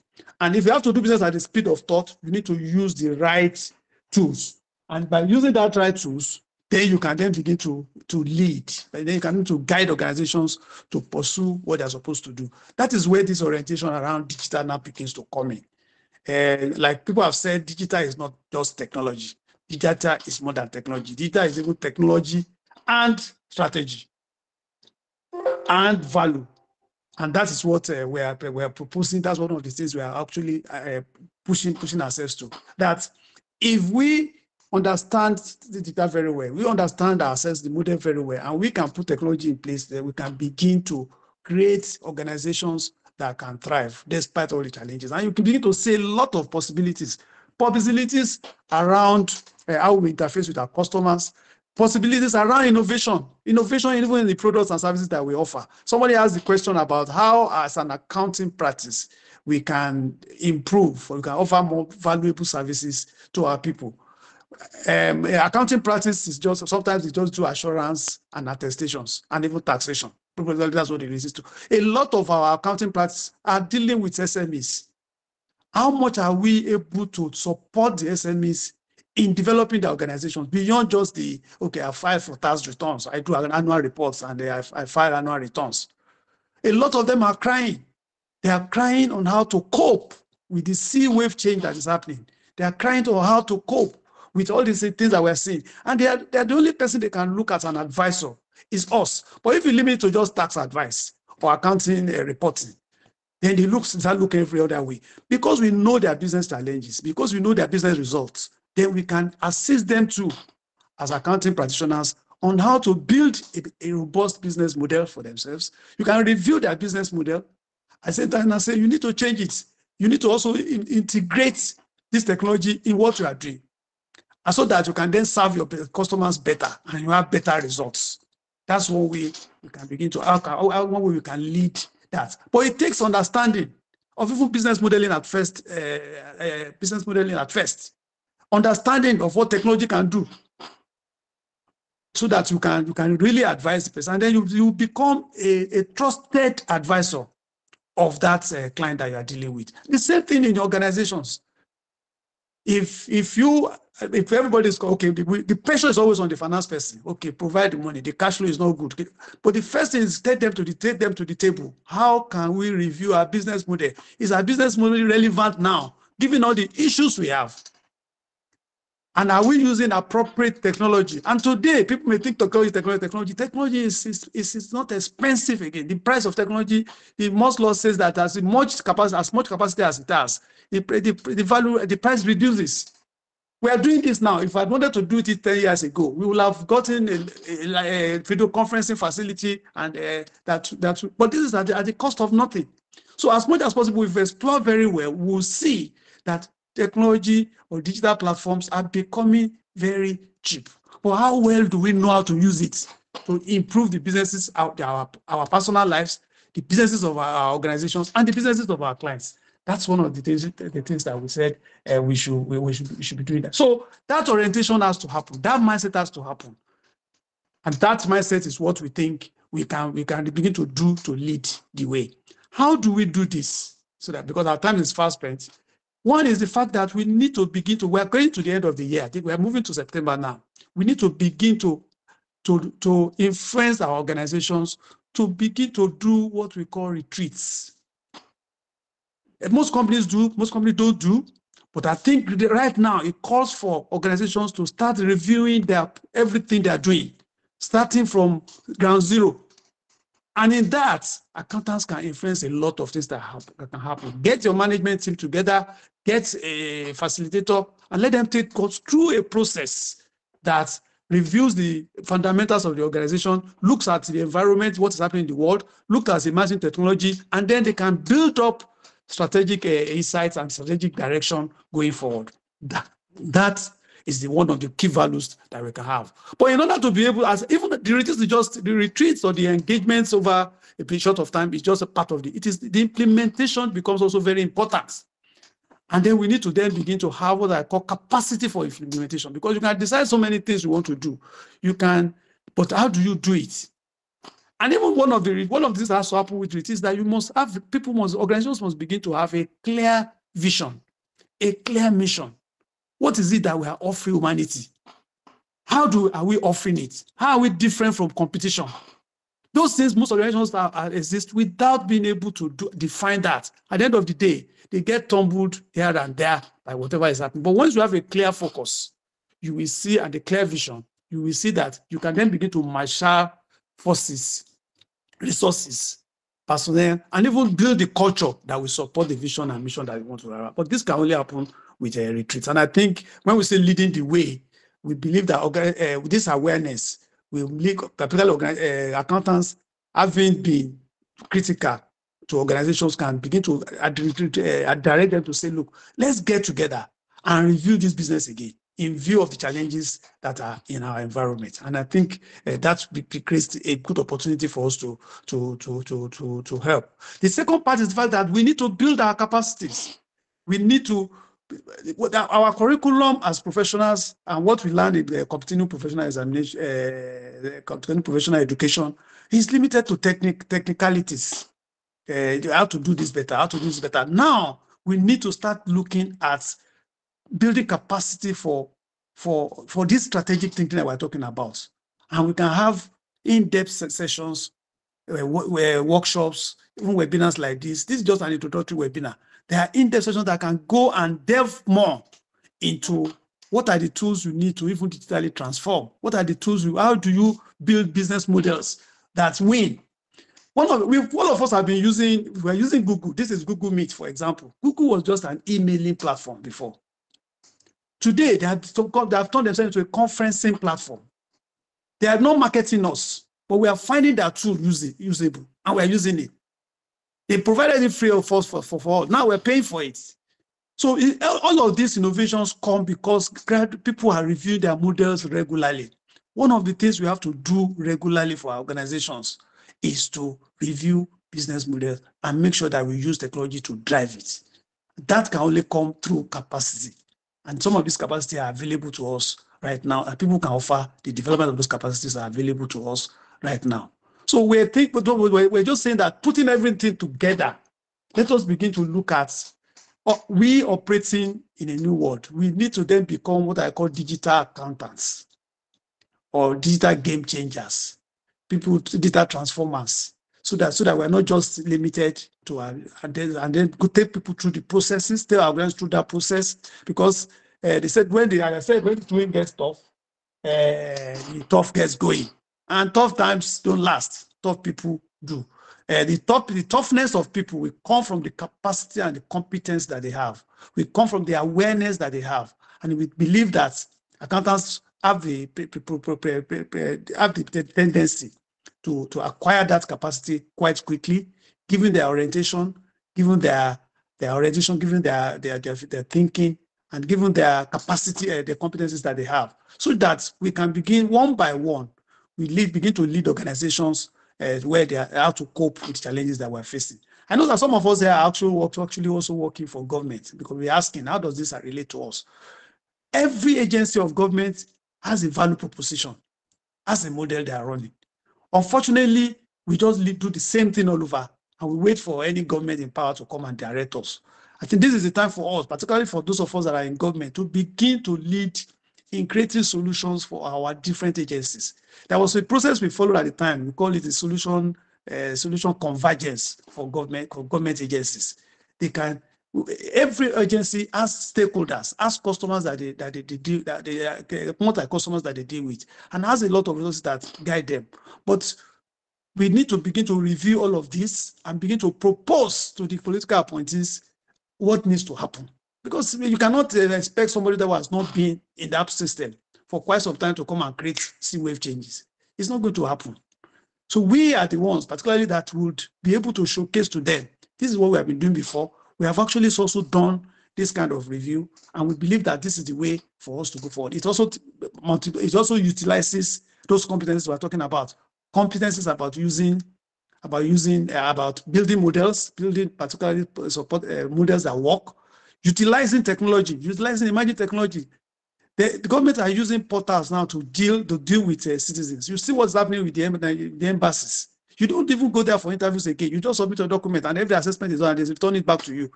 Speaker 10: And if you have to do business at the speed of thought, you need to use the right tools. And by using that right tools, then you can then begin to lead. And then you can begin to guide organizations to pursue what they're supposed to do. That is where this orientation around digital now begins to come in. Like people have said, digital is not just technology. Digital is more than technology. Digital is even technology and strategy and value. And that is what we are proposing. That's one of the things we are actually pushing ourselves to. That if we understand the data very well, we understand ourselves, the model very well, and we can put technology in place, then we can begin to create organizations that can thrive despite all the challenges. And you can begin to see a lot of possibilities around how we interface with our customers, possibilities around innovation even in the products and services that we offer. Somebody asked the question about how, as an accounting practice, we can improve, or we can offer more valuable services to our people. Accounting practice is just, sometimes it's just do assurance and attestations and even taxation. That's what it is to. A lot of our accounting practices are dealing with SMEs. How much are we able to support the SMEs in developing the organizations beyond just the, okay, I file for tax returns, I do annual reports, and I file annual returns? A lot of them are crying. They are crying on how to cope with the sea wave change that is happening. They are crying on how to cope with all these things that we're seeing. And they are the only person they can look at as an advisor is us. But if you limit it to just tax advice or accounting reporting, then they start looking every other way. Because we know their business challenges, because we know their business results, then we can assist them too, as accounting practitioners, on how to build a robust business model for themselves. You can review their business model. I said that, and I say you need to change it. You need to also integrate this technology in what you are doing, and so that you can then serve your customers better and you have better results. That's one way we can begin to, one way we can lead that. But it takes understanding of even business modeling at first, understanding of what technology can do, so that you can really advise the person, and then you become a trusted advisor of that client that you are dealing with. The same thing in organizations. If everybody's okay, the pressure is always on the finance person. Okay, provide the money. The cash flow is not good. But the first thing is take them to the table. How can we review our business model? Is our business model relevant now, given all the issues we have? And are we using appropriate technology? And today, people may think technology. Technology is not expensive again. The price of technology, the Moore's law says that as much capacity as it has, the price reduces. We are doing this now. If I wanted to do it 10 years ago, we will have gotten a video conferencing facility and but this is at the cost of nothing. So as much as possible, if we explore very well, we'll see that technology or digital platforms are becoming very cheap. But how well do we know how to use it to improve the businesses out there, our personal lives, the businesses of our organizations, and the businesses of our clients? That's one of the things that we said we should be doing that. So that orientation has to happen. That mindset has to happen, and that mindset is what we think we can begin to do to lead the way. How do we do this? So that, because our time is fast spent. One is the fact that we need to begin to. We are going to the end of the year. I think we are moving to September now. We need to begin to influence our organizations to begin to do what we call retreats. Most companies do, most companies don't do, but I think right now it calls for organizations to start reviewing everything they are doing, starting from ground zero. And in that, accountants can influence a lot of things that can happen. Get your management team together, get a facilitator, and let them take us through a process that reviews the fundamentals of the organization, looks at the environment, what is happening in the world, looks at emerging technology, and then they can build up strategic insights and strategic direction going forward. That is one of the key values that we can have. But in order to be able, as even the retreats, just the retreats or the engagements over a period short of time is just a part of it is the implementation becomes also very important. And then we need to then begin to have what I call capacity for implementation, because you can decide so many things you want to do. You can, but how do you do it? And even one of the things that has to happen with it is that you must have, organizations must begin to have a clear vision, a clear mission. What is it that we are offering humanity? How are we offering it? How are we different from competition? Those things, most organizations exist without being able to define that. At the end of the day, they get tumbled here and there by whatever is happening. But once you have a clear focus, you will see, and a clear vision, you will see that you can then begin to marshal forces, resources, personnel, and even build the culture that will support the vision and mission that we want to have. But this can only happen with a retreat. And I think when we say leading the way, we believe that with this awareness, we lead, particularly accountants having been critical to organizations, can begin to direct them to say, look, let's get together and review this business again in view of the challenges that are in our environment. And I think that creates a good opportunity for us to help. The second part is the fact that we need to build our capacities. We need to, our curriculum as professionals and what we learn in the continuing professional examination, continuing professional education is limited to technicalities. How to do this better, how to do this better. Now, we need to start looking at building capacity for this strategic thinking that we're talking about. And we can have in-depth sessions, workshops, even webinars like this. This is just an introductory webinar. There are in-depth sessions that can go and delve more into what are the tools you need to even digitally transform. What are the tools, how do you build business models that win? All of us have been we're using Google. This is Google Meet, for example. Google was just an emailing platform before. Today, they have turned themselves into a conferencing platform. They are not marketing us, but we are finding that tool usable, and we are using it. They provided it free of us for all. Now we're paying for it. So all of these innovations come because people are reviewing their models regularly. One of the things we have to do regularly for our organizations is to review business models and make sure that we use technology to drive it. That can only come through capacity. And some of these capacities are available to us right now, and people can offer the development of those capacities are available to us right now. So we're just saying that putting everything together, let us begin to look at we operating in a new world. We need to then become what I call digital accountants or digital game changers, digital transformers, so that we're not just limited to and then go take people through the processes, take our clients through that process, because they said when the doing gets tough, the tough gets going, and tough times don't last. Tough people do. The toughness of people will come from the capacity and the competence that they have. We come from the awareness that they have. And we believe that accountants have the tendency to acquire that capacity quite quickly, given their orientation, given their thinking, and given their capacity, the competencies that they have, so that we can begin one by one, begin to lead organizations where they are how to cope with challenges that we're facing. I know that some of us here are actually also working for government, because we're asking, how does this relate to us? Every agency of government has a value proposition, has a model they are running. Unfortunately, we just do the same thing all over, and we wait for any government in power to come and direct us. I think this is the time for us, particularly for those of us that are in government, to begin to lead in creating solutions for our different agencies. There was a process we followed at the time. We call it the solution convergence for government agencies. Every agency has stakeholders, has customers that they deal, multi-customers that they deal with, and has a lot of resources that guide them. But we need to begin to review all of this and begin to propose to the political appointees what needs to happen. Because you cannot expect somebody that has not been in that system for quite some time to come and create C-wave changes. It's not going to happen. So we are the ones, particularly, that would be able to showcase to them, this is what we have been doing before. We have actually also done this kind of review, and we believe that this is the way for us to go forward. It also utilizes those competencies we're talking about. Competencies about building models, building particularly support models that work, utilizing technology, utilizing emerging technology. The government are using portals now to deal with citizens. You see what's happening with the embassies. You don't even go there for interviews again. You just submit a document, and every assessment is done, and they return it back to you.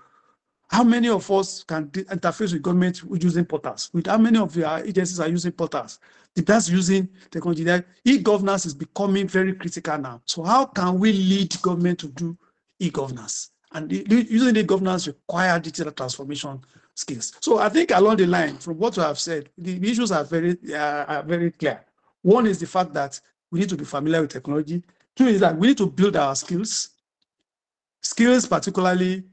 Speaker 10: How many of us can interface with government using portals? How many of your agencies are using portals? That's using technology. E-governance is becoming very critical now. So how can we lead government to do e-governance? And using e-governance requires digital transformation skills. So I think along the line, from what you have said, the issues are very clear. One is the fact that we need to be familiar with technology. Two is that we need to build our skills particularly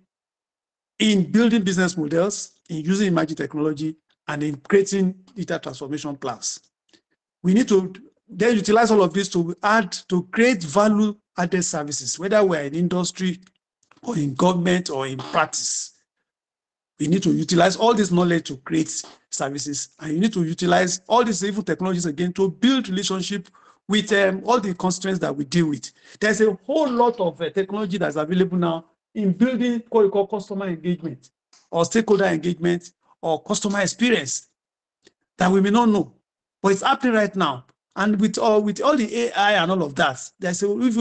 Speaker 10: in building business models, in using emerging technology, and in creating digital transformation plans. We need to then utilize all of this to create value-added services, whether we're in industry or in government or in practice. We need to utilize all this knowledge to create services, and you need to utilize all these evil technologies again to build relationship with all the constraints that we deal with. There's a whole lot of technology that's available now in building what we call customer engagement or stakeholder engagement or customer experience that we may not know, but it's happening right now. And with all the AI and all of that, if you use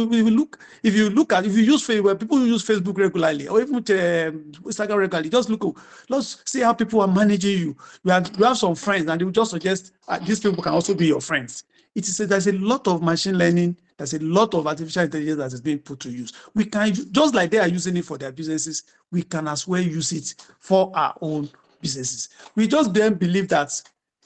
Speaker 10: Facebook, people who use Facebook regularly or even Instagram regularly, let's see how people are managing you. You have some friends, and they will just suggest these people can also be your friends. There's a lot of machine learning, there's a lot of artificial intelligence that is being put to use. We can, just like they are using it for their businesses, we can as well use it for our own businesses. We just then believe that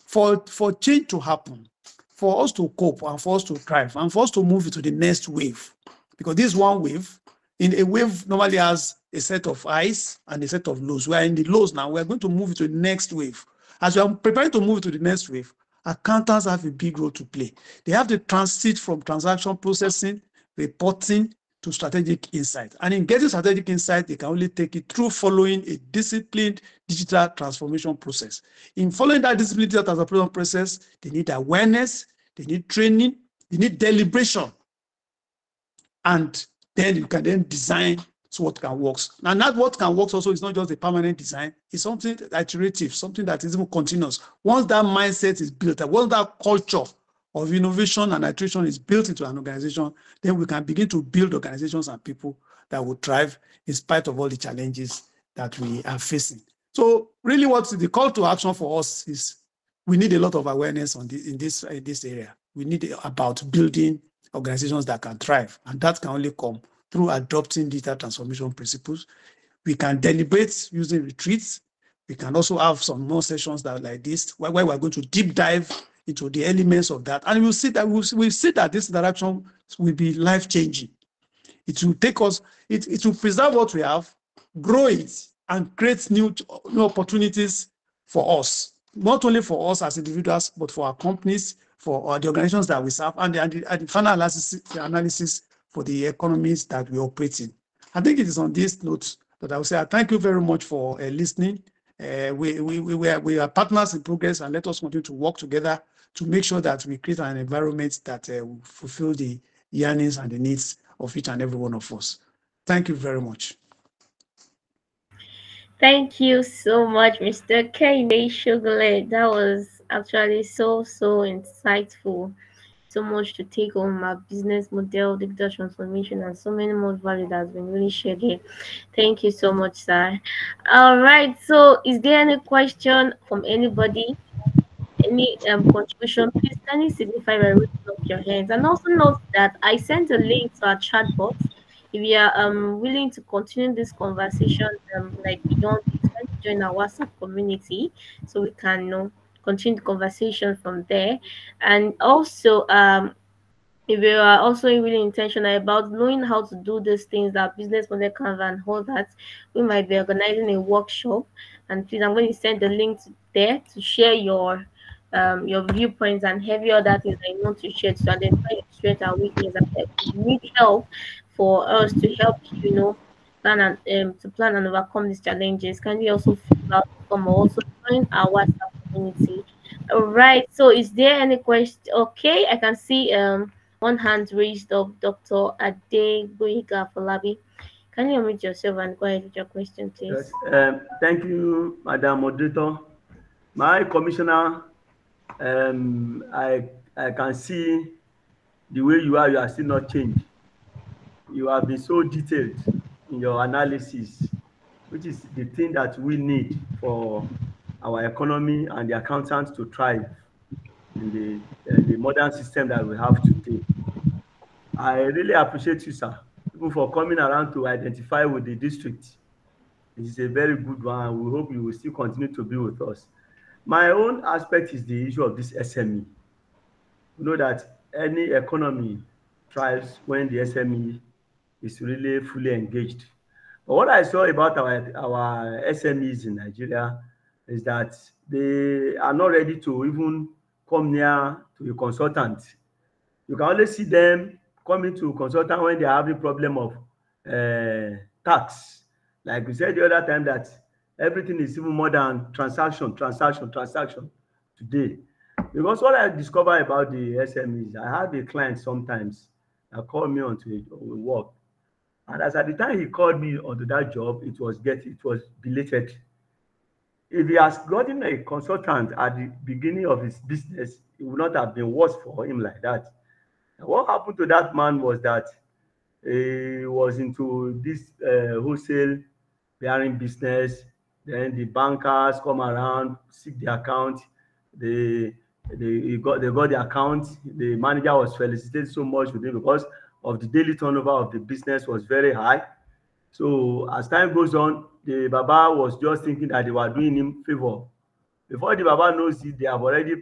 Speaker 10: for change to happen, for us to cope and for us to thrive and for us to move into the next wave, because this one wave, in a wave normally has a set of highs and a set of lows. We are in the lows now. We are going to move into the next wave. As we are preparing to move to the next wave, accountants have a big role to play. They have to transit from transaction processing, reporting, to strategic insight. And in getting strategic insight, they can only take it through following a disciplined digital transformation process. In following that disciplined digital transformation process, they need awareness, they need training, they need deliberation. And then you can then design what can work. And that what can work also is not just a permanent design, it's something iterative, something that is even continuous. Once that mindset is built, once that culture of innovation and iteration is built into an organization, then we can begin to build organizations and people that will thrive in spite of all the challenges that we are facing. So really what the call to action for us is, we need a lot of awareness in this area. We need about building organizations that can thrive, and that can only come through adopting digital transformation principles. We can deliberate using retreats. We can also have some more sessions like this, where we're going to deep dive into the elements of that. And we'll see that this interaction will be life-changing. It will take us, it will preserve what we have, grow it, and create new opportunities for us not only for us as individuals, but for our companies, for the organizations that we serve, and the final analysis for the economies that we operate in. I think it is on this note that I will say I thank you very much for listening. We are partners in progress, and let us continue to work together to make sure that we create an environment that will fulfill the yearnings and the needs of each and every one of us. Thank you very much.
Speaker 1: Thank you so much, Mr. Kende Shugule. That was actually so insightful. So much to take on my business model, digital transformation, and so many more value that has been really shared here. Thank you so much, sir. All right. So, is there any question from anybody? Any contribution? Please kindly signify by raising up your hands. And also note that I sent a link to our chat box. If you are willing to continue this conversation like beyond this, kindly join our WhatsApp community so we can continue the conversation from there. And also if you are also really intentional about knowing how to do these things, that business model Canva and all that, we might be organizing a workshop. And please, I'm going to send the link there to share your viewpoints and every other things that you want to share to identify your strength and weakness. And if you need help for us to help you, plan and to plan and overcome these challenges, can you also fill out the form or also join our WhatsApp community? All right. So, is there any question? Okay, I can see one hand raised of Dr. Adeokuta Falabi. Can you unmute yourself and go ahead with your question, please?
Speaker 7: Yes. Thank you, Madam Moderator. My commissioner, I can see the way you are still not changed. You have been so detailed in your analysis, which is the thing that we need for our economy and the accountants to thrive in the modern system that we have today. I really appreciate you, sir, even for coming around to identify with the district. It is a very good one. We hope you will still continue to be with us. My own aspect is the issue of this SME. You know that any economy thrives when the SME is really fully engaged. But what I saw about our SMEs in Nigeria is that they are not ready to even come near to a consultant. You can only see them coming to a consultant when they are having problem of tax. Like we said the other time, that everything is even more than transaction today. Because what I discovered about the SMEs, I have a client sometimes that called me onto a work. And as at the time he called me onto that job, it was belated. If he has gotten a consultant at the beginning of his business, it would not have been worse for him like that. And what happened to that man was that he was into this wholesale bearing business. Then the bankers come around, seek the account. They got the account. The manager was felicitated so much with him because of the daily turnover of the business was very high. So as time goes on, the Baba was just thinking that they were doing him favor. Before the Baba knows it, they have already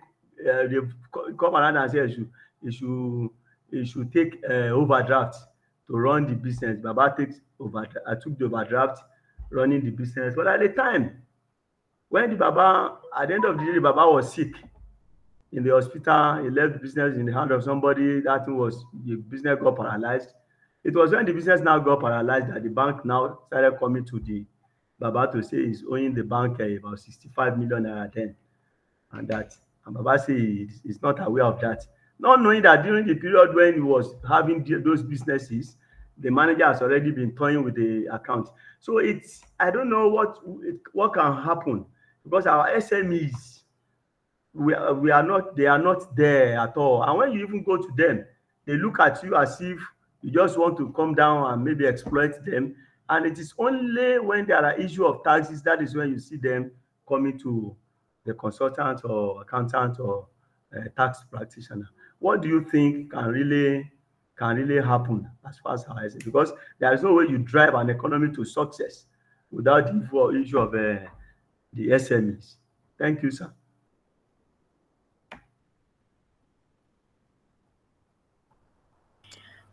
Speaker 7: they've come around and said he should take overdraft to run the business. Baba took the overdraft running the business. But at the time, when the Baba, at the end of the day, the Baba was sick in the hospital. He left the business in the hand of somebody. That was, the business got paralyzed. It was when the business now got paralyzed that the bank now started coming to the Baba to say he's owing the bank about 65 million naira then. And Baba say he's not aware of that. Not knowing that during the period when he was having those businesses, the manager has already been toying with the account. So I don't know what can happen, because our SMEs, they are not there at all. And when you even go to them, they look at you as if you just want to come down and maybe exploit them. And it is only when there are issues of taxes that is when you see them coming to the consultant or accountant or tax practitioner. What do you think can really happen as far as our SME? Because there is no way you drive an economy to success without the issue of the SMEs. Thank you, sir.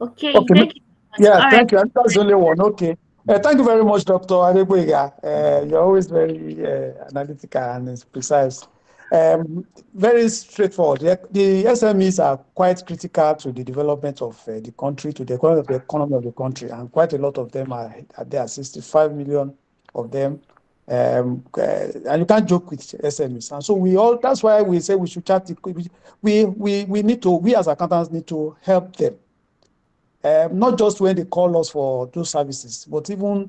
Speaker 1: Okay. Thank you.
Speaker 10: Yeah, thank you. That's only one. Okay. Thank you very much, Dr. Adeokuta. You're always very analytical and precise. Very straightforward. The SMEs are quite critical to the development of the country, to the economy of the country, and quite a lot of them are there. 65 million of them, and you can't joke with SMEs. And so that's why we say we should chat. We need to. We as accountants need to help them, not just when they call us for those services, but even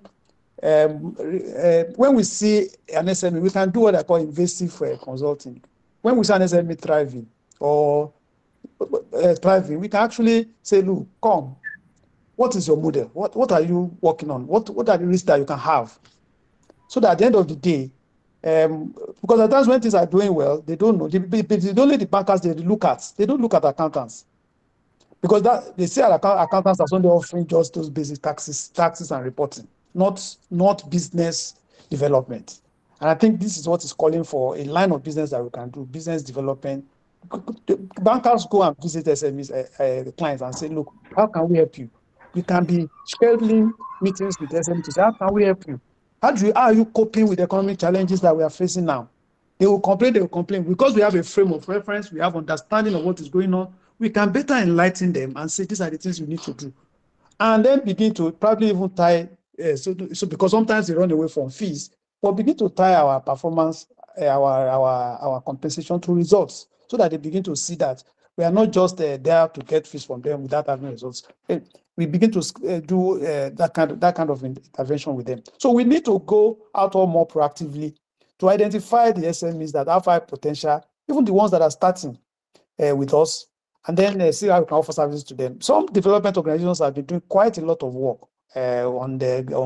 Speaker 10: when we see an SME, we can do what I call invasive consulting. When we see an SME thriving or thriving, we can actually say, look, come, what is your model? What are you working on? What are the risks that you can have? So that at the end of the day, because at times when things are doing well, they don't know. It's only the bankers they look at. They don't look at accountants. Because that they see accountants as only offering just those basic taxes and reporting, not business development. And I think this is what is calling for a line of business that we can do, business development. Bankers go and visit SMEs, the clients, and say, look, how can we help you? We can be scheduling meetings with SMEs to say, how can we help you? How are you coping with the economic challenges that we are facing now? They will complain. Because we have a frame of reference, we have understanding of what is going on, we can better enlighten them and say, these are the things you need to do. And then begin to probably even tie, so because sometimes they run away from fees, but begin to tie our performance, our compensation to results, so that they begin to see that we are not just there to get fees from them without having results. We begin to do that kind of intervention with them. So we need to go out more proactively to identify the SMEs that have high potential, even the ones that are starting with us, and then see how we can offer services to them. Some development organizations have been doing quite a lot of work on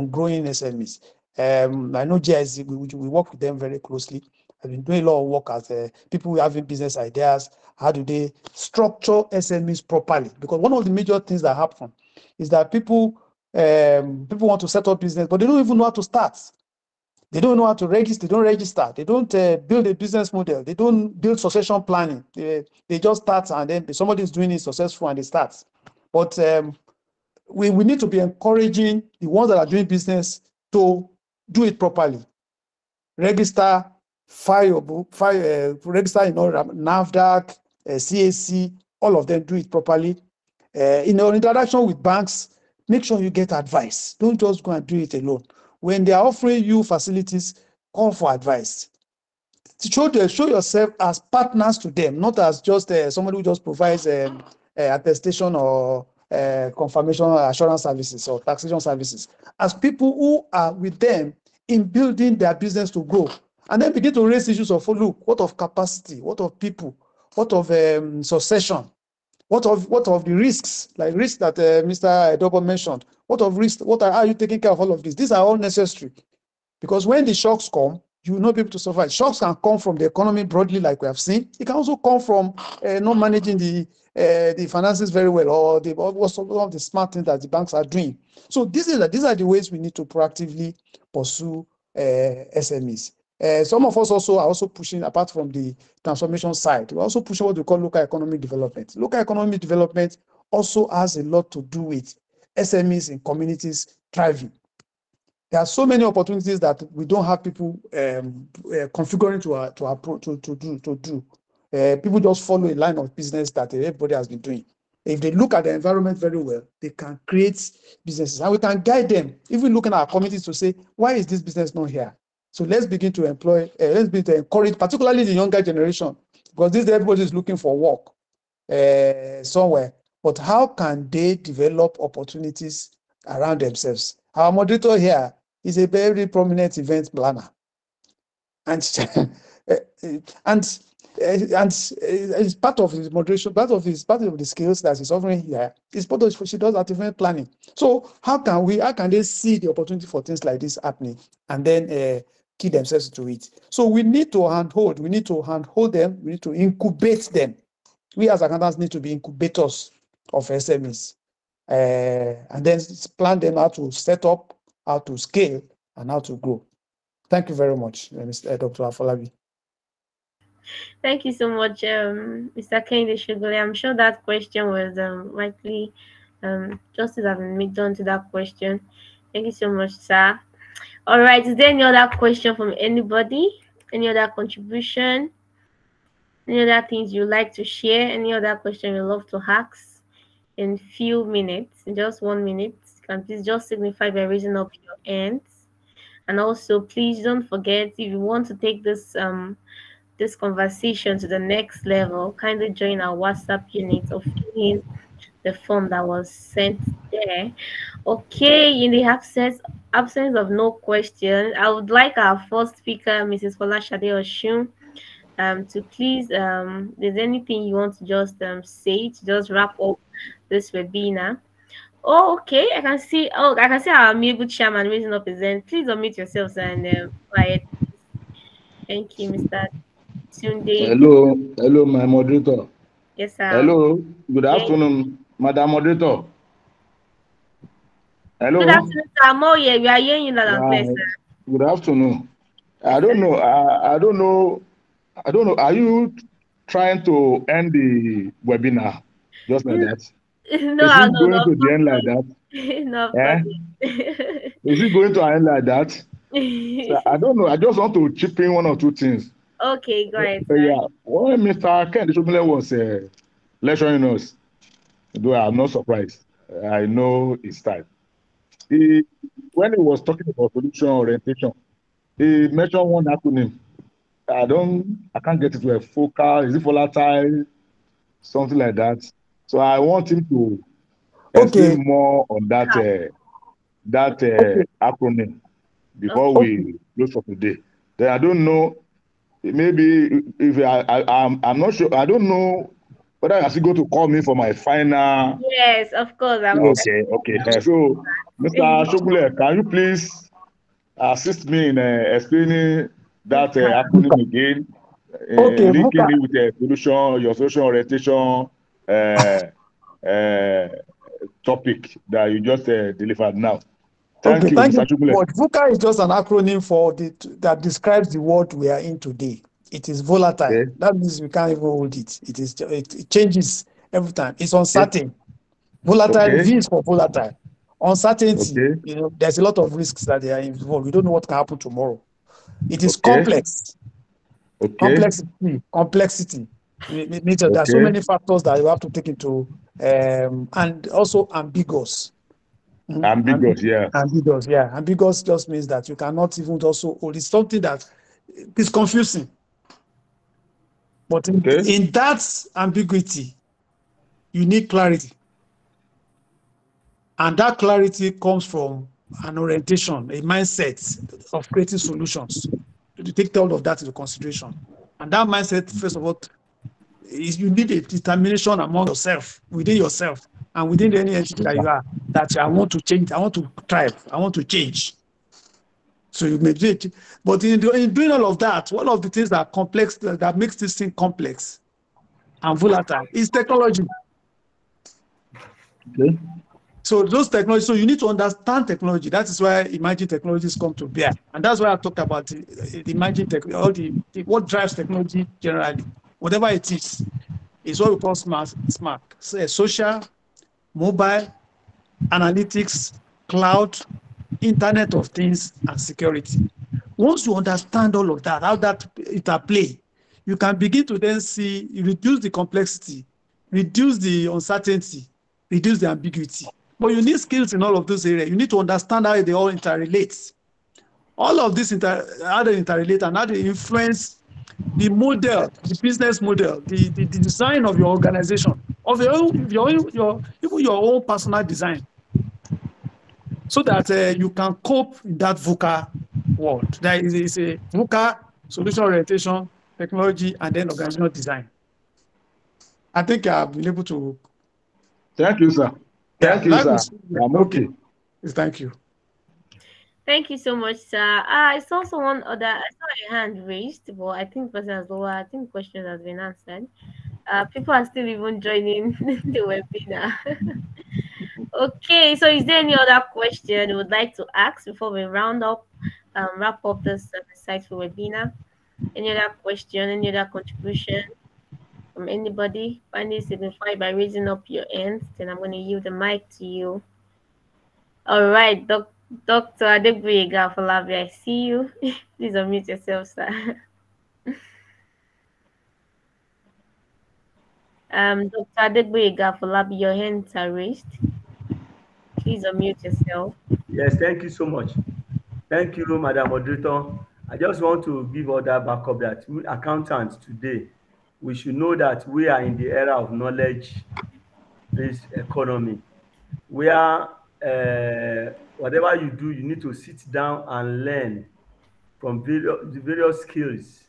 Speaker 10: growing SMEs. I know GIC, we work with them very closely. I've been doing a lot of work as people having business ideas. How do they structure SMEs properly? Because one of the major things that happen is that people want to set up business, but they don't even know how to start. They don't know how to register. They don't register. They don't build a business model. They don't build succession planning. They just start, and then somebody is doing it successful and they start. But we need to be encouraging the ones that are doing business to do it properly. Register, register, NAFDAC, CAC, all of them do it properly. In your interaction with banks, make sure you get advice. Don't just go and do it alone. When they are offering you facilities, call for advice. Show yourself as partners to them, not as just somebody who just provides attestation or confirmation assurance services or taxation services. As people who are with them in building their business to grow, and then begin to raise issues of, look, what of capacity, what of people, what of succession, what of the risks, like risks that Mr. Edobo mentioned. What of risks? Are you taking care of all of this? These are all necessary, because when the shocks come, you will not be able to survive. Shocks can come from the economy broadly, like we have seen. It can also come from not managing the finances very well, or some of the smart things that the banks are doing. So these are the ways we need to proactively pursue SMEs. Some of us are also pushing, apart from the transformation side, we're also pushing what we call local economic development. Local economic development also has a lot to do with SMEs in communities thriving. There are so many opportunities that we don't have people configuring to do. People just follow a line of business that everybody has been doing. If they look at the environment very well, they can create businesses, and we can guide them, even looking at our communities to say, why is this business not here? So let's begin to let's begin to encourage, particularly the younger generation, because this everybody is looking for work somewhere. But how can they develop opportunities around themselves? Our moderator here is a very prominent event planner, and it's part of his moderation, part of the skills that he's offering here. It's part of she does at event planning. So how can they see the opportunity for things like this happening, and then key themselves to it? So we need to handhold. We need to handhold them. We need to incubate them. We as accountants need to be incubators of SMEs, and then plan them how to set up, how to scale, and how to grow. Thank you very much, Mr. Dr. Afolabi.
Speaker 1: Thank you so much, Mr. Kehinde Shugule. I'm sure that question was likely justice has been done to that question. Thank you so much, sir. All right, is there any other question from anybody? Any other contribution? Any other things you like to share? Any other question you love to ask? In few minutes, in just 1 minute, you can please just signify by raising up your hands. And also, please don't forget, if you want to take this conversation to the next level, kindly join our WhatsApp unit or fill in the form that was sent there. Okay, in the absence of no question, I would like our first speaker, Mrs. Folashade Oshun, to please, there's anything you want to just say to just wrap up this webinar. Oh, okay. I can see. Oh, I can see our amiable chairman raising up his hand. Please unmute yourselves and quiet. Thank you, Mr. Tunde.
Speaker 2: Hello, my moderator.
Speaker 1: Yes, sir.
Speaker 2: Hello, good
Speaker 1: Yeah.
Speaker 2: afternoon, Madam Moderator.
Speaker 1: Good
Speaker 2: Hello.
Speaker 1: afternoon, sir. More, yeah, we are hearing you loud and clear,
Speaker 2: Yeah,
Speaker 1: sir.
Speaker 2: good afternoon. I
Speaker 1: Yes, sir.
Speaker 2: don't know. I don't know. I don't know. Are you trying to end the webinar just like that?
Speaker 1: No,
Speaker 2: Is it
Speaker 1: no, no,
Speaker 2: going
Speaker 1: of
Speaker 2: to the
Speaker 1: course
Speaker 2: end like that?
Speaker 1: not. No, of course
Speaker 2: Eh? Is it going to end like that? So I don't know. I just want to chip in one or two things.
Speaker 1: Okay, go ahead, sir.
Speaker 2: Yeah. When Mr. Ken Shobile was lecturing us, though I'm not surprised. I know his style. He, when he was talking about solution orientation, he mentioned one acronym. I can't get it to a focal, is it volatile, something like that. So I want him to
Speaker 5: Okay,
Speaker 2: explain more on that
Speaker 5: okay,
Speaker 2: acronym before
Speaker 1: Okay.
Speaker 5: okay,
Speaker 2: we close for today. Then I don't know, maybe if I'm not sure, I don't know whether I still go to call me for my final.
Speaker 1: Yes, of course. I'm
Speaker 5: yes.
Speaker 2: Okay. So, Mr. Shogule, can you please assist me in explaining that
Speaker 1: VUCA.
Speaker 2: acronym again,
Speaker 5: Okay,
Speaker 2: linking
Speaker 5: VUCA.
Speaker 2: it with your solution orientation uh, uh, topic that you just delivered now.
Speaker 5: Okay,
Speaker 2: Thank you,
Speaker 5: thank you
Speaker 2: Mr. Shogule.
Speaker 5: very much. VUCA is just an acronym for that describes the world we are in today. It is volatile.
Speaker 2: Okay,
Speaker 5: That means we can't even hold it. It changes every time. It's
Speaker 2: okay,
Speaker 5: uncertain. Volatile,
Speaker 2: okay,
Speaker 5: V is for volatile. Uncertainty,
Speaker 2: okay,
Speaker 5: there's a lot of risks that they are involved. We don't know what can happen tomorrow. It is
Speaker 2: okay,
Speaker 5: complex.
Speaker 2: okay,
Speaker 5: Complexity. It means that there are so
Speaker 2: okay.
Speaker 5: many factors that you have to take into, and also ambiguous.
Speaker 2: Ambiguous, yeah.
Speaker 5: Ambiguous, yeah. Ambiguous just means that you cannot even also hold. It's something that is confusing. But
Speaker 2: Okay,
Speaker 5: in that ambiguity, you need clarity. And that clarity comes from an orientation, a mindset of creating solutions. To take all of that into consideration. And that mindset, first of all, is you need a determination among yourself, within yourself, and within any entity that you are, that I want to change, I want to thrive, I want to change. So you may do it. But in doing all of that, one of the things that are complex, that makes this thing complex and volatile is technology.
Speaker 2: okay,
Speaker 5: So those technologies, so you need to understand technology. That is why emerging technologies come to bear. And that's why I talked about the emerging technology, what drives technology generally, whatever it is what we call smart. So, social, mobile, analytics, cloud, Internet of Things, and security. Once you understand all of that, how that interplay, you can begin to then see, reduce the complexity, reduce the uncertainty, reduce the ambiguity. But you need skills in all of those areas. You need to understand how they all interrelate. All of this, how they interrelate and how they influence the model, the business model, the design of your organization, of even your own personal design, so that you can cope in that VUCA world. That is a VUCA, solution orientation, technology, and then organizational design. I think I've been able to.
Speaker 2: thank you, sir.
Speaker 5: Yeah,
Speaker 2: Thank you, sir. I'm
Speaker 5: okay.
Speaker 2: okay.
Speaker 5: Thank you.
Speaker 1: Thank you so much, sir. I saw someone other. I saw a hand raised, but I think person has lower. I think the question has been answered. People are still even joining the webinar. Okay, so is there any other question you would like to ask before we wrap up this insightful webinar? Any other question? Any other contribution from anybody? Finally, signify by raising up your hands. Then I'm going to yield the mic to you. All right, Dr. Adegboyega Falabi, I see you. Please unmute yourself, sir. Dr. Adegboyega Folabi, your hands are raised. Please unmute yourself.
Speaker 7: Yes, thank you so much. Thank you, Madam Moderator. I just want to give all that backup that we accountants today, we should know that we are in the era of knowledge-based economy, where whatever you do, you need to sit down and learn from various skills.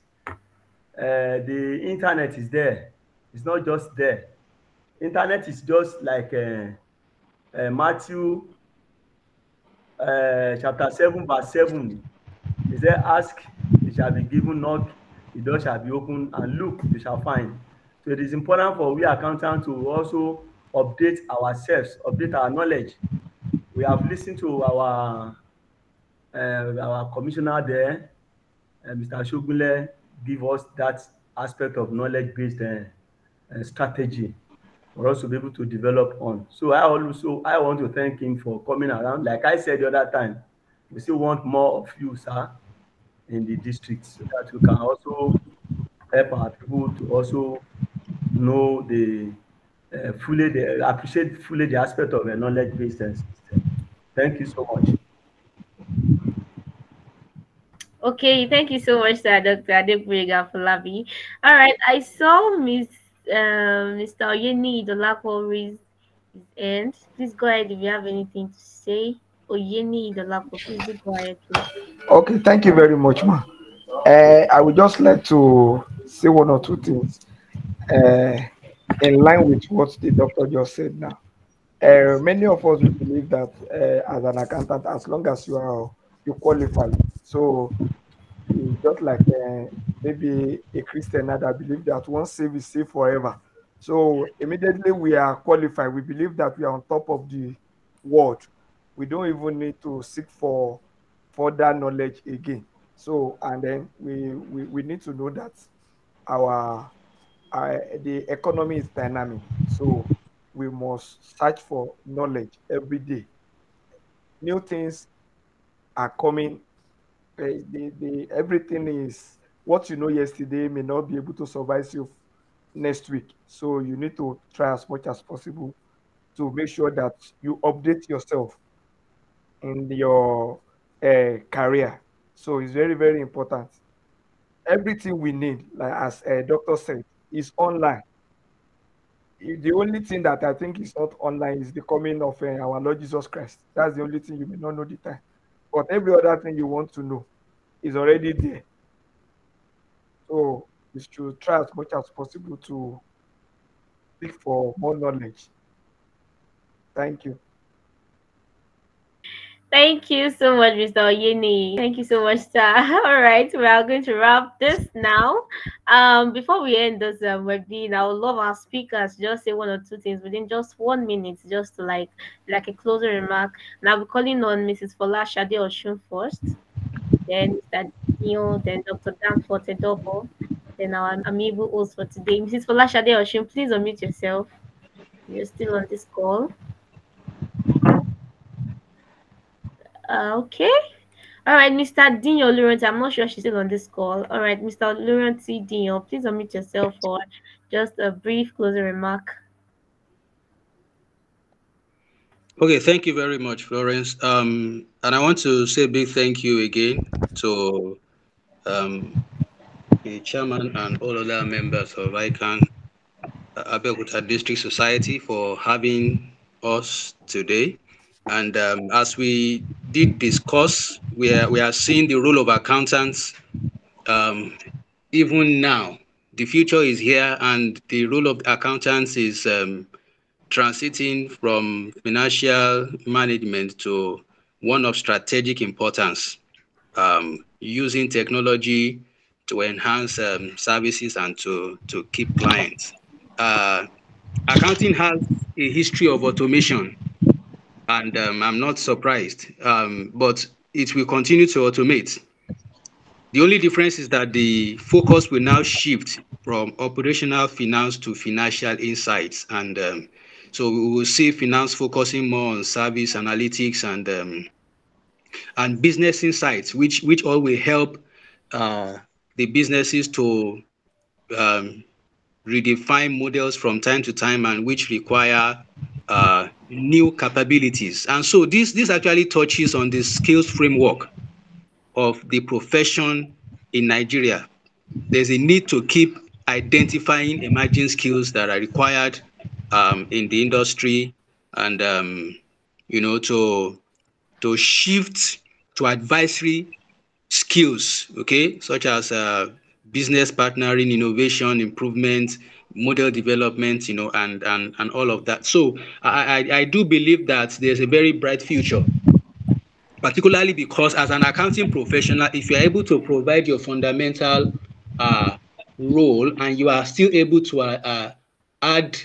Speaker 7: The internet is there. It's not just there. Internet is just like Matthew chapter 7 verse 7. He said, ask, it shall be given, knock, the door shall be opened, and look, you shall find. So it is important for we accountants to also update ourselves, update our knowledge. We have listened to our commissioner there, Mr. Shogunle, give us that aspect of knowledge-based strategy for us to be able to develop on. So I want to thank him for coming around. Like I said the other time, we still want more of you, sir, in the district, so that we can also help our people to also know appreciate fully the aspect of a knowledge-based system. Thank you so much.
Speaker 1: Okay, thank you so much, sir, Dr. Adegboyega Folabi. All right, I saw Mr. Oyeni Idolapo raise his hand. Please go ahead if you have anything to say. Oyeni Idolapo, please do go ahead, please.
Speaker 5: Okay, thank you very much, ma. I would just like to say one or two things in line with what the doctor just said now. Many of us will believe that as an accountant, as long as you qualify, so it's just like maybe a Christian that believe that once saved is saved forever. So immediately we are qualified, we believe that we are on top of the world. We don't even need to seek for further knowledge again. So and then we need to know that our the economy is dynamic. So we must search for knowledge every day. New things are coming. Everything is what you know yesterday may not be able to survive you next week. So you need to try as much as possible to make sure that you update yourself in your career. So it's very, very important. Everything we need, like as a doctor said, is online. The only thing that I think is not online is the coming of our Lord Jesus Christ. That's the only thing you may not know the time. But every other thing you want to know is already there. So we should try as much as possible to seek for more knowledge. Thank you.
Speaker 1: Thank you so much, Mr. Oyeni. Thank you so much, sir. All right, we are going to wrap this now. Before we end this webinar, I would love our speakers to just say one or two things within just 1 minute, just to like a closing remark. And I'll be calling on Mrs. Fola Shade Oshun first, then Mr. Dio, then Dr. Danford Edobo, then our amiable host for today, Mrs. Fola Shade Oshun. Please unmute yourself. You're still on this call. Okay. All right, Mr. Dino Laurent. I'm not sure she's still on this call. All right, Mr. Laurent C. Dino, please unmute yourself for just a brief closing remark.
Speaker 4: Okay, thank you very much, Florence. And I want to say a big thank you again to the chairman and all other members of ICAN, Abeokuta District Society, for having us today. And as we did discuss, we are seeing the role of accountants even now. The future is here, and the role of accountants is transiting from financial management to one of strategic importance, using technology to enhance services and to keep clients. Accounting has a history of automation, and I'm not surprised, but it will continue to automate. The only difference is that the focus will now shift from operational finance to financial insights. And so we will see finance focusing more on service analytics and business insights, which all will help the businesses to
Speaker 11: redefine models from time to time and which require new capabilities. And so this actually touches on the skills framework of the profession in Nigeria. There's a need to keep identifying emerging skills that are required in the industry, and to shift to advisory skills, okay, such as business partnering, innovation, improvement, model development, and all of that. So I do believe that there's a very bright future, particularly because as an accounting professional, if you are able to provide your fundamental uh, role and you are still able to add,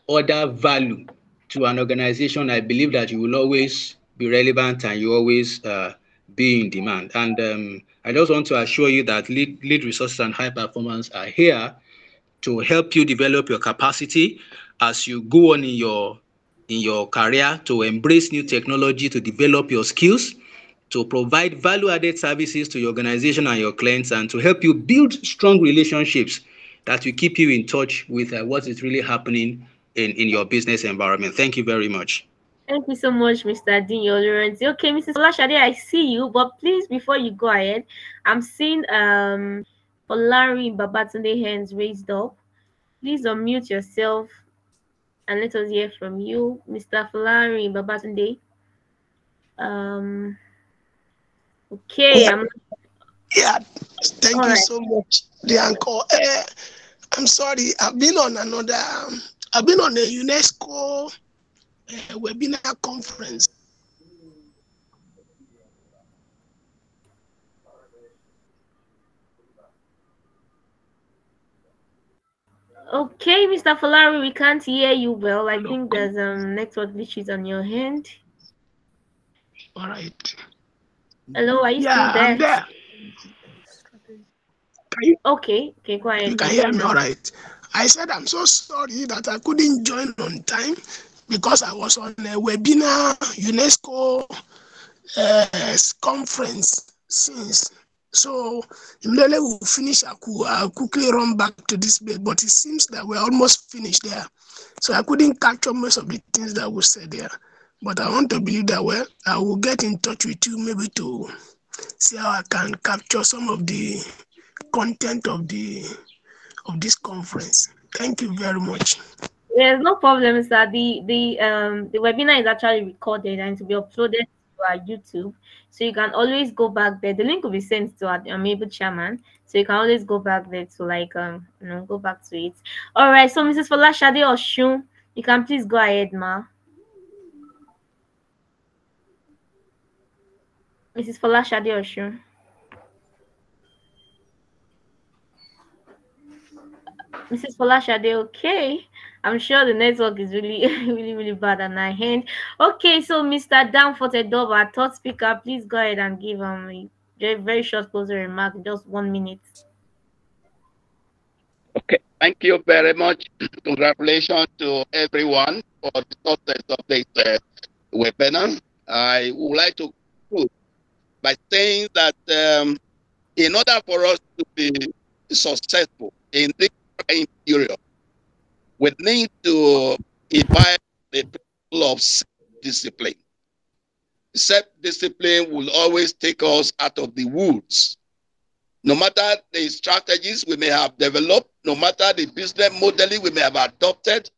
Speaker 11: other value to an organization, I believe that you will always be relevant and you always be in demand. And I just want to assure you that lead resources and high performance are here to help you develop your capacity as you go on in your career, to embrace new technology, to develop your skills, to provide value-added services to your organization and your clients, and to help you build strong relationships that will keep you in touch with what is really happening in your business environment. Thank you very much.
Speaker 1: Thank you so much, Mr. Dinyo Lawrence. Okay, Mrs. Olashade, I see you, but please, before you go ahead, I'm seeing Larry Babatunde hands raised up. Please unmute yourself and let us hear from you, Mr. Fulari Babatunde. Okay,
Speaker 12: yeah, thank you so much, the uncle. I'm sorry, I've been on a UNESCO webinar conference.
Speaker 1: Okay, Mr. Fulari, we can't hear you well. I think there's network glitches on your end.
Speaker 12: All right.
Speaker 1: Hello, are you still there?
Speaker 12: I'm there.
Speaker 1: Okay, go ahead.
Speaker 12: You can hear me, all right. I said I'm so sorry that I couldn't join on time because I was on a webinar UNESCO conference since. So immediately we finish, I'll quickly run back to this bit, but it seems that we're almost finished there. So I couldn't capture most of the things that were said there. But I want to believe that, well, I will get in touch with you maybe to see how I can capture some of the content of this conference. Thank you very much.
Speaker 1: There's no problem, sir. The webinar is actually recorded and to be uploaded to our YouTube, so you can always go back there. The link will be sent to our amiable chairman, so you can always go back there to go back to it. All right. So Mrs. Folashade Oshun, you can please go ahead, ma. Mrs. Folashade Oshun. Mrs. Folashade, okay. I'm sure the network is really, really bad on our end. Okay, so Mr. Danfortedob, our third speaker, please go ahead and give a very short closing remark, just 1 minute.
Speaker 6: Okay, thank you very much. Congratulations to everyone for the success of this webinar. I would like to conclude by saying that in order for us to be successful in this period, we need to invite the principle of self-discipline. Self-discipline will always take us out of the woods. No matter the strategies we may have developed, no matter the business modeling we may have adopted,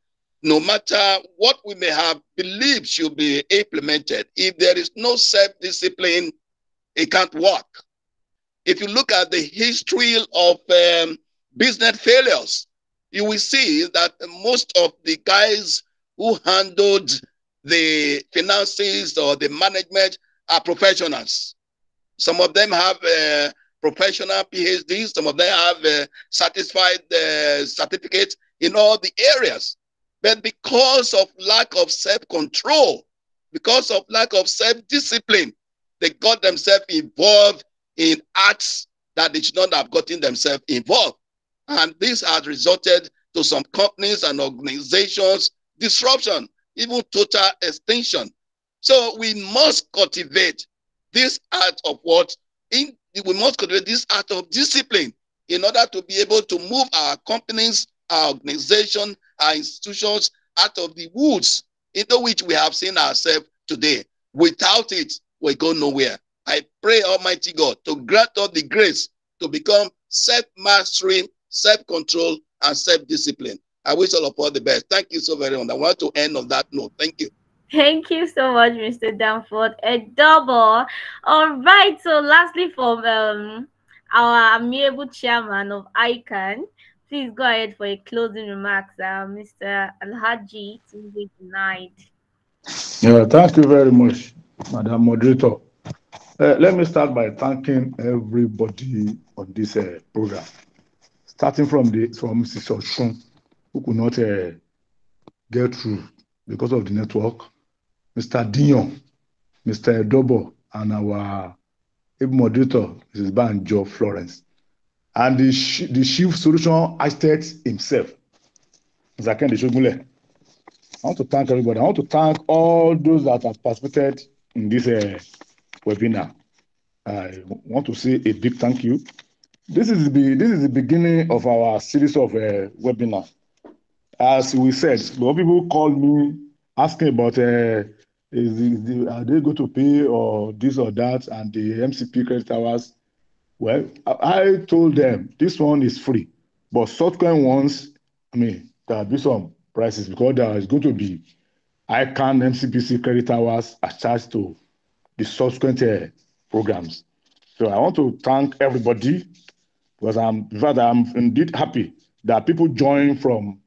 Speaker 6: no matter what we may have believed should be implemented, if there is no self-discipline, it can't work. If you look at the history of business failures, you will see that most of the guys who handled the finances or the management are professionals. Some of them have professional PhDs, some of them have satisfied certificates in all the areas. But because of lack of self-control, because of lack of self-discipline, they got themselves involved in acts that they should not have gotten themselves involved. And this has resulted to some companies and organizations disruption, even total extinction. So we must cultivate this art of we must cultivate this art of discipline in order to be able to move our companies, our organization, our institutions out of the woods into which we have seen ourselves today. Without it, we go nowhere. I pray Almighty God to grant us the grace to become self-mastery, self-control, and self-discipline. I wish all of us the best. Thank you so very much. I want to end on that note. Thank you.
Speaker 1: Thank you so much, Mr. Danford. A double. All right. So, lastly, from our amiable chairman of ICAN, please go ahead for a closing remarks, Mr. Alhaji Tunde Tonight.
Speaker 2: Yeah, thank you very much, Madam Moderator. Let me start by thanking everybody on this program, starting from Mrs. Oshun, who could not get through because of the network, Mr. Dion, Mr. Edobo, and our moderator, Mrs. Banjo Florence, and the chief solution architect himself, Mr. Kendi Shogunle. I want to thank everybody. I want to thank all those that have participated in this webinar. I want to say a big thank you. This is the beginning of our series of webinar. As we said, more people called me asking about are they going to pay or this or that and the MCP credit hours. Well, I told them this one is free, but subsequent ones, I mean, there'll be some prices because there is going to be ICAN MCPC credit hours attached to the subsequent programs. So I want to thank everybody because I'm indeed happy that people join from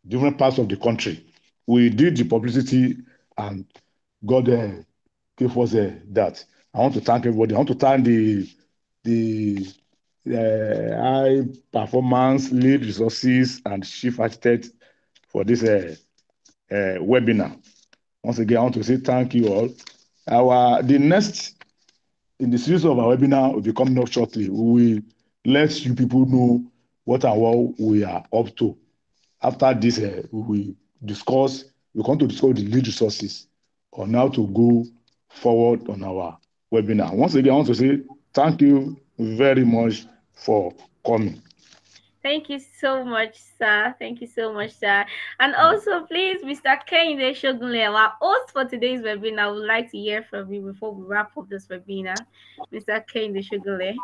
Speaker 2: different parts of the country. We did the publicity and God gave us that. I want to thank everybody. I want to thank the high performance lead resources and chief architect for this webinar. Once again, I want to say thank you all. The next in the series of our webinar will be coming up shortly. We will let you people know what and what we are up to. After this, we want to discuss the lead resources on how to go forward on our webinar. Once again, I want to say thank you very much for coming.
Speaker 1: Thank you so much, sir. Thank you so much, sir. And also, please, Mr. Kehinde Shogunle, our host for today's webinar, I would like to hear from you before we wrap up this webinar. Mr. Kehinde Shogunle.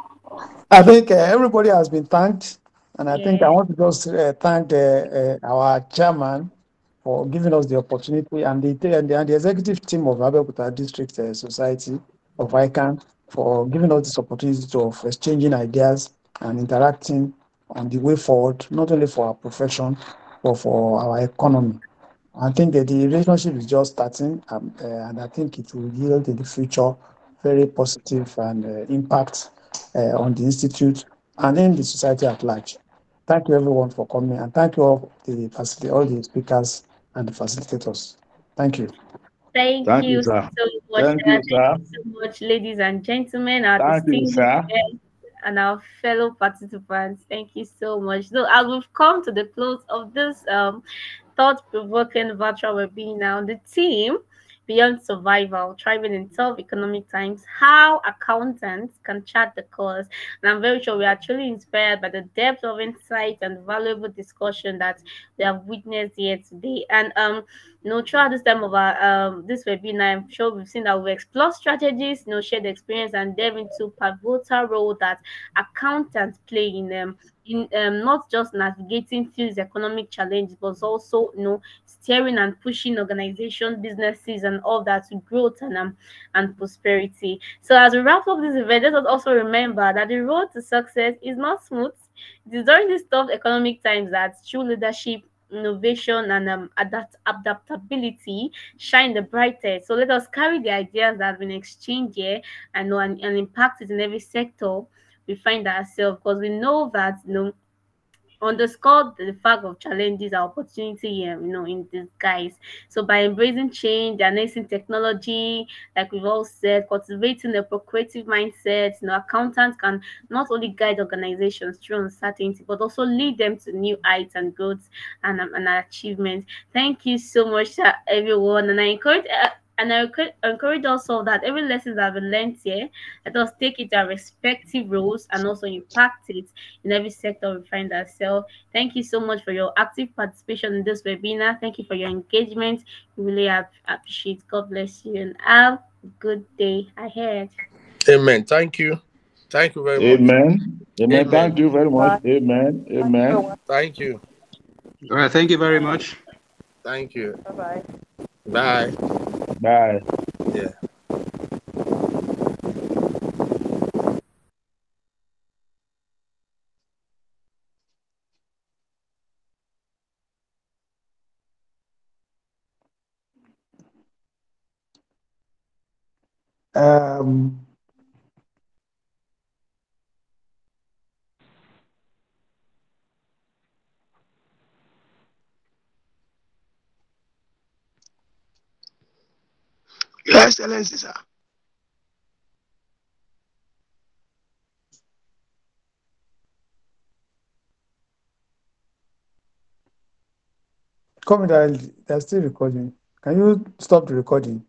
Speaker 10: I think everybody has been thanked, and I think I
Speaker 1: Yeah.
Speaker 10: want to just thank our chairman for giving us the opportunity and the executive team of Abeokuta District Society of ICAN for giving us this opportunity of exchanging ideas and interacting on the way forward, not only for our profession, but for our economy. I think that the relationship is just starting, and I think it will yield in the future very positive and impact on the institute and in the society at large. Thank you everyone for coming, and thank you all the speakers and the facilitators. Thank you.
Speaker 1: Thank
Speaker 2: Thank you,
Speaker 1: you
Speaker 2: sir.
Speaker 1: so much, sir.
Speaker 2: Thank you,
Speaker 1: Thank
Speaker 2: sir.
Speaker 1: you so much, ladies and gentlemen, our
Speaker 2: Thank you,
Speaker 1: distinguished
Speaker 2: sir.
Speaker 1: guests and our fellow participants. Thank you so much. So, as we've come to the close of this thought-provoking virtual webinar, the theme Beyond Survival, Thriving in Tough Economic Times, How Accountants Can Chart the Course. And I'm very sure we are truly inspired by the depth of insight and valuable discussion that we have witnessed here today. And throughout this time of our this webinar, I'm sure we've seen that we explore strategies, share the experience and delve into pivotal role that accountants play in not just navigating through these economic challenges, but also steering and pushing organization, businesses, and all that to growth and prosperity. So as we wrap up this event, let us also remember that the road to success is not smooth. It is during these tough economic times that true leadership, innovation, and adaptability shine the brightest. So let us carry the ideas that have been exchanged here and impact it in every sector we find ourselves, because we know that underscore the fact of challenges are opportunity in disguise. So by embracing change, harnessing technology, like we've all said, cultivating a procreative mindset, accountants can not only guide organizations through uncertainty, but also lead them to new heights and growth and achievement. Thank you so much, everyone, and I encourage And I encourage also that every lesson that we learned here, let us take it to our respective roles and also impact it in every sector we find ourselves. Thank you so much for your active participation in this webinar. Thank you for your engagement. We really appreciate. God bless you and have a good day ahead.
Speaker 13: Amen. Thank you. Thank you very much.
Speaker 2: Amen. Amen.
Speaker 13: Amen.
Speaker 2: Thank you very much.
Speaker 3: Bye.
Speaker 2: Amen. Amen.
Speaker 13: Thank you.
Speaker 11: All right. Thank you very much.
Speaker 13: Thank you.
Speaker 3: Bye-bye.
Speaker 13: Bye.
Speaker 2: Bye.
Speaker 13: Yeah.
Speaker 5: Um,
Speaker 12: Your Excellency, sir.
Speaker 10: Come, they're still recording. Can you stop the recording?